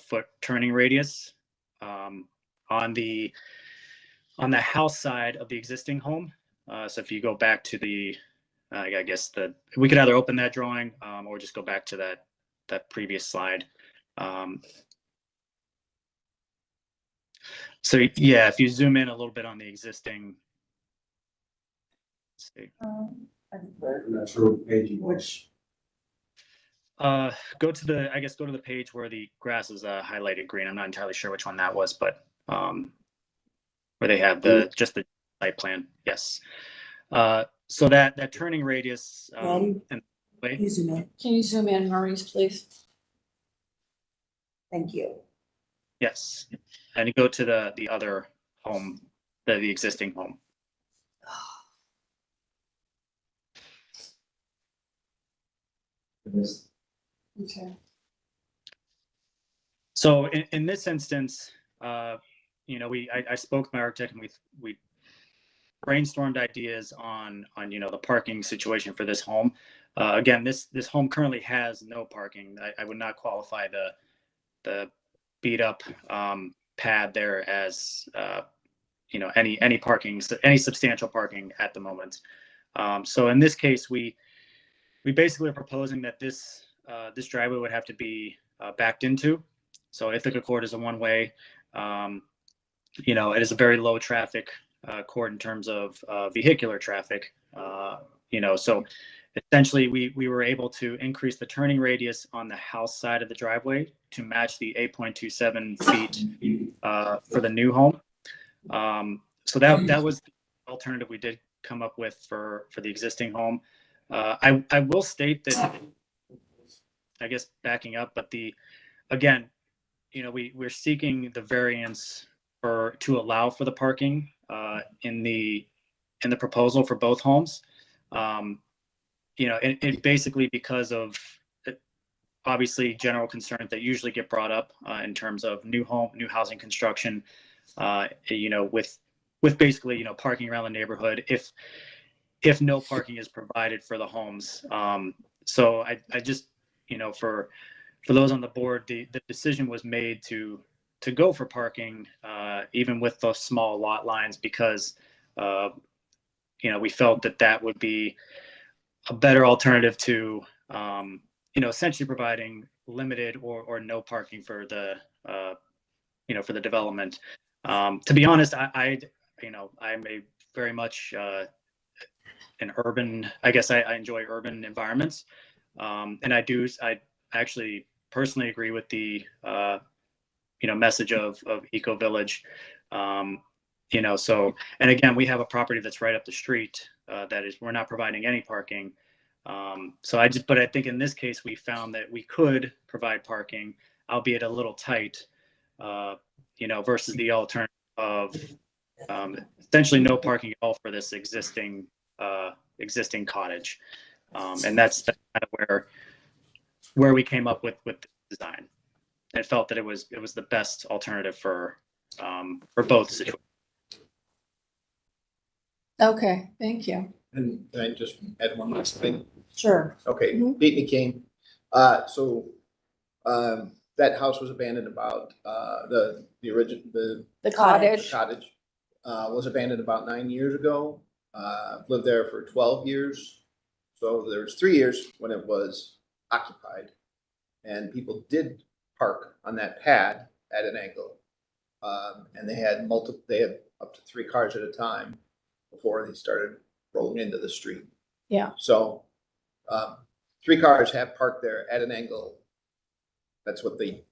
foot turning radius on the house side of the existing home. So if you go back to the, I guess we could either open that drawing or just go back to that previous slide. So yeah, if you zoom in a little bit on the existing. Let's see. I'm not sure what page you want. Go to the page where the grass is highlighted green. I'm not entirely sure which one that was, but where they have just the site plan. Yes. So that turning radius. Can you zoom in? Can you zoom in, Maurice, please? Thank you. Yes, and you go to the other home, the existing home. Okay. So in this instance, I spoke to my architect and we brainstormed ideas on the parking situation for this home. Again, this home currently has no parking. I would not qualify the beat up pad there as any parking, any substantial parking at the moment. So in this case, we basically are proposing that this driveway would have to be backed into. So Ithaca Court is a one-way. It is a very low traffic court in terms of vehicular traffic. So essentially we were able to increase the turning radius on the house side of the driveway to match the 8.27 feet for the new home. So that was the alternative we did come up with for the existing home. I will state that, I guess backing up, but again, we're seeking the variance to allow for the parking in the proposal for both homes. It basically because of obviously general concerns that usually get brought up in terms of new housing construction, with basically, parking around the neighborhood if no parking is provided for the homes. So I just, for those on the board, the decision was made to go for parking, even with those small lot lines, because, we felt that would be a better alternative to, essentially providing limited or no parking for the, for the development. To be honest, I'm a very much an urban, I guess I enjoy urban environments. And I actually personally agree with the, message of Eco Village. So, and again, we have a property that's right up the street we're not providing any parking. But I think in this case, we found that we could provide parking, albeit a little tight, versus the alternative of essentially no parking at all for this existing cottage. And that's kind of where we came up with the design. I felt that it was the best alternative for both situations. Okay, thank you. And can I just add one last thing? Sure. Okay, beat me, King. So that house was abandoned about the original The cottage. The cottage was abandoned about 9 years ago. Lived there for 12 years. So there was 3 years when it was occupied, and people did park on that pad at an angle, and they had up to 3 cars at a time before they started rolling into the street. Yeah. So 3 cars have parked there at an angle. That's what he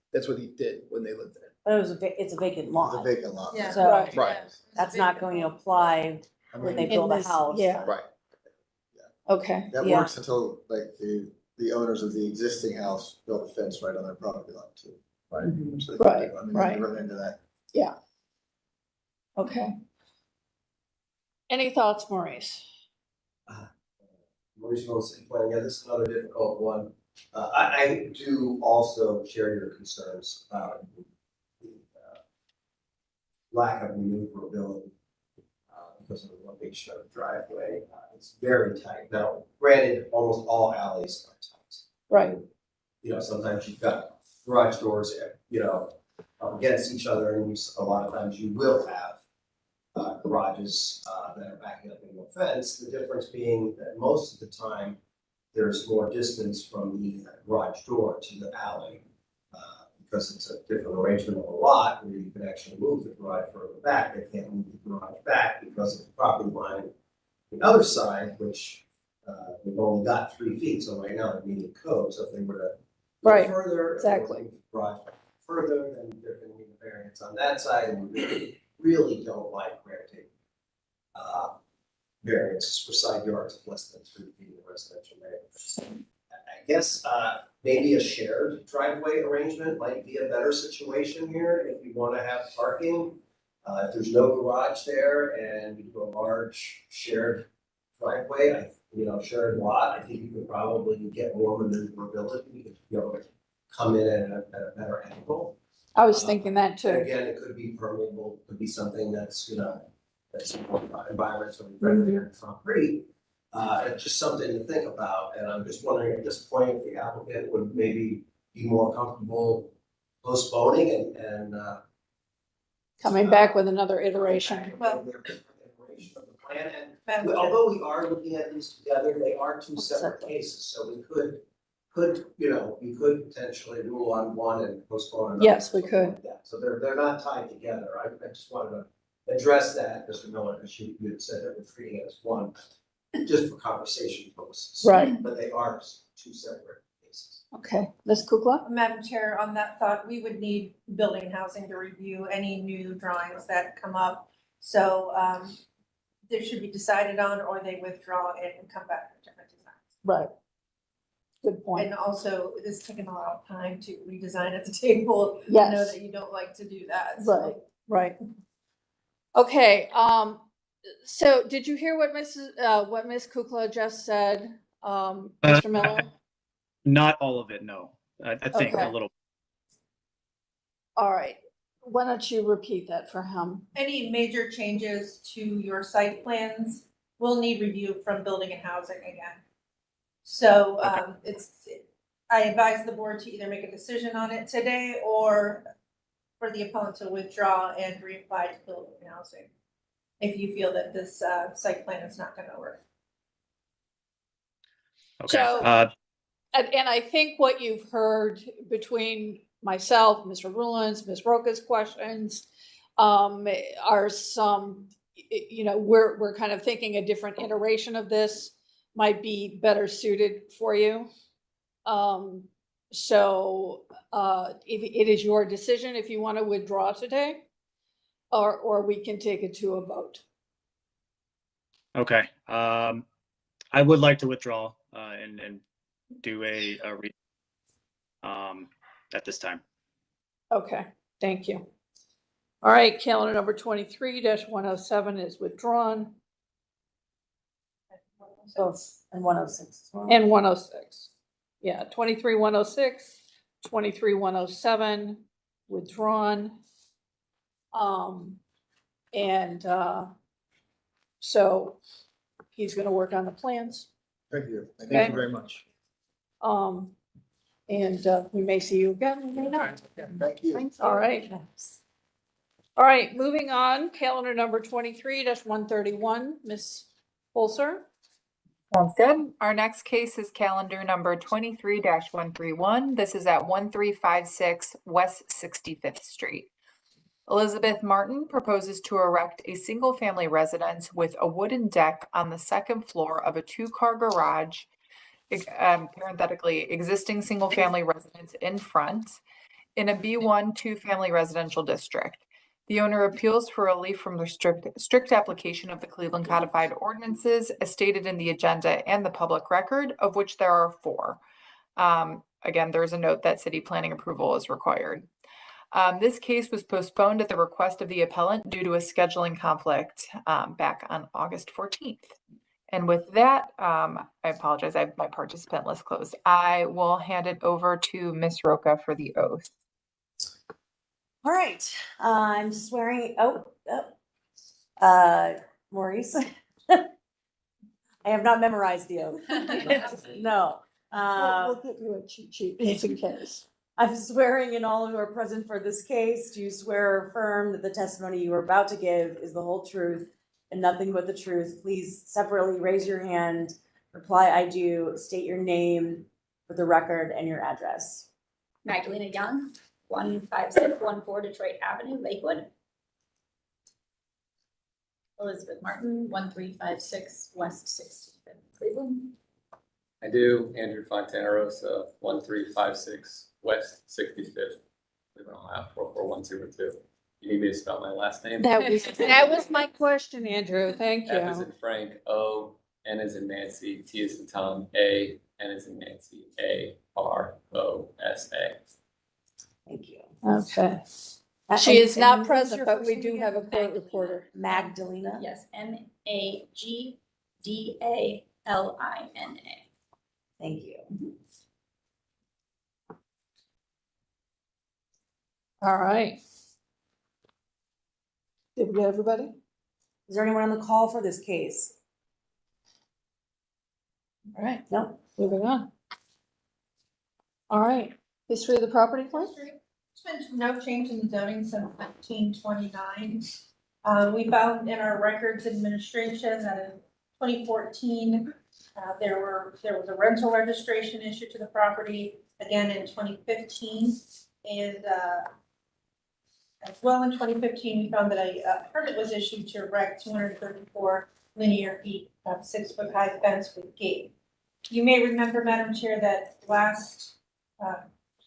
did when they lived there. But it's a vacant lot. It's a vacant lot. Yeah. So Right. that's not going to apply when they build a house. Yeah. Right. Okay. That Yeah. works until like the owners of the existing house built a fence right on their property line too. Right. Mhm. So Right, I mean, right. they run into that. Yeah. Okay. Any thoughts, Maurice? Maurice Wilson, planning, yeah, this is another difficult one. I do also share your concerns about the lack of maneuverability because of the location of the driveway. It's very tight. Now, granted, almost all alleys are tight. Right. Sometimes you've got garage doors, against each other, and a lot of times you will have garages that are backing up into a fence. The difference being that most of the time, there's more distance from the garage door to the alley because it's a different arrangement of a lot where you can actually move the garage further back. They can't move the garage back because of the property line. The other side, which we've only got 3 feet, so right now they're meeting code. So if they were to go Right, further, exactly. move the garage back further, then they're going to need a variance on that side, and we really don't like granting variances for side yards of less than 3 feet in a residential neighborhood. I guess maybe a shared driveway arrangement might be a better situation here if you want to have parking. If there's no garage there and you do a large shared driveway, shared lot, I think you could probably get more maneuverability. You could be able to come in at a better angle. I was thinking that And too. again, it could be permeable, could be something that's, that's environmentally friendly and concrete. It's just something to think about, and I'm just wondering at this point if the applicant would maybe be more comfortable postponing and Coming back with another iteration. Well, And although we are looking at these together, they are 2 separate cases, so we could potentially rule on one and postpone another. Yes, we could. Yeah, so they're not tied together. I just wanted to address that, Mr. Miller, because you had said that we're treating it as one, just for conversation purposes. Right. But they are 2 separate cases. Okay, Ms. Kukla? Madam Chair, on that thought, we would need building and housing to review any new drawings that come up. So there should be decided on, or they withdraw it and come back with different designs. Right. Good point. And also, it is taking a lot of time to redesign at the table. I know Yes. that you don't like to do that. so. Right. Okay, so did you hear what Ms. Kukla just said, Mr. Miller? Not all of it, no. I think Okay. a little. All right, why don't you repeat that for him? Any major changes to your site plans will need review from building and housing again. So I advise the board to either make a decision on it today or for the appellant to withdraw and reapply to building and housing if you feel that this site plan is not gonna work. Okay. So, and I think what you've heard between myself, Mr. Rulins, Ms. Roca's questions, are some, we're kind of thinking a different iteration of this might be better suited for you. So it is your decision if you want to withdraw today, or we can take it to a vote. Okay. I would like to withdraw and do a at this time. Okay, thank you. All right, calendar number 23-107 is withdrawn. So, and 106 as well. And 106. Yeah, 23-106, 23-107, withdrawn. So he's gonna work on the plans. Thank you. Thank Okay. you very much. We may see you again, we may not. Thank you. All right. All right, moving on, calendar number 23-131, Ms. Holzer. Sounds good. Our next case is calendar number 23-131. This is at 1356 West 65th Street. Elizabeth Martin proposes to erect a single-family residence with a wooden deck on the second floor of a two-car garage, parenthetically, existing single-family residence in front, in a B1 two-family residential district. The owner appeals for relief from the strict application of the Cleveland Codified Ordinances as stated in the agenda and the public record, of which there are 4. Again, there's a note that city planning approval is required. This case was postponed at the request of the appellant due to a scheduling conflict back on August 14th. And with that, I apologize, I have my participant list closed. I will hand it over to Ms. Roca for the oath. All right, I'm swearing, Maurice. I have not memorized the oath. No. We'll get you a cheat sheet just in case. I'm swearing in all who are present for this case, do you swear or affirm that the testimony you are about to give is the whole truth and nothing but the truth? Please separately raise your hand, reply I do, state your name for the record and your address. Magdalena Young, 15614 Detroit Avenue, Lakewood. Elizabeth Martin, 1356 West 65th, Cleveland. I do. Andrew Fontana Rosa, 1356 West 65th, Cleveland, Ohio, 44102. You need me to spell my last name? That was my question, Andrew. Thank F as you. in Frank, O, N as in Nancy, T as in Tom, A, N as in Nancy, A, R, O, S, A. Thank you. Okay. She is not present, but we do have a court reporter. Magdalena? Yes, Magdalina. Thank you. All right. Did we get everybody? Is there anyone on the call for this case? All right, No. moving on. All right, history of the property plan? There's been no change in the zoning since 1929. We found in our records administration that in 2014, there was a rental registration issued to the property, again in 2015. And as well in 2015, we found that a permit was issued to erect 234 linear feet of 6-foot high fence with gate. You may remember, Madam Chair, that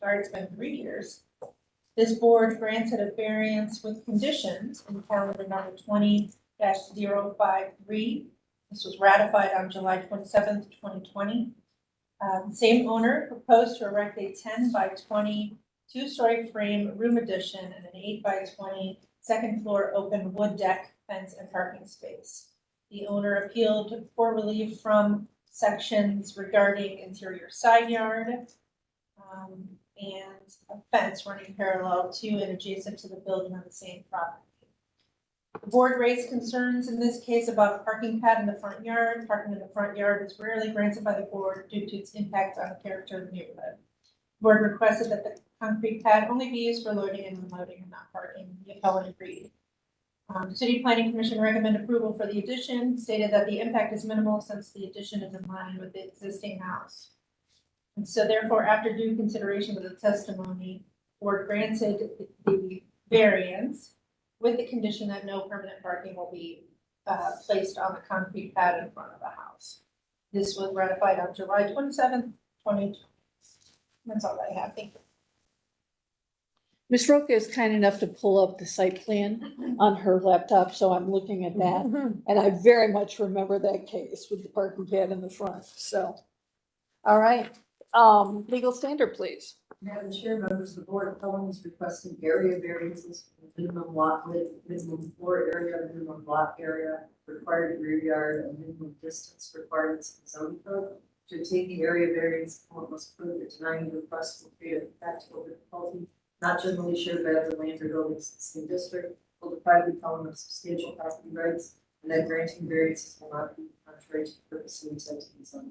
it's been 3 years, this board granted a variance with conditions in calendar number 053. This was ratified on July 27th, 2020. The same owner proposed to erect a 10 by 20 two-story frame room addition and an 8 by 20 second floor open wood deck, fence, and parking space. The owner appealed for relief from sections regarding interior side yard and a fence running parallel to and adjacent to the building on the same property. The board raised concerns in this case about a parking pad in the front yard. Parking in the front yard is rarely granted by the board due to its impact on the character of the neighborhood. The board requested that the concrete pad only be used for loading and unloading and not parking. The appellant agreed. The City Planning Commission recommended approval for the addition, stated that the impact is minimal since the addition is in line with the existing house. And so therefore, after due consideration of the testimony, the board granted the variance with the condition that no permanent parking will be placed on the concrete pad in front of the house. This was ratified on July 27th, 2020. That's all I have. Thank you. Ms. Roca is kind enough to pull up the site plan on her laptop, so I'm looking at that. And I very much remember that case with the parking pad in the front, so. All right, legal standard, please. Madam Chair, members of the Board, appellant is requesting area variances for the minimum lot width, minimum floor area, minimum lot area, required rear yard, and minimum distance requirements in zoning code. To obtain the area variance, appellant must prove that denying the request will create a practical difficulty not generally shared by other land or buildings in the same district, will deprive the appellant of substantial property rights, and that granting variances will not be contrary to the purpose and intent of the zoning.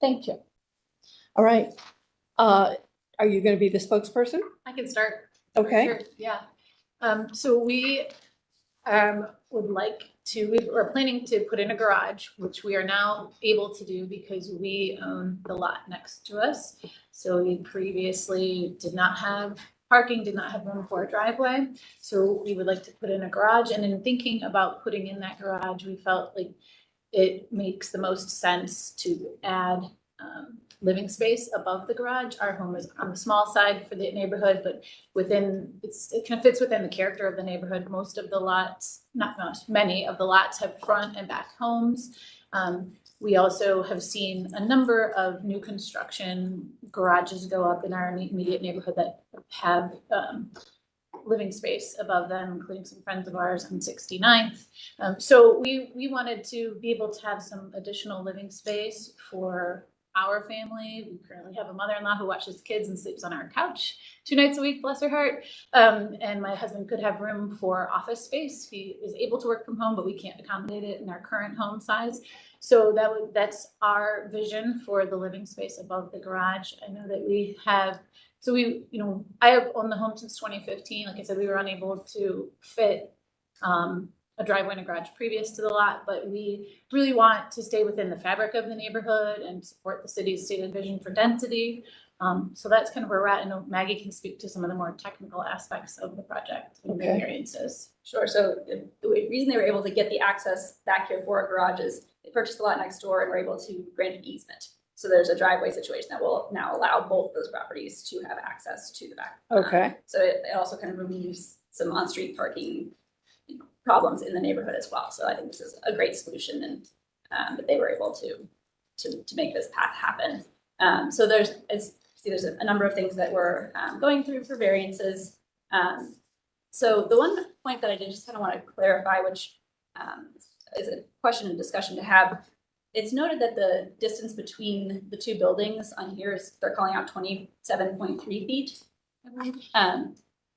Thank you. All right, are you gonna be the spokesperson? I can start. Okay. Sure, yeah. So we would like to, we're planning to put in a garage, which we are now able to do because we own the lot next to us. So we previously did not have parking, did not have room for a driveway. So we would like to put in a garage, and in thinking about putting in that garage, we felt like it makes the most sense to add living space above the garage. Our home is on the small side for the neighborhood, but within, it kind of fits within the character of the neighborhood. Most of the lots, not many of the lots have front and back homes. We also have seen a number of new construction garages go up in our immediate neighborhood that have living space above them, including some friends of ours on 69th. So we wanted to be able to have some additional living space for our family. We currently have a mother-in-law who watches kids and sleeps on our couch 2 nights a week, bless her heart. And my husband could have room for office space. He is able to work from home, but we can't accommodate it in our current home size. So that's our vision for the living space above the garage. I know that we have, so we, I have owned the home since 2015. Like I said, we were unable to fit a driveway and a garage previous to the lot, but we really want to stay within the fabric of the neighborhood and support the city's stated vision for density. So that's kind of where we're at. I know Maggie can speak to some of the more technical aspects of the project and the variances. Sure. So the reason they were able to get the access back here for a garage is they purchased the lot next door and were able to grant an easement. So there's a driveway situation that will now allow both those properties to have access to the back. Okay. So it also kind of relieves some on-street parking problems in the neighborhood as well. So I think this is a great solution, and that they were able to make this path happen. So there's a number of things that we're going through for variances. So the one point that I did just kind of want to clarify, which is a question and discussion to have. It's noted that the distance between the two buildings on here is, they're calling out 27.3 feet.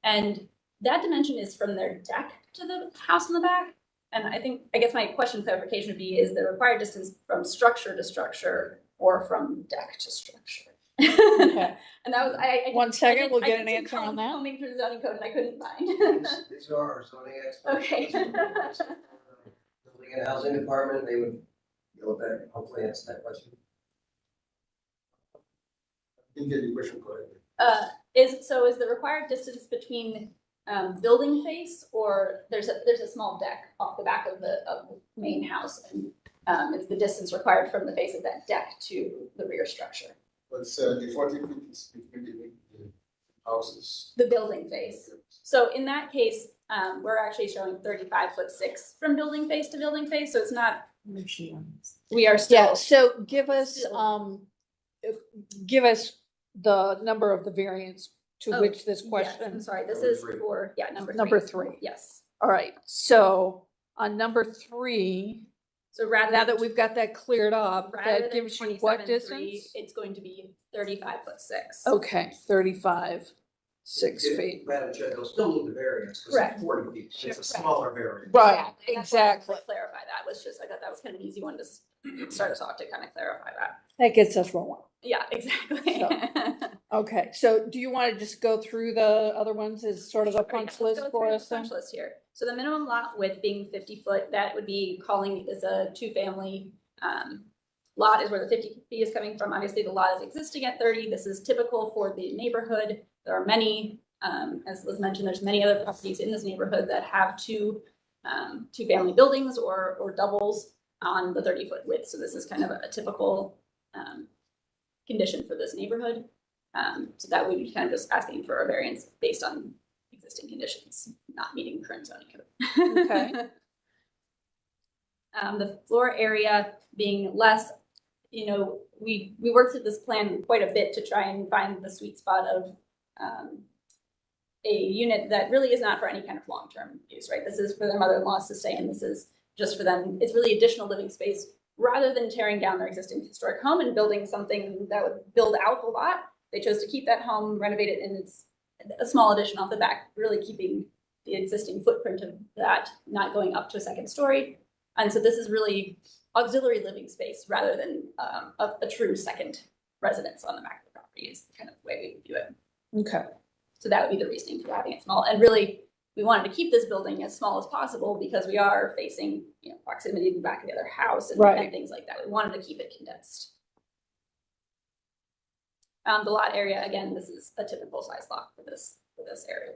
And that dimension is from their deck to the house in the back. And I guess my question clarification would be, is the required distance from structure to structure or from deck to structure? Okay. And that was, One second, we'll get an answer on that. Combing through the zoning code and I couldn't find. These are our zoning experts. Okay. Building and housing department, they would go back, hopefully answer that question. You get your question correct. Is the required distance between building face, or there's a small deck off the back of the main house, and it's the distance required from the face of that deck to the rear structure? But the 40 feet is between the houses. The building face. So in that case, we're actually showing 35'6" from building face to building face, so it's not, we are still. Yeah, so give us the number of the variants to Oh, which this yes, question. I'm sorry, this is for, number 3. Number 3. Yes. All right, so on number 3, So rather now than- that we've got that cleared up, Rather that than gives you what 27.3, distance? it's going to be 35'6". Okay, 35, 6 If- feet. Madam Chair, they'll still need the variance because Correct. it's 40 feet. It's a smaller variance. Right, Yeah, that's why I wanted exactly. to clarify that, was just, I thought that was kind of an easy one to start us off to kind of clarify that. That gets us rolling. Yeah, exactly. Okay, so do you want to just go through the other ones as sort of a punch Let's list go for through the us then? punch list here. So the minimum lot width being 50 foot, that would be calling as a 2-family lot is where the 50 feet is coming from. Obviously, the lot is existing at 30. This is typical for the neighborhood. There are many, as was mentioned, there's many other properties in this neighborhood that have 2-family buildings or doubles on the 30-foot width. So this is kind of a typical condition for this neighborhood. So that would be kind of just asking for a variance based on existing conditions, not meeting current zoning code. Okay. The floor area being less, we worked at this plan quite a bit to try and find the sweet spot of a unit that really is not for any kind of long-term use, right? This is for their mother-in-laws to stay in. This is just for them. It's really additional living space rather than tearing down their existing historic home and building something that would build out the lot. They chose to keep that home, renovate it, and it's a small addition off the back, really keeping the existing footprint of that, not going up to a second story. And so this is really auxiliary living space rather than a true second residence on the back of the property is kind of the way we would view it. Okay. So that would be the reasoning for having it small. And really, we wanted to keep this building as small as possible because we are facing, proximity to the back of the other house and, Right. and things like that. We wanted to keep it condensed. The lot area, again, this is a typical size lot for this area.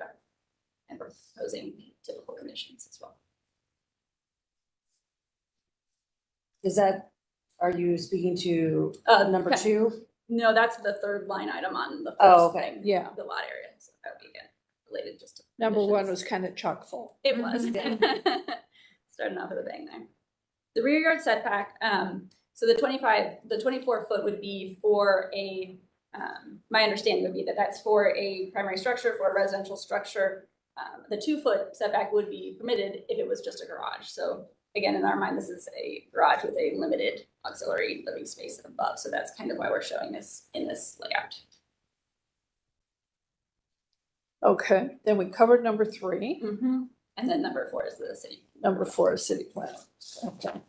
And we're proposing typical conditions as well. Are you speaking to number okay. 2? No, that's the third line item on the first Oh, okay. thing. Yeah. The lot area. So that would be again related just to Number 1 conditions. was kind of chock full. It was. Starting off with a bang there. The rear yard setback, so the 24 foot would be for a, my understanding would be that that's for a primary structure, for a residential structure. The 2 foot setback would be permitted if it was just a garage. So again, in our mind, this is a garage with a limited auxiliary living space above. So that's kind of why we're showing this in this layout. Okay, then we covered number 3. Mm-hmm. And then number 4 is the city. Number 4 is city plan. Okay.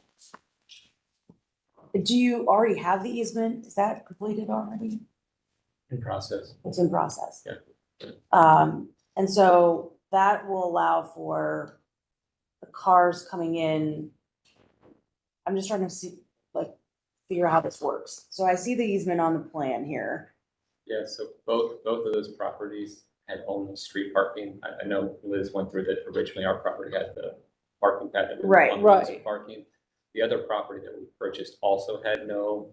Do you already have the easement? Is that completed already? In process. It's in process. Yeah. And so that will allow for the cars coming in. I'm just trying to figure out how this works. So I see the easement on the plan here. Yeah, so both of those properties had only street parking. I know Liz went through that originally our property had the parking pad that was Right, on wheels right. parking. The other property that we purchased also had no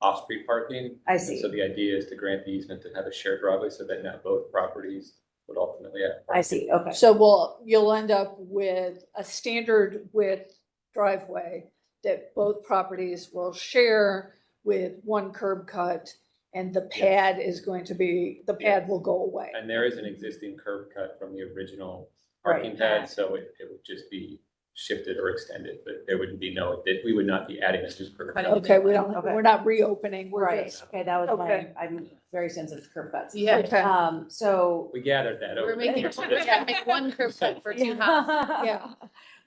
off-street parking. I And see. so the idea is to grant the easement to have a shared driveway so that now both properties would ultimately have. I see, okay. So you'll end up with a standard width driveway that both properties will share with one curb cut, and the pad is going to be, the pad will go away. And there is an existing curb cut from the original Right. parking pad, so it would just be shifted or extended, but there would be we would not be adding a new curb cut. Okay, Okay. we're not reopening, we're Right, just. okay, that was Okay. I'm very sensitive to curb cuts. Yeah. Okay. So. We gathered that over. We're making, we gotta make one curb cut for 2 houses. Yeah.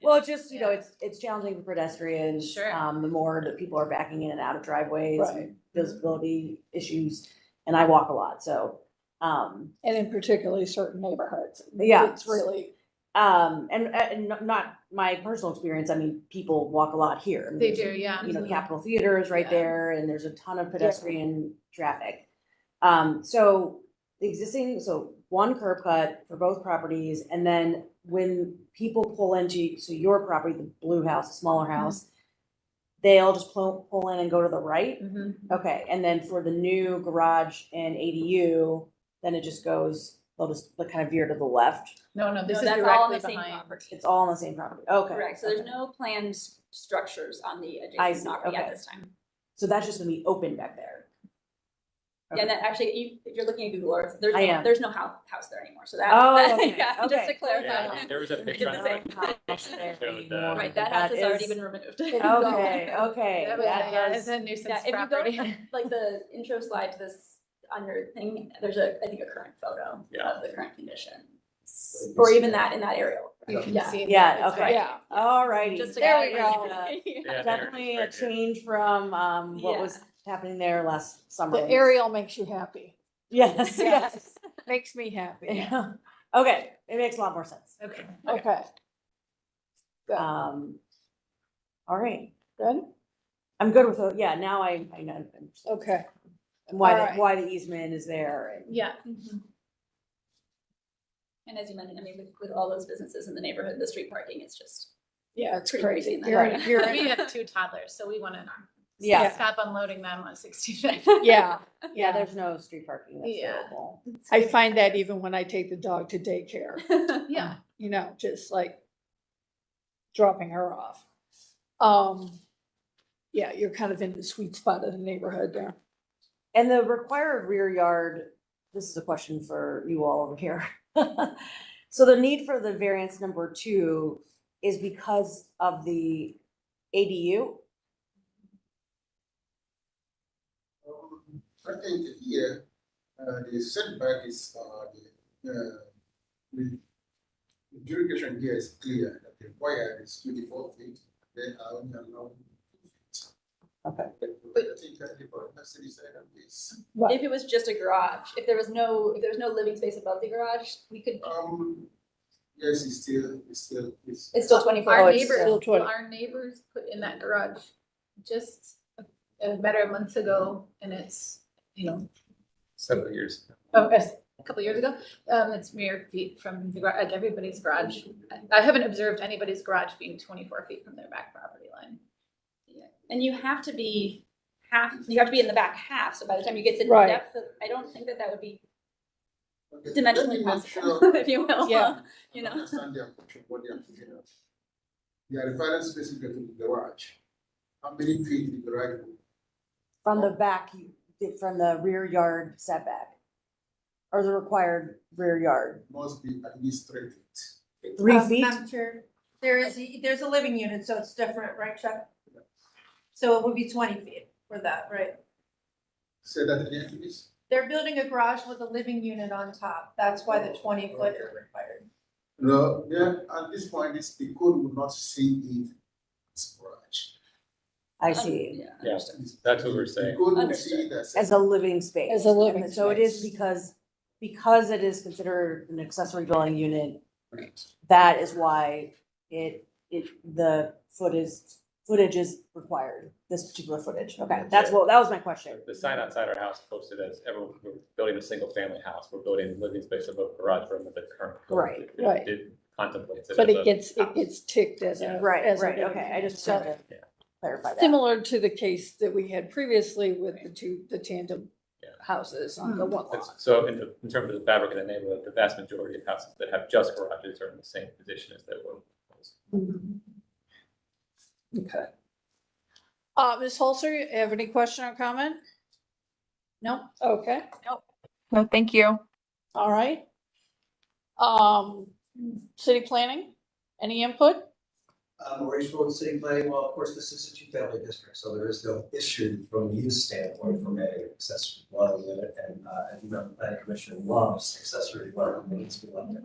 Well, it's just, it's challenging for pedestrians. Sure. The more that people are backing in and out of driveways, Right. and visibility issues, and I walk a lot, so, And in particularly certain neighborhoods. Yeah. It's really, and not my personal experience, I mean, people walk a lot here. I mean, They there's, do, yeah. Capitol Theater is right Yeah. there, and there's a ton of pedestrian traffic. So the existing, so one curb cut for both properties, and then when people pull into, so your property, the blue house, the smaller house, they'll just pull in and go to the right? Mhm. Okay, and then for the new garage and ADU, then it just goes they'll just like kind of veer to the left. No, this No, is that's all on directly the same behind. property. It's all on the same property. Okay. Correct, so there's okay. no planned structures on the I adjacent see, property at okay. this time. So that's just gonna be open back there. Yeah, and that actually, if you're looking at Google Earth, I am. there's no house there anymore, so that. Oh, that- okay, yeah, just okay. to clarify. Yeah, there was a picture on It's the the site. same. Right, That house has already is- been removed. Okay, okay. That was, that yeah, does- it's a nuisance Yeah, if you go property. to, like the intro slide to this on your thing, there's I think a current photo Yeah. of the current condition. Or even that in that aerial. You can Yeah. see. Yeah, that, okay. yeah. Alrighty. Just to There guide we you. go. Yeah, Definitely a right there. change from what Yeah. was happening there last summer. The aerial makes you happy. Yes, yes. Makes me happy. Yeah. Okay, it makes a lot more sense. Okay. Okay, All right. good, I'm good with it. Yeah, now I know understand okay. why All right. why the easement is there. And Yeah. And as you mentioned, I mean, with all those businesses in the neighborhood, the street parking is just Yeah, it's pretty crazy. in that You're, area. you're, We have 2 toddlers, so we want to Yeah. stop unloading them on 65. yeah, yeah, yeah. there's no street parking that's Yeah. available. I find that even when I take the dog to daycare, Yeah. you know, just like dropping her off. Yeah, you're kind of in the sweet spot of the neighborhood there. And the required rear yard, this is a question for you all over here. So the need for the variance number 2 is because of the ADU? I think here, the setback is, the jurisdiction here is clear, that the required is 24 feet, they are only allowed 2 feet. Okay. But I think that the city side of this. If it was just a garage, if there was no living space above the garage, we could, Yes, it's still. it's still 24. Our Oh, it's neighbors, still 20. our neighbors put in that garage just a matter of months ago, and it's, Several years. a couple years ago. It's mere feet from the like everybody's garage. I haven't observed anybody's garage being 24 feet from their back property line. Yeah. And you have to be in the back half, so by the time you get to the Right. depth, I don't think that would be Okay, dimensionally let me make possible, sure if you will. Yeah. You know. Understand their function, what they are thinking of. They are requiring specifically to the garage. How many feet the garage? From the back, from the rear yard setback? Or the required rear yard? Must be at least 3 feet. 3 feet? Madam Chair, there's a living unit, so it's different, right, Chuck? So it would be 20 feet for that, right? Say that again, please. They're building a garage with a living unit on top. That's why the 20-foot is required. No, yeah, at this point, the code would not see it as garage. I see. Yeah, Yeah, that's what we're saying. The code would see it As a living space. As a living And so it is space. because it is considered an accessory dwelling unit. That is why the footage is required, this particular footage. Okay, that was my question. The sign outside our house posted as we're building a single family house, we're building living space above garage room with the current. code. Right, right. It contemplates it. But as it a gets house. ticked as a. Yeah. Right, as a right, living okay, I unit. just So, wanted to clarify that. similar to the case that we had previously with the tandem houses on the one It's- lot. So in terms of the fabric of the neighborhood, the vast majority of houses that have just garages are in the same position as they were. Okay. Ms. Holzer, you have any question or comment? No? Okay, No, thank you. all right. City planning, any input? Maurice Road City Planning, well, of course, this is a two-family district, so there is no issue from a use standpoint from an accessory dwelling unit. And as you know, the planning commission loves accessory dwelling units. We love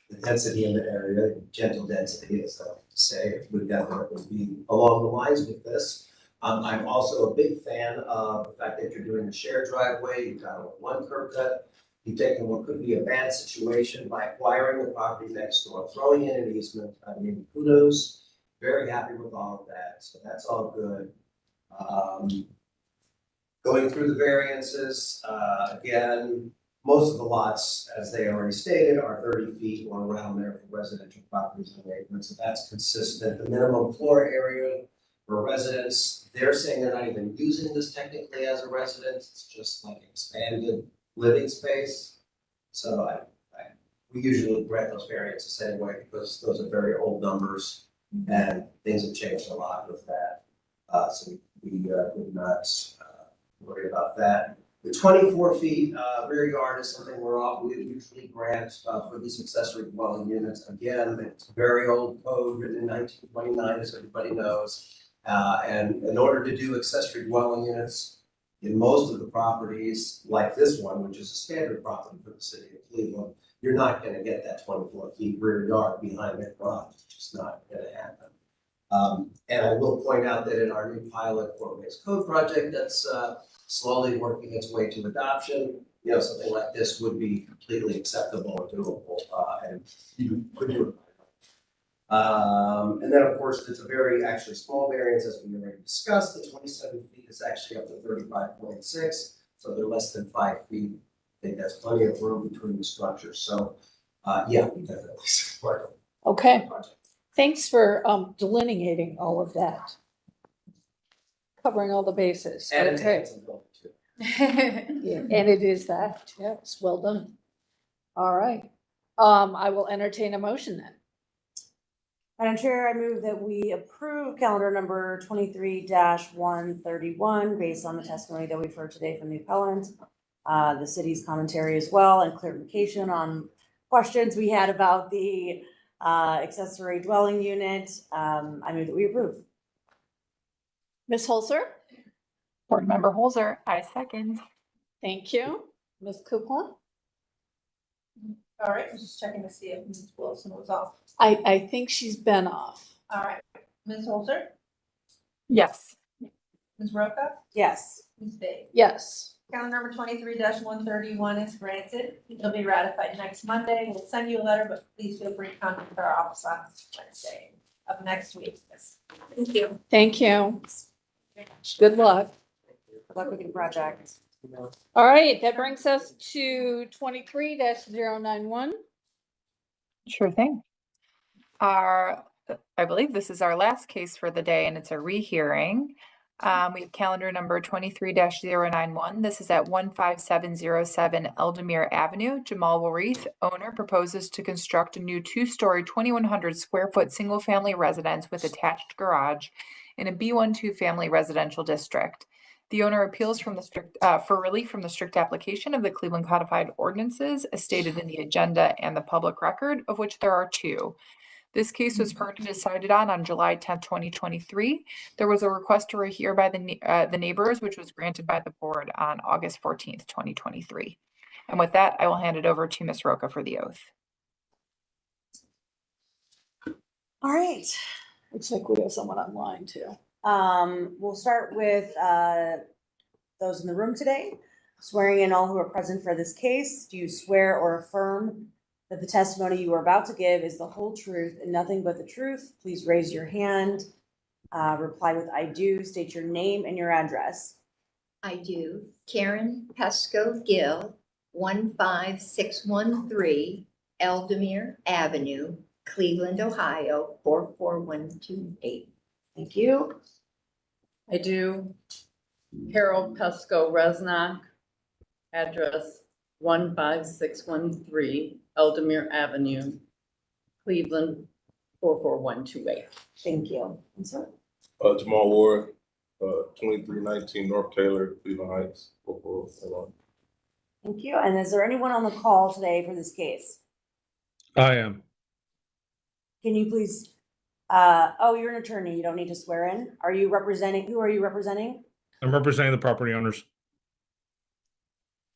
the density in the area, gentle density, as I like to say, it would definitely be along the lines with this. I'm also a big fan of the fact that you're doing a shared driveway, you've got one curb cut. You've taken what could be a bad situation by acquiring the property next door, throwing in an easement. I mean, kudos, very happy with all of that, so that's all good. Going through the variances, again, most of the lots, as they already stated, are 30 feet or around there for residential properties in the neighborhood, so that's consistent. The minimum floor area for residents, they're saying they're not even using this technically as a residence, it's just like expanded living space. So we usually grant those variances anyway, because those are very old numbers and things have changed a lot with that. So we would not worry about that. The 24 feet rear yard is something we usually grant for these accessory dwelling units. Again, it's very old code written in 1929, as everybody knows. And in order to do accessory dwelling units, in most of the properties, like this one, which is a standard property for the city of Cleveland, you're not gonna get that 24 feet rear yard behind that garage. It's just not gonna happen. And I will point out that in our new pilot form-based code project that's slowly working its way to adoption, you know, something like this would be completely acceptable and doable, and you could do it. And then, of course, it's a very actually small variance, as we already discussed. The 27 feet is actually up to 35.6, so they're less than 5 feet. I think that's plenty of room between the structures. So, yeah, we definitely support it. Okay, thanks for delineating all of that. Covering all the bases. And Okay. enhancing building too. Yeah, and it is that, yes, well done. All right, I will entertain a motion then. Madam Chair, I move that we approve calendar number 23-131 based on the testimony that we've heard today from the appellant, the city's commentary as well, and clarification on questions we had about the accessory dwelling unit. I move that we approve. Ms. Holzer? Board Member Holzer, I second. Thank you. Ms. Coupon? All right, I'm just checking to see if Ms. Wilson was off. I think she's been off. All right, Ms. Holzer, Yes. Ms. Roca, Yes. Ms. Bay. Yes. Calendar number 23-131 is granted. It'll be ratified next Monday. We'll send you a letter, but please feel free to contact our office on Wednesday of next week. Thank you. Thank you. Good luck. Good luck with your project. All right, that brings us to 23-091. Sure thing. I believe this is our last case for the day, and it's a rehearing. We have calendar number 23-091. This is at 15707 Eldemere Avenue. Jamal Warith, owner, proposes to construct a new 2-story, 2,100 square foot single-family residence with attached garage in a B12 family residential district. The owner appeals from the for relief from the strict application of the Cleveland Codified Ordinances as stated in the agenda and the public record, of which there are 2. This case was heard and decided on July 10th, 2023. There was a request to rehear by the neighbors, which was granted by the board on August 14th, 2023. And with that, I will hand it over to Ms. Roca for the oath. All right. Looks like we have someone online too. We'll start with those in the room today. Swearing in all who are present for this case. Do you swear or affirm that the testimony you are about to give is the whole truth and nothing but the truth? Please raise your hand. Reply with I do. State your name and your address. I do. Karen Pesco Gill, 15613 Eldemere Avenue, Cleveland, Ohio, 44128. Thank you. I do. Harold Pesco Resnock, address 15613 Eldemere Avenue, Cleveland, 44128. Thank you. And sir? Jamal Ward, 2319 North Taylor, Cleveland Heights, 441. Thank you. And is there anyone on the call today for this case? I am. Can you please, oh, you're an attorney. You don't need to swear in. Are you representing, who are you representing? I'm representing the property owners.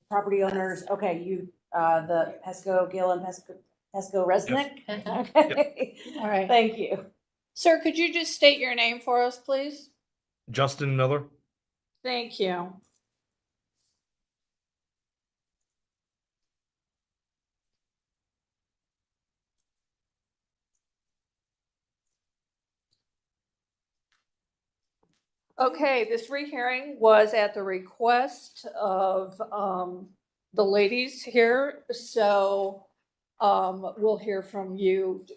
Property owners. Okay, you, the Pesco Gill and Pesco Resnick? Okay. All right. Thank you. Sir, could you just state your name for us, please? Justin Miller. Thank you. Okay, this rehearing was at the request of the ladies here, so we'll hear from you.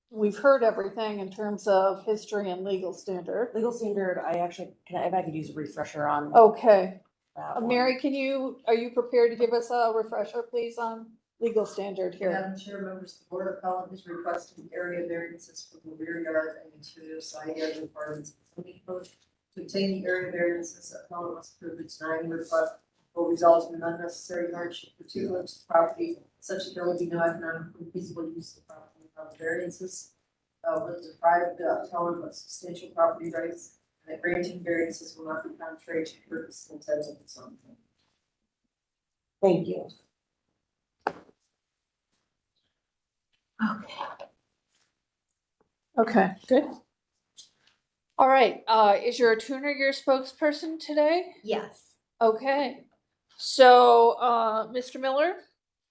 We've heard everything in terms of history and legal standard. Legal standard, I actually, if I could use a refresher on. Okay. that one. Mary, are you prepared to give us a refresher, please, on legal standard here? Madam Chair, members of the Board, appellant is requesting area variances for the rear yard and interior side yard requirements of the zoning code. To obtain the area variances, appellant must prove its denying request will result in an unnecessary hardship to the owner of the property, such that there will be no economically feasible use of the property without variances. Will deprive the appellant of substantial property rights, and that granting variances will not be contrary to the purpose and intent of the zoning code. Thank you. Okay, good. All right, is your tuner your spokesperson today? Yes. Okay, so, Mr. Miller,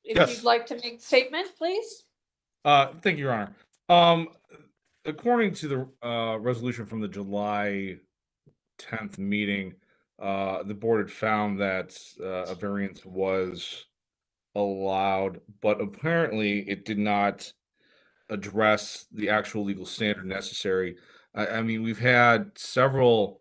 if Yes. you'd like to make a statement, please? Thank you, Your Honor. According to the resolution from the July 10th meeting, the board had found that a variance was allowed, but apparently it did not address the actual legal standard necessary. I mean, we've had several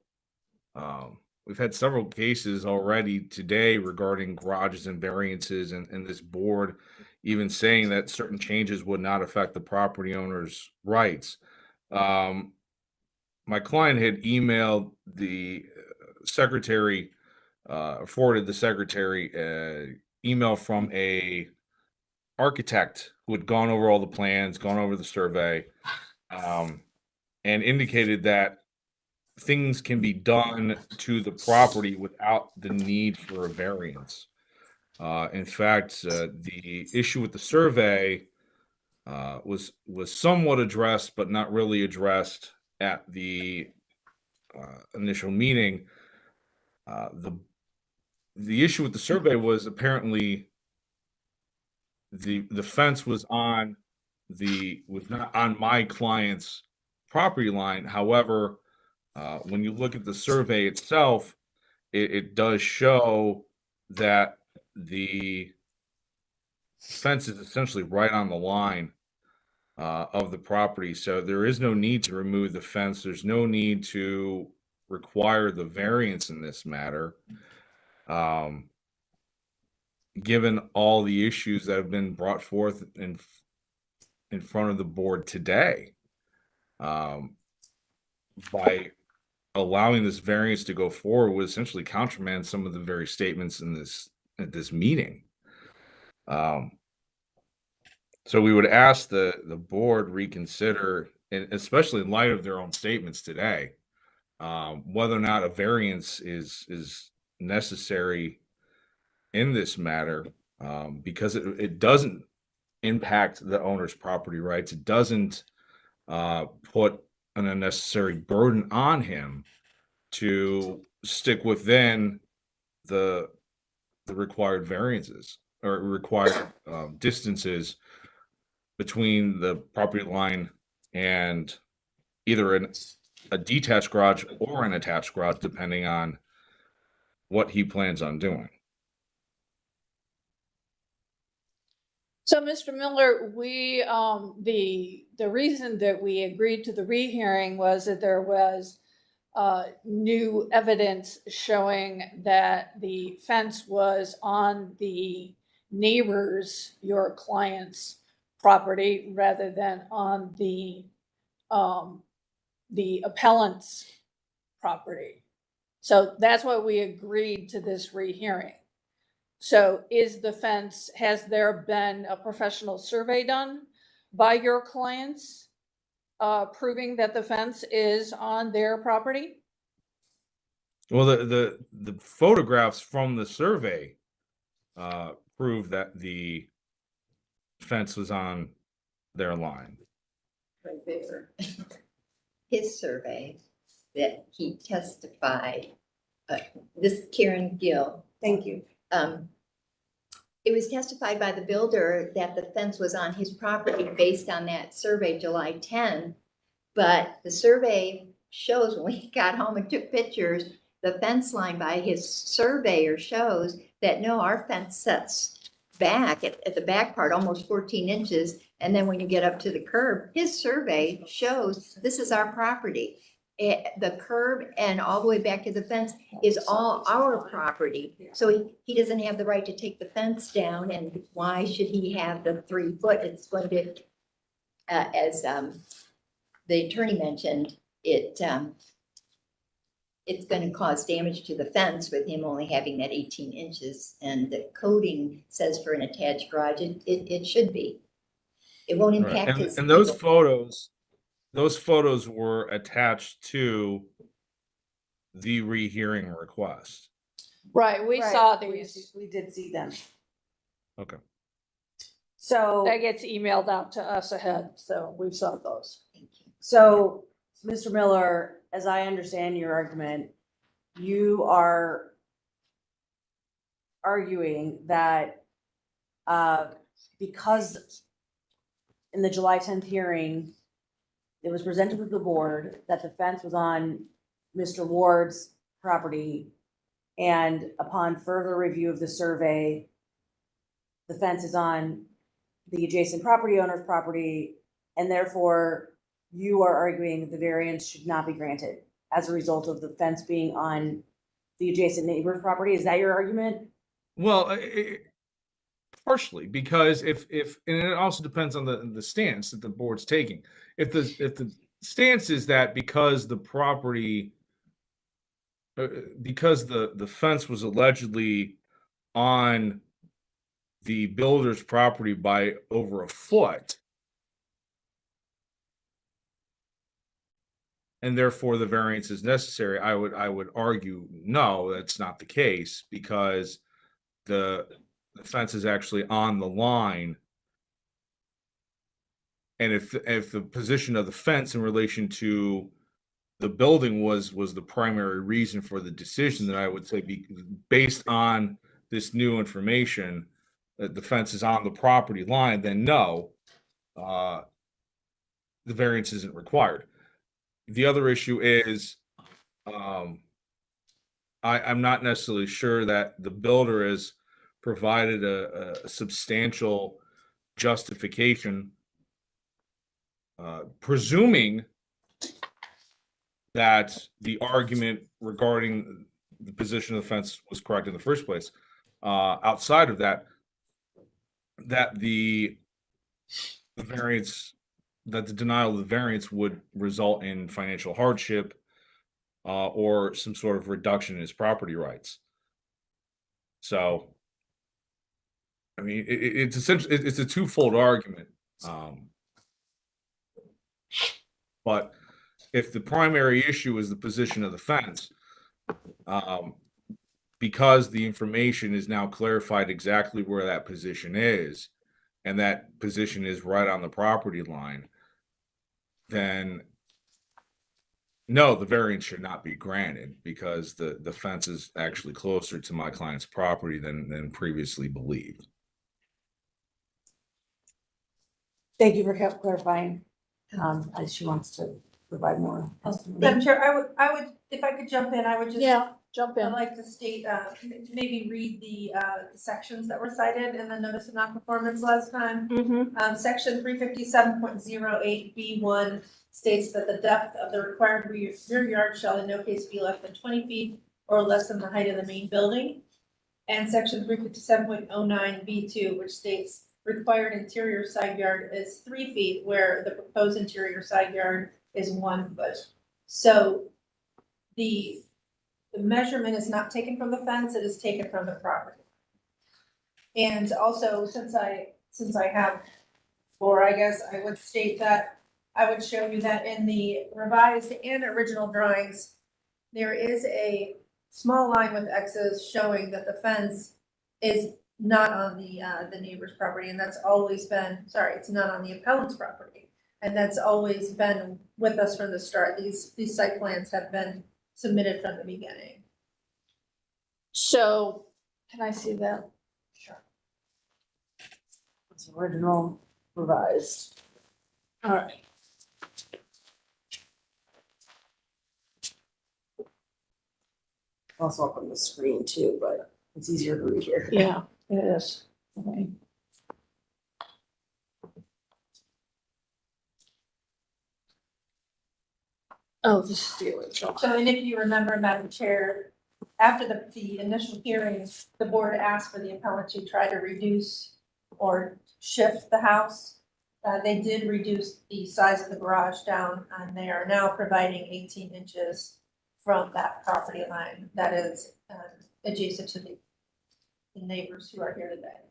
cases already today regarding garages and variances, and this board even saying that certain changes would not affect the property owner's rights. My client had emailed the secretary, forwarded the secretary email from a architect who had gone over all the plans, gone over the survey, and indicated that things can be done to the property without the need for a variance. In fact, the issue with the survey was somewhat addressed, but not really addressed at the initial meeting. The issue with the survey was apparently the fence was not on my client's property line. However, when you look at the survey itself, it does show that the fence is essentially right on the line of the property. So there is no need to remove the fence. There's no need to require the variance in this matter. Given all the issues that have been brought forth in front of the board today, by allowing this variance to go forward would essentially countermand some of the very statements in at this meeting. So we would ask the board reconsider, and especially in light of their own statements today, whether or not a variance is necessary in this matter, because it doesn't impact the owner's property rights. It doesn't put an unnecessary burden on him to stick within the required variances or required distances between the property line and either a detached garage or an attached garage, depending on what he plans on doing. So, Mr. Miller, we, the reason that we agreed to the rehearing was that there was new evidence showing that the fence was on the neighbor's, your client's property rather than on the appellant's property. So that's why we agreed to this rehearing. So has there been a professional survey done by your clients proving that the fence is on their property? Well, the photographs from the survey prove that the fence was on their line. Right there. His survey that he testified, this is Karen Gill. Thank you. It was testified by the builder that the fence was on his property based on that survey July 10. But the survey shows, when we got home and took pictures, the fence line by his surveyor shows that no, our fence sets back at the back part almost 14 inches. And then when you get up to the curb, his survey shows this is our property. the curb and all the way back to the fence is all our property. So he doesn't have the right to take the fence down, and why should he have the 3 foot? It's going to, as the attorney mentioned, it's gonna cause damage to the fence with him only having that 18 inches. And the coding says for an attached garage, it should be. It won't Right. impact his. And those photos were attached to the rehearing request. Right, we Right, saw we- these. We did see them. Okay. So. That gets emailed out to us ahead, so we saw those. So, Mr. Miller, as I understand your argument, you are arguing that because in the July 10th hearing, it was presented to the board that the fence was on Mr. Ward's property, and upon further review of the survey, the fence is on the adjacent property owner's property, and therefore you are arguing that the variance should not be granted as a result of the fence being on the adjacent neighbor's property. Is that your argument? Well, partially, because if and it also depends on the stance that the board's taking. If the stance is that because the property, because the fence was allegedly on the builder's property by over a foot, and therefore the variance is necessary, I would argue no, that's not the case, because the fence is actually on the line. And if the position of the fence in relation to the building was the primary reason for the decision, then I would say based on this new information that the fence is on the property line, then no, the variance isn't required. The other issue is, I'm not necessarily sure that the builder has provided a substantial justification, presuming that the argument regarding the position of the fence was correct in the first place. Outside of that, the variance, that the denial of the variance would result in financial hardship or some sort of reduction in his property rights. So, I mean, it's essentially, it's a twofold argument. But if the primary issue is the position of the fence, because the information is now clarified exactly where that position is, and that position is right on the property line, then no, the variance should not be granted, because the fence is actually closer to my client's property than previously believed. Thank you for clarifying. As she wants to provide more. Madam Chair, I would, if I could jump in, I would just. Yeah, jump in. I'd like to state, maybe read the sections that were cited in the notice of nonconformance last time. Section 357.08B1 states that the depth of the required rear yard shall in no case be less than 20 feet or less than the height of the main building. And section 357.09B2, which states required interior side yard is 3 feet, where the proposed interior side yard is 1 foot. So the measurement is not taken from the fence, it is taken from the property. And also, since I have floor, I guess I would state that I would show you that in the revised and original drawings, there is a small line with X's showing that the fence is not on the neighbor's property, and that's always been, sorry, it's not on the appellant's property. And that's always been with us from the start. These site plans have been submitted from the beginning. So, can I see that? Sure. It's original, revised. All right. Also up on the screen too, but it's easier to read here. Yeah, it is. Okay. Oh, the Steelers. So, and if you remember, Madam Chair, after the initial hearings, the board asked for the appellant to try to reduce or shift the house. They did reduce the size of the garage down, and they are now providing 18 inches from that property line that is adjacent to the neighbors who are here today.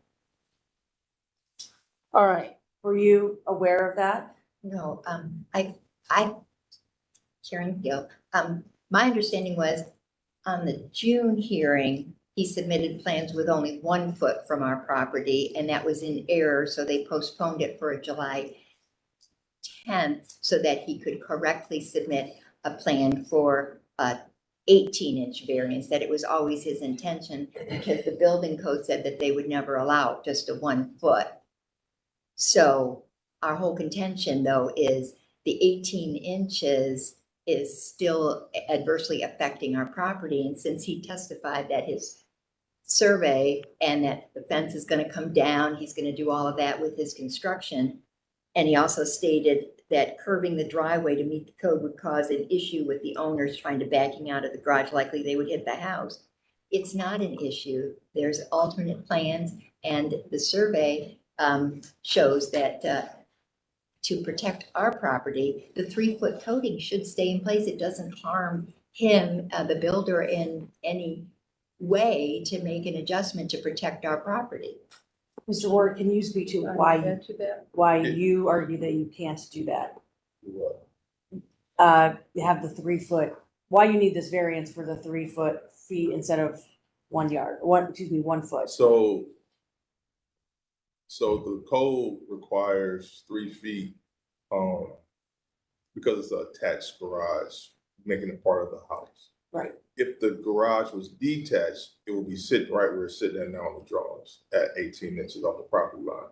All right, were you aware of that? No, Karen Gill, my understanding was on the June hearing, he submitted plans with only 1 foot from our property, and that was in error, so they postponed it for July 10th so that he could correctly submit a plan for a 18-inch variance, that it was always his intention, because the building code said that they would never allow just a 1 foot. So our whole contention, though, is the 18 inches is still adversely affecting our property. And since he testified that his survey and that the fence is going to come down, he's going to do all of that with his construction. And he also stated that curving the driveway to meet the code would cause an issue with the owners trying to backing out of the garage, likely they would hit the house. It's not an issue. There's alternate plans, and the survey shows that to protect our property, the 3-foot coating should stay in place. It doesn't harm him, the builder, in any way to make an adjustment to protect our property. Mr. Ward, can you speak to why you argue that you can't do that? You have the 3-foot, why you need this variance for the 3 feet instead of 1 yard, 1 foot? So the code requires 3 feet, because it's an attached garage, making it part of the house. Right. If the garage was detached, it would be sitting right where it's sitting at now on the drawings, at 18 inches off the property line.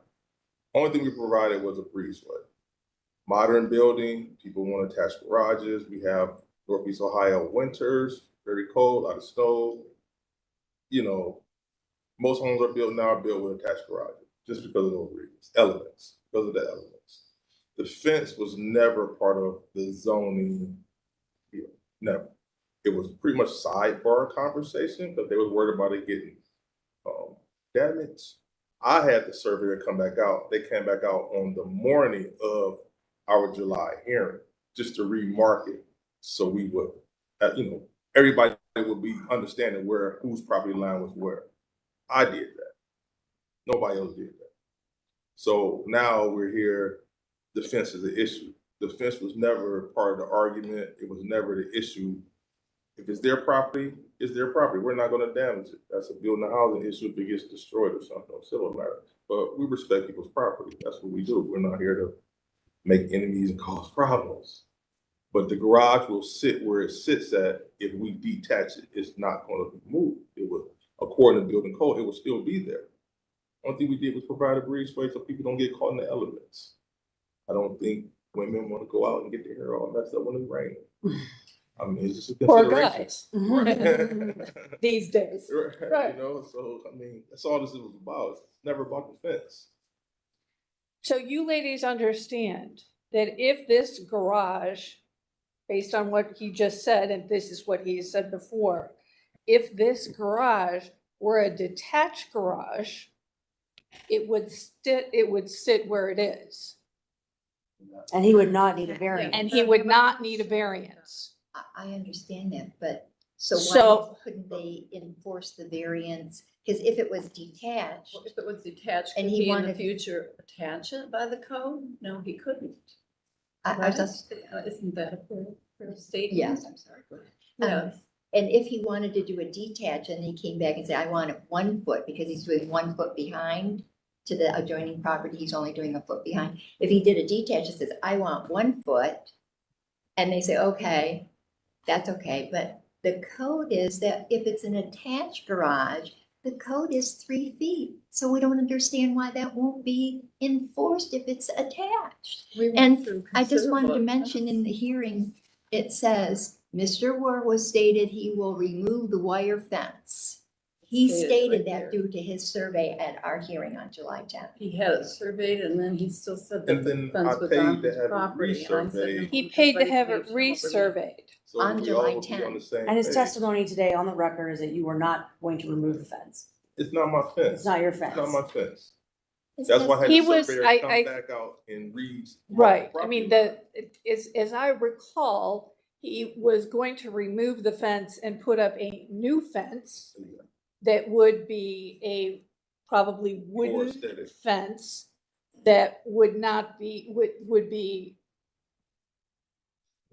Only thing we provided was a breezeway. Modern building, people want attached garages. We have Northeast Ohio winters, very cold, a lot of snow. You know, most homes are built with attached garages, just because of those reasons, because of the elements. The fence was never part of the zoning, never. It was pretty much sidebar conversation, but they were worried about it getting damaged. I had the surveyor come back out. They came back out on the morning of our July hearing, just to remark it, so we would, everybody would be understanding whose property line was where. I did that. Nobody else did that. So now we're here, the fence is the issue. The fence was never part of the argument. It was never the issue. If it's their property, it's their property. We're not gonna damage it. That's a building and housing issue if it gets destroyed or something, or civil matter. But we respect people's property. That's what we do. We're not here to make enemies and cause problems. But the garage will sit where it sits at. If we detach it, it's not gonna move. It will, according to building code, it will still be there. Only thing we did was provide a breezeway so people don't get caught in the elements. I don't think women want to go out and get their hair all messed up when it's raining. I mean, it's just a Poor consideration. guys. These days. Right. So, I mean, that's all this was about. It's never about the fence. So you ladies understand that if this garage, based on what he just said, and this is what he said before, if this garage were a detached garage, it would sit where it is. And he would not need a variance. And he would not need a variance. I understand that, but So- why couldn't they enforce the variance? Because if it was detached. Well, if it was detached, And could he he in the wanted- future attach it by the code? No, he couldn't. I Right? just- Isn't that a fair statement? Yes, I'm sorry. Go ahead. And if he wanted to do a detach and he came back and said, I want it 1 foot, because he's doing 1 foot behind to the adjoining property, he's only doing a foot behind. If he did a detach and says, I want 1 foot, and they say, okay, that's okay. But the code is that if it's an attached garage, the code is 3 feet. So we don't understand why that won't be enforced if it's attached. And I just wanted to mention in the hearing, it says, Mr. War was stated he will remove the wire fence. He Say it stated right that there. due to his survey at our hearing on July 10th. He had it surveyed and then he still said that And the then fence I was paid on to his have it property. And I'm sitting resurveyed. He there, paid to everybody have it pays for what we- resurveyed. So On we July all would be on the 10th. same And his page. testimony today on the record is that you were not going to remove the fence. It's not my fence. It's not your It's fence. not my fence. That's why I had He the was- surveyor I- come back out and read. Right, I mean, as I recall, he was going to remove the fence and put up a new fence that would be a probably wooden aesthetic. fence that would not be, would be,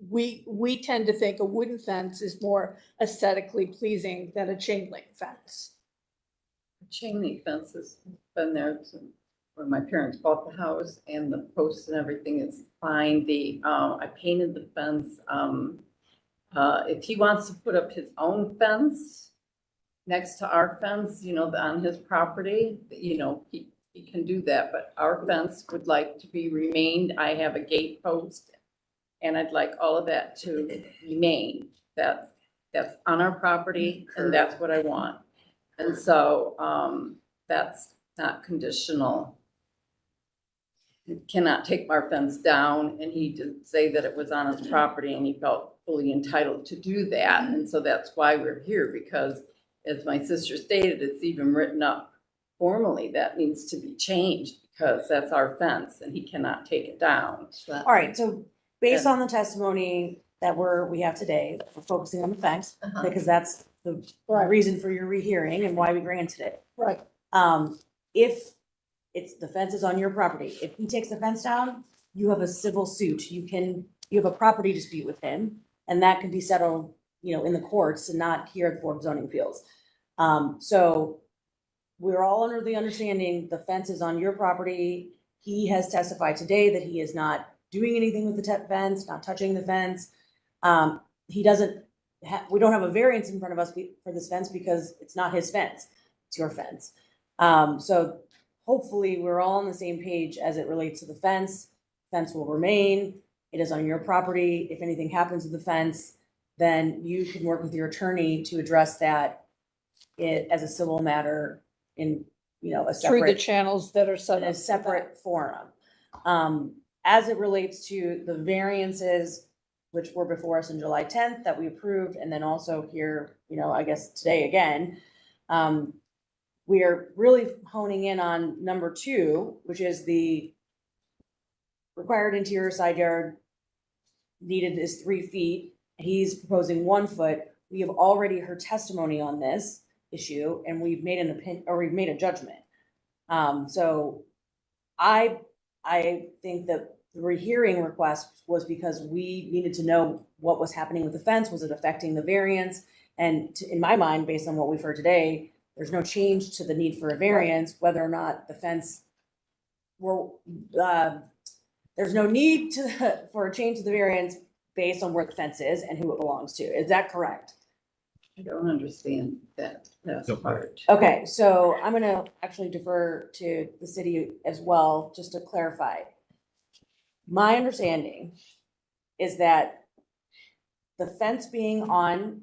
we tend to think a wooden fence is more aesthetically pleasing than a chain link fence. Chain link fence has been there when my parents bought the house, and the posts and everything is fine. I painted the fence. If he wants to put up his own fence next to our fence, on his property, he can do that, but our fence would like to be remained. I have a gate post, and I'd like all of that to remain. That's on our property, and that's what I want. And so, that's not conditional. He cannot take our fence down, and he did say that it was on his property and he felt fully entitled to do that. And so that's why we're here, because as my sister stated, it's even written up formally that needs to be changed because that's our fence and he cannot take it down. All right, so based on the testimony that we have today, we're focusing on the fence, because that's the reason for your rehearing and why we granted it. Right. If the fence is on your property, if he takes the fence down, you have a civil suit. You have a property dispute with him, and that can be settled, in the courts and not here at the Board of Zoning Appeals. So we're all under the understanding the fence is on your property. He has testified today that he is not doing anything with the fence, not touching the fence. We don't have a variance in front of us for this fence because it's not his fence, it's your fence. So hopefully we're all on the same page as it relates to the fence. Fence will remain. It is on your property. If anything happens with the fence, then you can work with your attorney to address that as a civil matter in, a separate. Through the channels that are set in up. a separate forum. As it relates to the variances, which were before us on July 10th that we approved, and then also here, I guess today again, we are really honing in on number 2, which is the required interior side yard needed is 3 feet. He's proposing 1 foot. We have already heard testimony on this issue, and we've made we've made a judgment. So I think that the rehearing request was because we needed to know what was happening with the fence. Was it affecting the variance? And in my mind, based on what we've heard today, there's no change to the need for a variance, whether or not the fence there's no need for a change to the variance based on where the fence is and who it belongs to. Is that correct? I don't understand that part. Okay, so I'm gonna actually defer to the city as well, just to clarify. My understanding is that the fence being on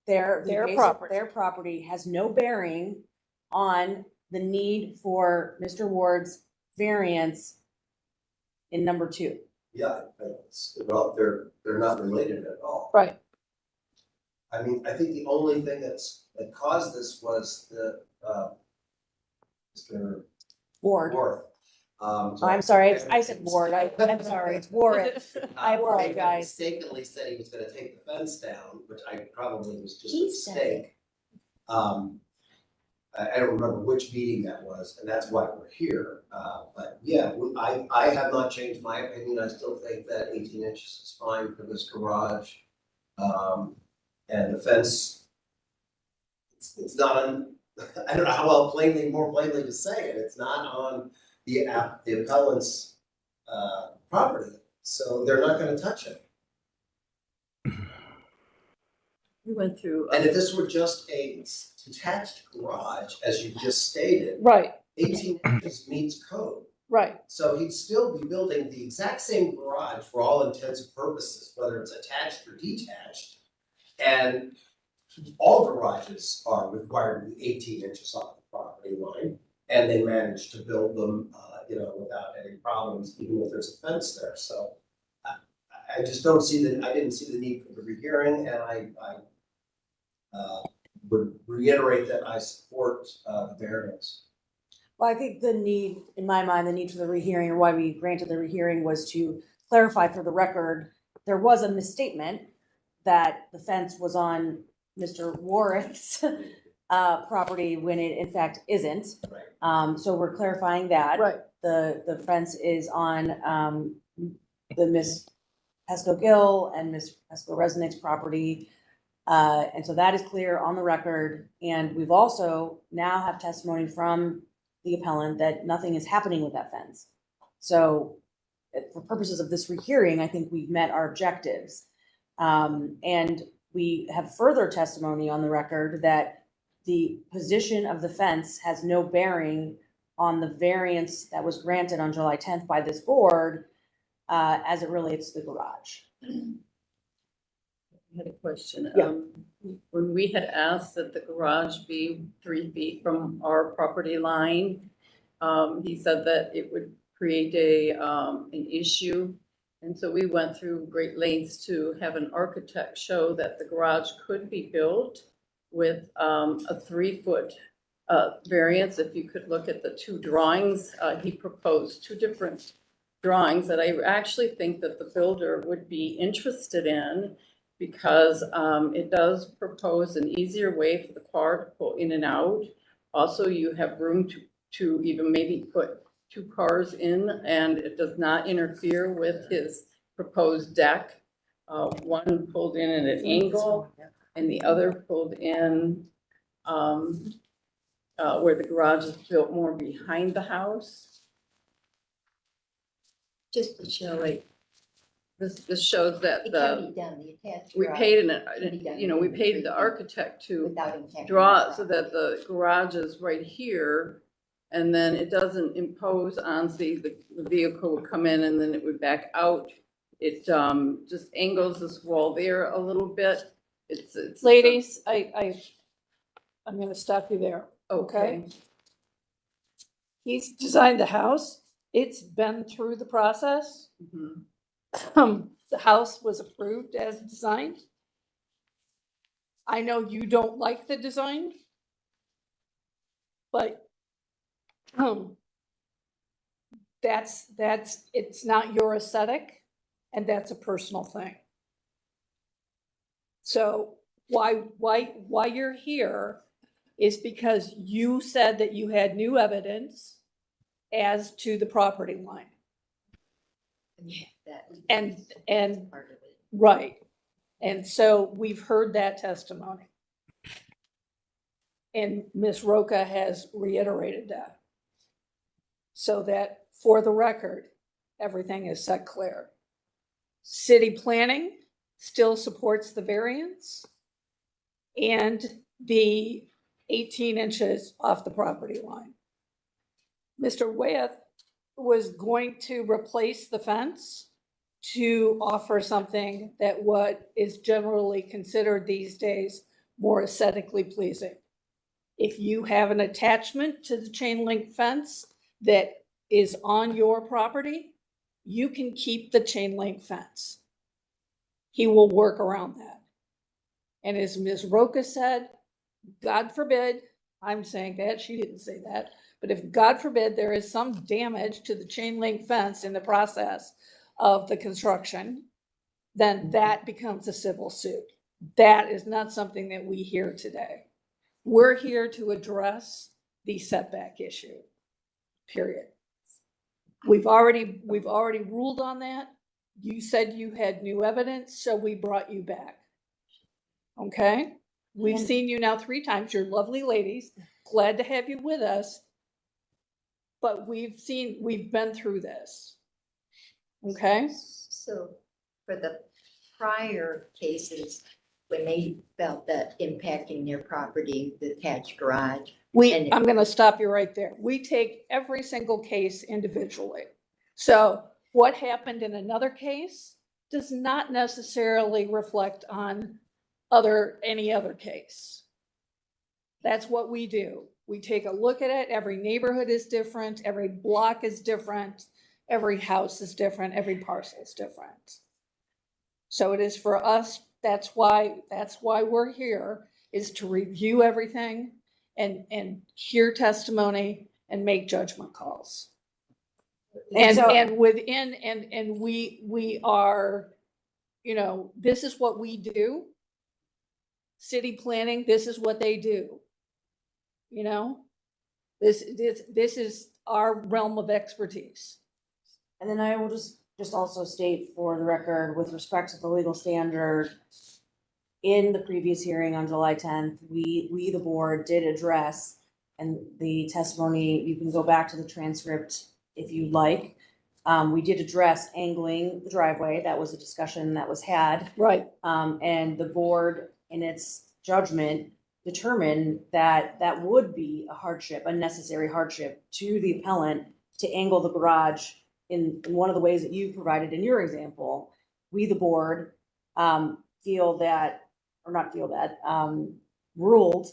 their property has no bearing on the need for Mr. Ward's variance in number 2. Yeah, well, they're not related at all. Right. I mean, I think the only thing that caused this was the, Mr. Ward. So I'm sorry, I said Ward, I'm sorry, it's Ward. I apologize. Mistakenly said he was gonna take the fence down, which I probably was just a He said mistake. I don't remember which meeting that was, and that's why we're here. But yeah, I have not changed my opinion. I still think that 18 inches is fine for this garage. And the fence, it's not on, I don't know how more plainly to say it. It's not on the appellant's property, so they're not gonna touch it. We went through. And if this were just a detached garage, as you just stated. Right. 18 inches meets code. Right. So he'd still be building the exact same garage for all intents and purposes, whether it's attached or detached. And all garages are required to be 18 inches off the property line, and they managed to build them, without any problems, even if there's a fence there. So I just don't see I didn't see the need for the rehearing, and I would reiterate that I support the variance. Well, I think the need, in my mind, the need for the rehearing, or why we granted the rehearing, was to clarify for the record, there was a misstatement that the fence was on Mr. Warwick's property when it in fact isn't. So we're clarifying that. Right. The fence is on the Miss Pesco Gill and Miss Pesco Resonate's property. And so that is clear on the record. And we've also now have testimony from the appellant that nothing is happening with that fence. So for purposes of this rehearing, I think we've met our objectives. And we have further testimony on the record that the position of the fence has no bearing on the variance that was granted on July 10th by this board as it relates to the garage. I had a question. Yeah. When we had asked that the garage be 3 feet from our property line, he said that it would create an issue. And so we went through great lengths to have an architect show that the garage could be built with a 3-foot variance. If you could look at the 2 drawings, he proposed 2 different drawings that I actually think that the builder would be interested in, because it does propose an easier way for the car to pull in and out. Also, you have room to even maybe put 2 cars in, and it does not interfere with his proposed deck. One pulled in at an angle and the other pulled in where the garage is built more behind the house. Just to show it. This shows that It can be done, the attached we garage paid can be done we in paid 3 the feet architect to without impacting draw the it so that the garage is right here, and then it doesn't impose on, see, the vehicle would come in and then it would back out. It just angles this wall there a little bit. It's Ladies, I'm gonna stop you there, okay? Okay. He's designed the house. It's been through the process. Mhm. The house was approved as designed. I know you don't like the design, but it's not your aesthetic, and that's a personal thing. So why you're here is because you said that you had new evidence as to the property line. And right. And so we've heard that testimony. And Ms. Roca has reiterated that. So that for the record, everything is set clear. City planning still supports the variance and the 18 inches off the property line. Mr. Wyeth was going to replace the fence to offer something that what is generally considered these days more aesthetically pleasing. If you have an attachment to the chain link fence that is on your property, you can keep the chain link fence. He will work around that. And as Ms. Roca said, God forbid, I'm saying that, she didn't say that, but if God forbid there is some damage to the chain link fence in the process of the construction, then that becomes a civil suit. That is not something that we hear today. We're here to address the setback issue, period. We've already ruled on that. You said you had new evidence, so we brought you back. Okay? We've seen you now 3 times. You're lovely ladies. Glad to have you with us. But we've been through this. Okay? So for the prior cases, when they felt that impacting their property, the attached garage. I'm going to stop you right there. We take every single case individually. So what happened in another case does not necessarily reflect on any other case. That's what we do. We take a look at it. Every neighborhood is different. Every block is different. Every house is different. Every parcel is different. So it is for us, that's why we're here, is to review everything and hear testimony and make judgment calls. And we are, you know, this is what we do. City planning, this is what they do. You know, this is our realm of expertise. And then I will just also state for the record, with respect to the legal standard, in the previous hearing on July 10th, we, the board, did address, and the testimony, you can go back to the transcript if you like. We did address angling the driveway. That was a discussion that was had. Right. And the board, in its judgment, determined that that would be a hardship, a necessary hardship to the appellant to angle the garage in one of the ways that you provided in your example. We, the board, feel that, or not feel that, ruled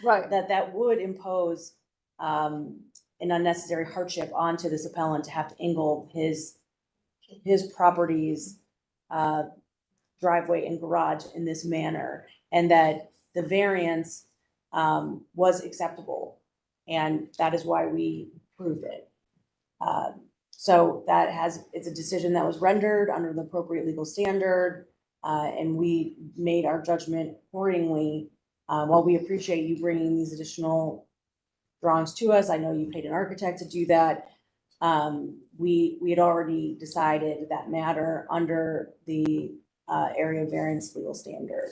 right. that would impose an unnecessary hardship onto this appellant to have to angle his property's driveway and garage in this manner, and that the variance was acceptable, and that is why we approved it. So it's a decision that was rendered under the appropriate legal standard, and we made our judgment accordingly. While we appreciate you bringing these additional drawings to us, I know you paid an architect to do that. We had already decided that matter under the area variance legal standard.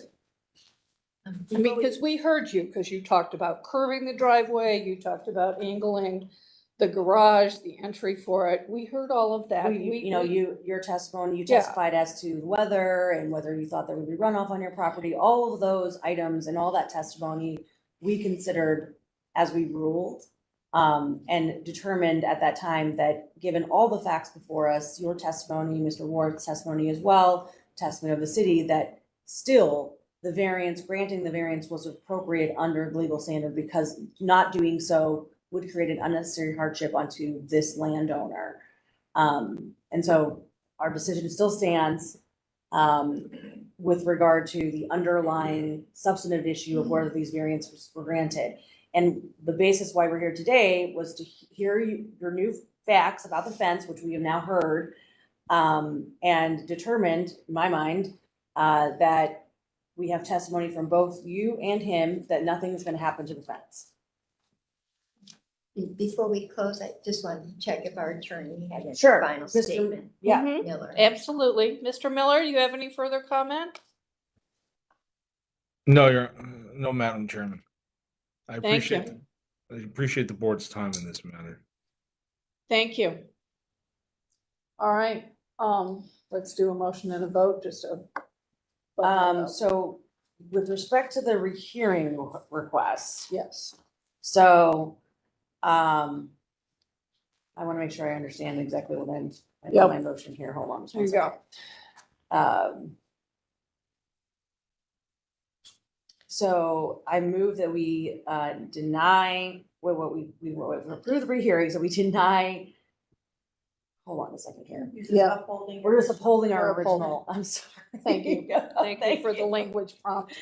I mean, because we heard you, because you talked about curving the driveway, you talked about angling the garage, the entry for it. We heard all of that. Your testimony, you testified as to the weather and whether you thought there would be runoff on your property. All of those items and all that testimony we considered as we ruled, and determined at that time that given all the facts before us, your testimony, Mr. Ward's testimony as well, testimony of the city, that still the variance, granting the variance was appropriate under legal standard, because not doing so would create an unnecessary hardship onto this landowner. And so our decision still stands with regard to the underlying substantive issue of whether these variances were granted. And the basis why we're here today was to hear your new facts about the fence, which we have now heard, and determined, in my mind, that we have testimony from both you and him that nothing is going to happen to the fence. Before we close, I just wanted to check if our attorney had a Sure, final Mr. statement. Yeah. Miller. Absolutely. Mr. Miller, you have any further comment? No, Madam Chairman. I Thank you. appreciate the board's time in this matter. Thank you. All right, let's do a motion and a vote, just to. So with respect to the rehearing request. Yes. So, I want to make sure I understand exactly what I do my motion here. Hold on. There you go. So I move that we deny we approve the rehearing, so we deny. Hold on a second here. Yeah. We're just upholding our We're upholding. original. I'm sorry. Thank you. Thank you for the language prompt.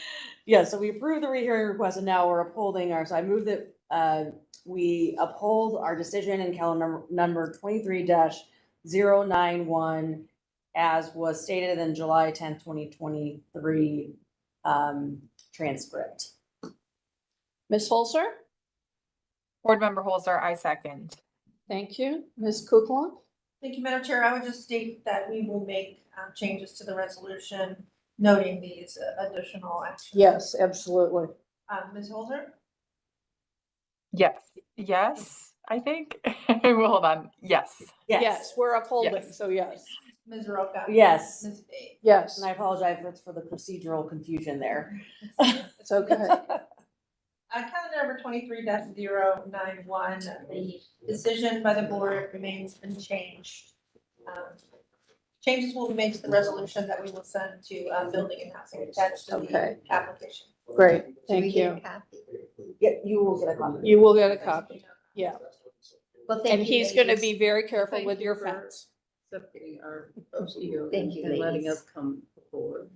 Yeah, so we approved the rehearing request, and now we're upholding so I move that we uphold our decision in calendar number 23-091 as was stated in July 10th, 2023 transcript. Ms. Holzer? Board Member Holzer, I second. Thank you. Ms. Kukla? Thank you, Madam Chair. I would just state that we will make changes to the resolution noting these additional actions. Yes, absolutely. Ms. Holzer? Yes, I think. Well, hold on. Yes. Yes, we're upholding, Yes. So yes. Ms. Roca? Yes. Ms. Bay? Yes. And I apologize for the procedural confusion there. It's okay. Calendar number 23-091, the decision by the board remains unchanged. Changes will be made to the resolution that we will send to building and housing attached to Okay. the application. Great, Do we thank get a you. copy? Yeah, you will get a copy. You will get a copy, yeah. Well, thank And you, he's gonna ladies. be very careful Thank with you your for fence. Accepting our appeal Thank you, and letting ladies. us come forward.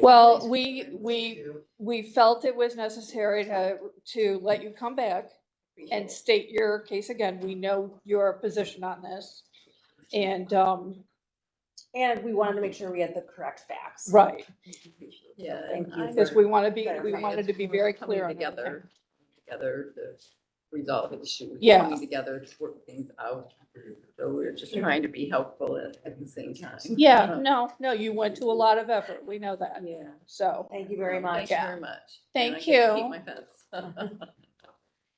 Well, we felt it was necessary to let you come back and state your case again. We know your position on this. And, And we wanted to make sure we had the correct facts. right, Yeah. Thank and you I because for we want to be, we clarifying. wanted to be very coming clear on everything. together to resolve issues. Yeah. Coming together to work things out. So we're just trying to be helpful at the same time. Yeah, no, you went to a lot of effort. We know that. Yeah. So, Thank you very much. Thank you very much. Thank And I get to keep you. my fence.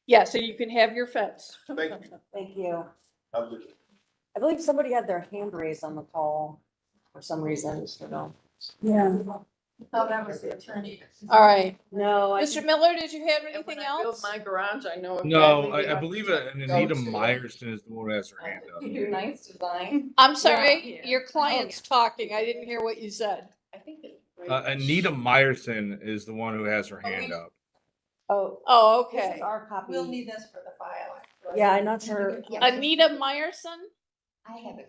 yeah, so you can have your fence. Thank you. Thank you. Have a good day. I believe somebody had their hand raised on the call for some reason, so no. Yeah. Oh, that was the attorney. All right. No, I. Mr. Miller, did you have And anything when I build else? my garage, I know. No, exactly I what believe to Anita go to. Meyerson is the one who has her hand up. You do nice design. I'm sorry, Yeah. your client's talking. I didn't hear what you said. I think it's. Anita Meyerson is the one who has her hand up. Oh, This is okay. our copy. We'll need this for the file. actually. Yeah, I'm not sure. Anita Meyerson? I have a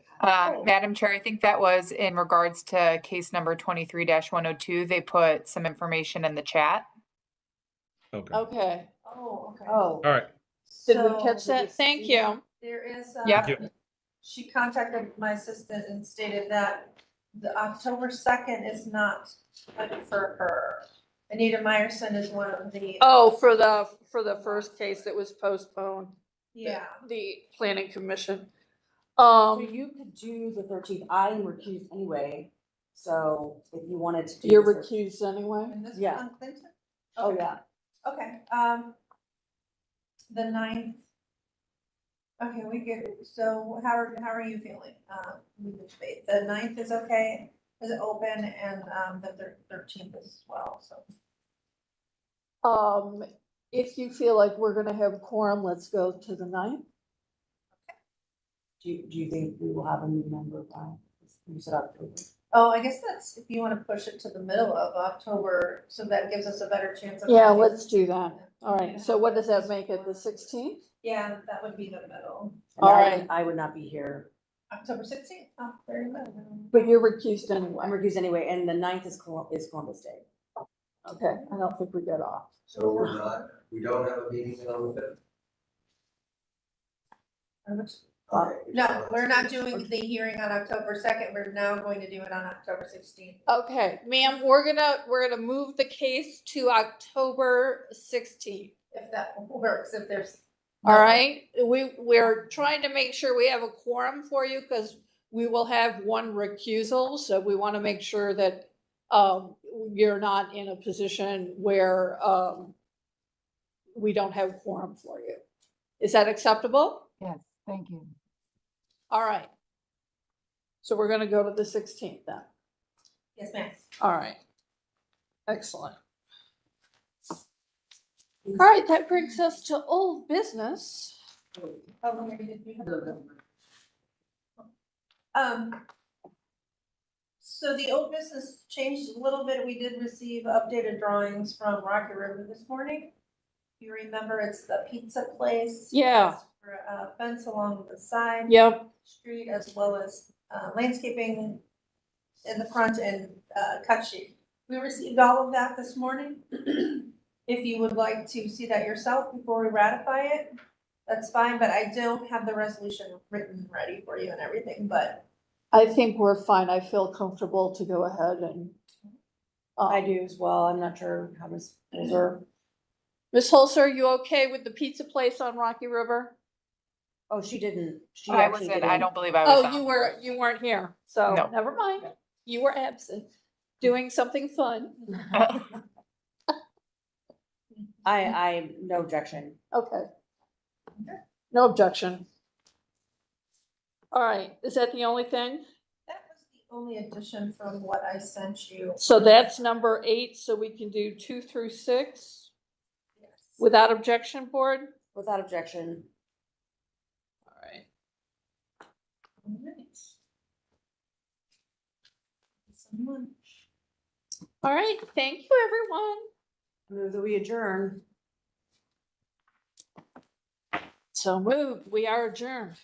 copy. Madam Chair, I think that was in regards to case number 23-102. They put some information in the chat. Okay. Okay. Oh, okay. Oh. All right. Did we So- catch that? Thank you. There is, Yep. Thank you. she contacted my assistant and stated that the October 2nd is not good for her. Anita Meyerson is one of the. Oh, for the first case that was postponed, Yeah, the planning commission. So you could do the 13th. I am recused anyway. So if you wanted to do. You're the 13th. recused anyway? and this Yeah. one on Clinton? Oh, Okay. yeah. Okay, the 9th. Okay, we get, so how are you feeling? With the debate? The 9th is okay, is it open, and, the 13th as well, so. If you feel like we're gonna have quorum, let's go to the 9th. Do you think we will have a new member by, you said October? Oh, I guess that's, if you wanna push it to the middle of October, so that gives us a better chance of. Yeah, having- let's do that. All right, so what does that make it, the 16th? Yeah, that would be the middle. And All I right. would- I would not be here. October 16th, oh, very good. But you're recused anyway. I'm recused anyway, and the 9th is Columbus Day. Okay, I don't think we get off. So we don't have a meeting on the fifth? No, we're not doing the hearing on October 2nd, we're now going to do it on October 16th. Okay, ma'am, we're gonna move the case to October 16th. If that works, if there's. All right, we're trying to make sure we have a quorum for you because we will have one recusal, so we want to make sure that you're not in a position where we don't have quorum for you. Is that acceptable? Yes, thank you. All right. So we're gonna go to the 16th then. Yes, ma'am. All right. Excellent. All right, that brings us to old business. So the old business changed a little bit. We did receive updated drawings from Rocky River this morning. If you remember, it's the pizza place. Yeah. For a fence along the side. Yep. Street, as well as landscaping in the front and cut sheet. We received all of that this morning. If you would like to see that yourself before we ratify it, that's fine, but I don't have the resolution written ready for you and everything, but. I think we're fine. I feel comfortable to go ahead and. I do as well. I'm not sure how Ms. Holzer. Ms. Holzer, are you okay with the pizza place on Rocky River? Oh, she didn't. She I actually wasn't, I didn't. don't believe I was Oh, on. you weren't here, so No. never mind. You were absent, doing something fun. I, no objection. Okay. No objection. All right, is that the only thing? That was the only addition from what I sent you. So that's number 8, so we can do 2 through 6 without objection, board? Without objection. All right. All right, thank you, everyone. Move that we adjourn. So moved, we are adjourned.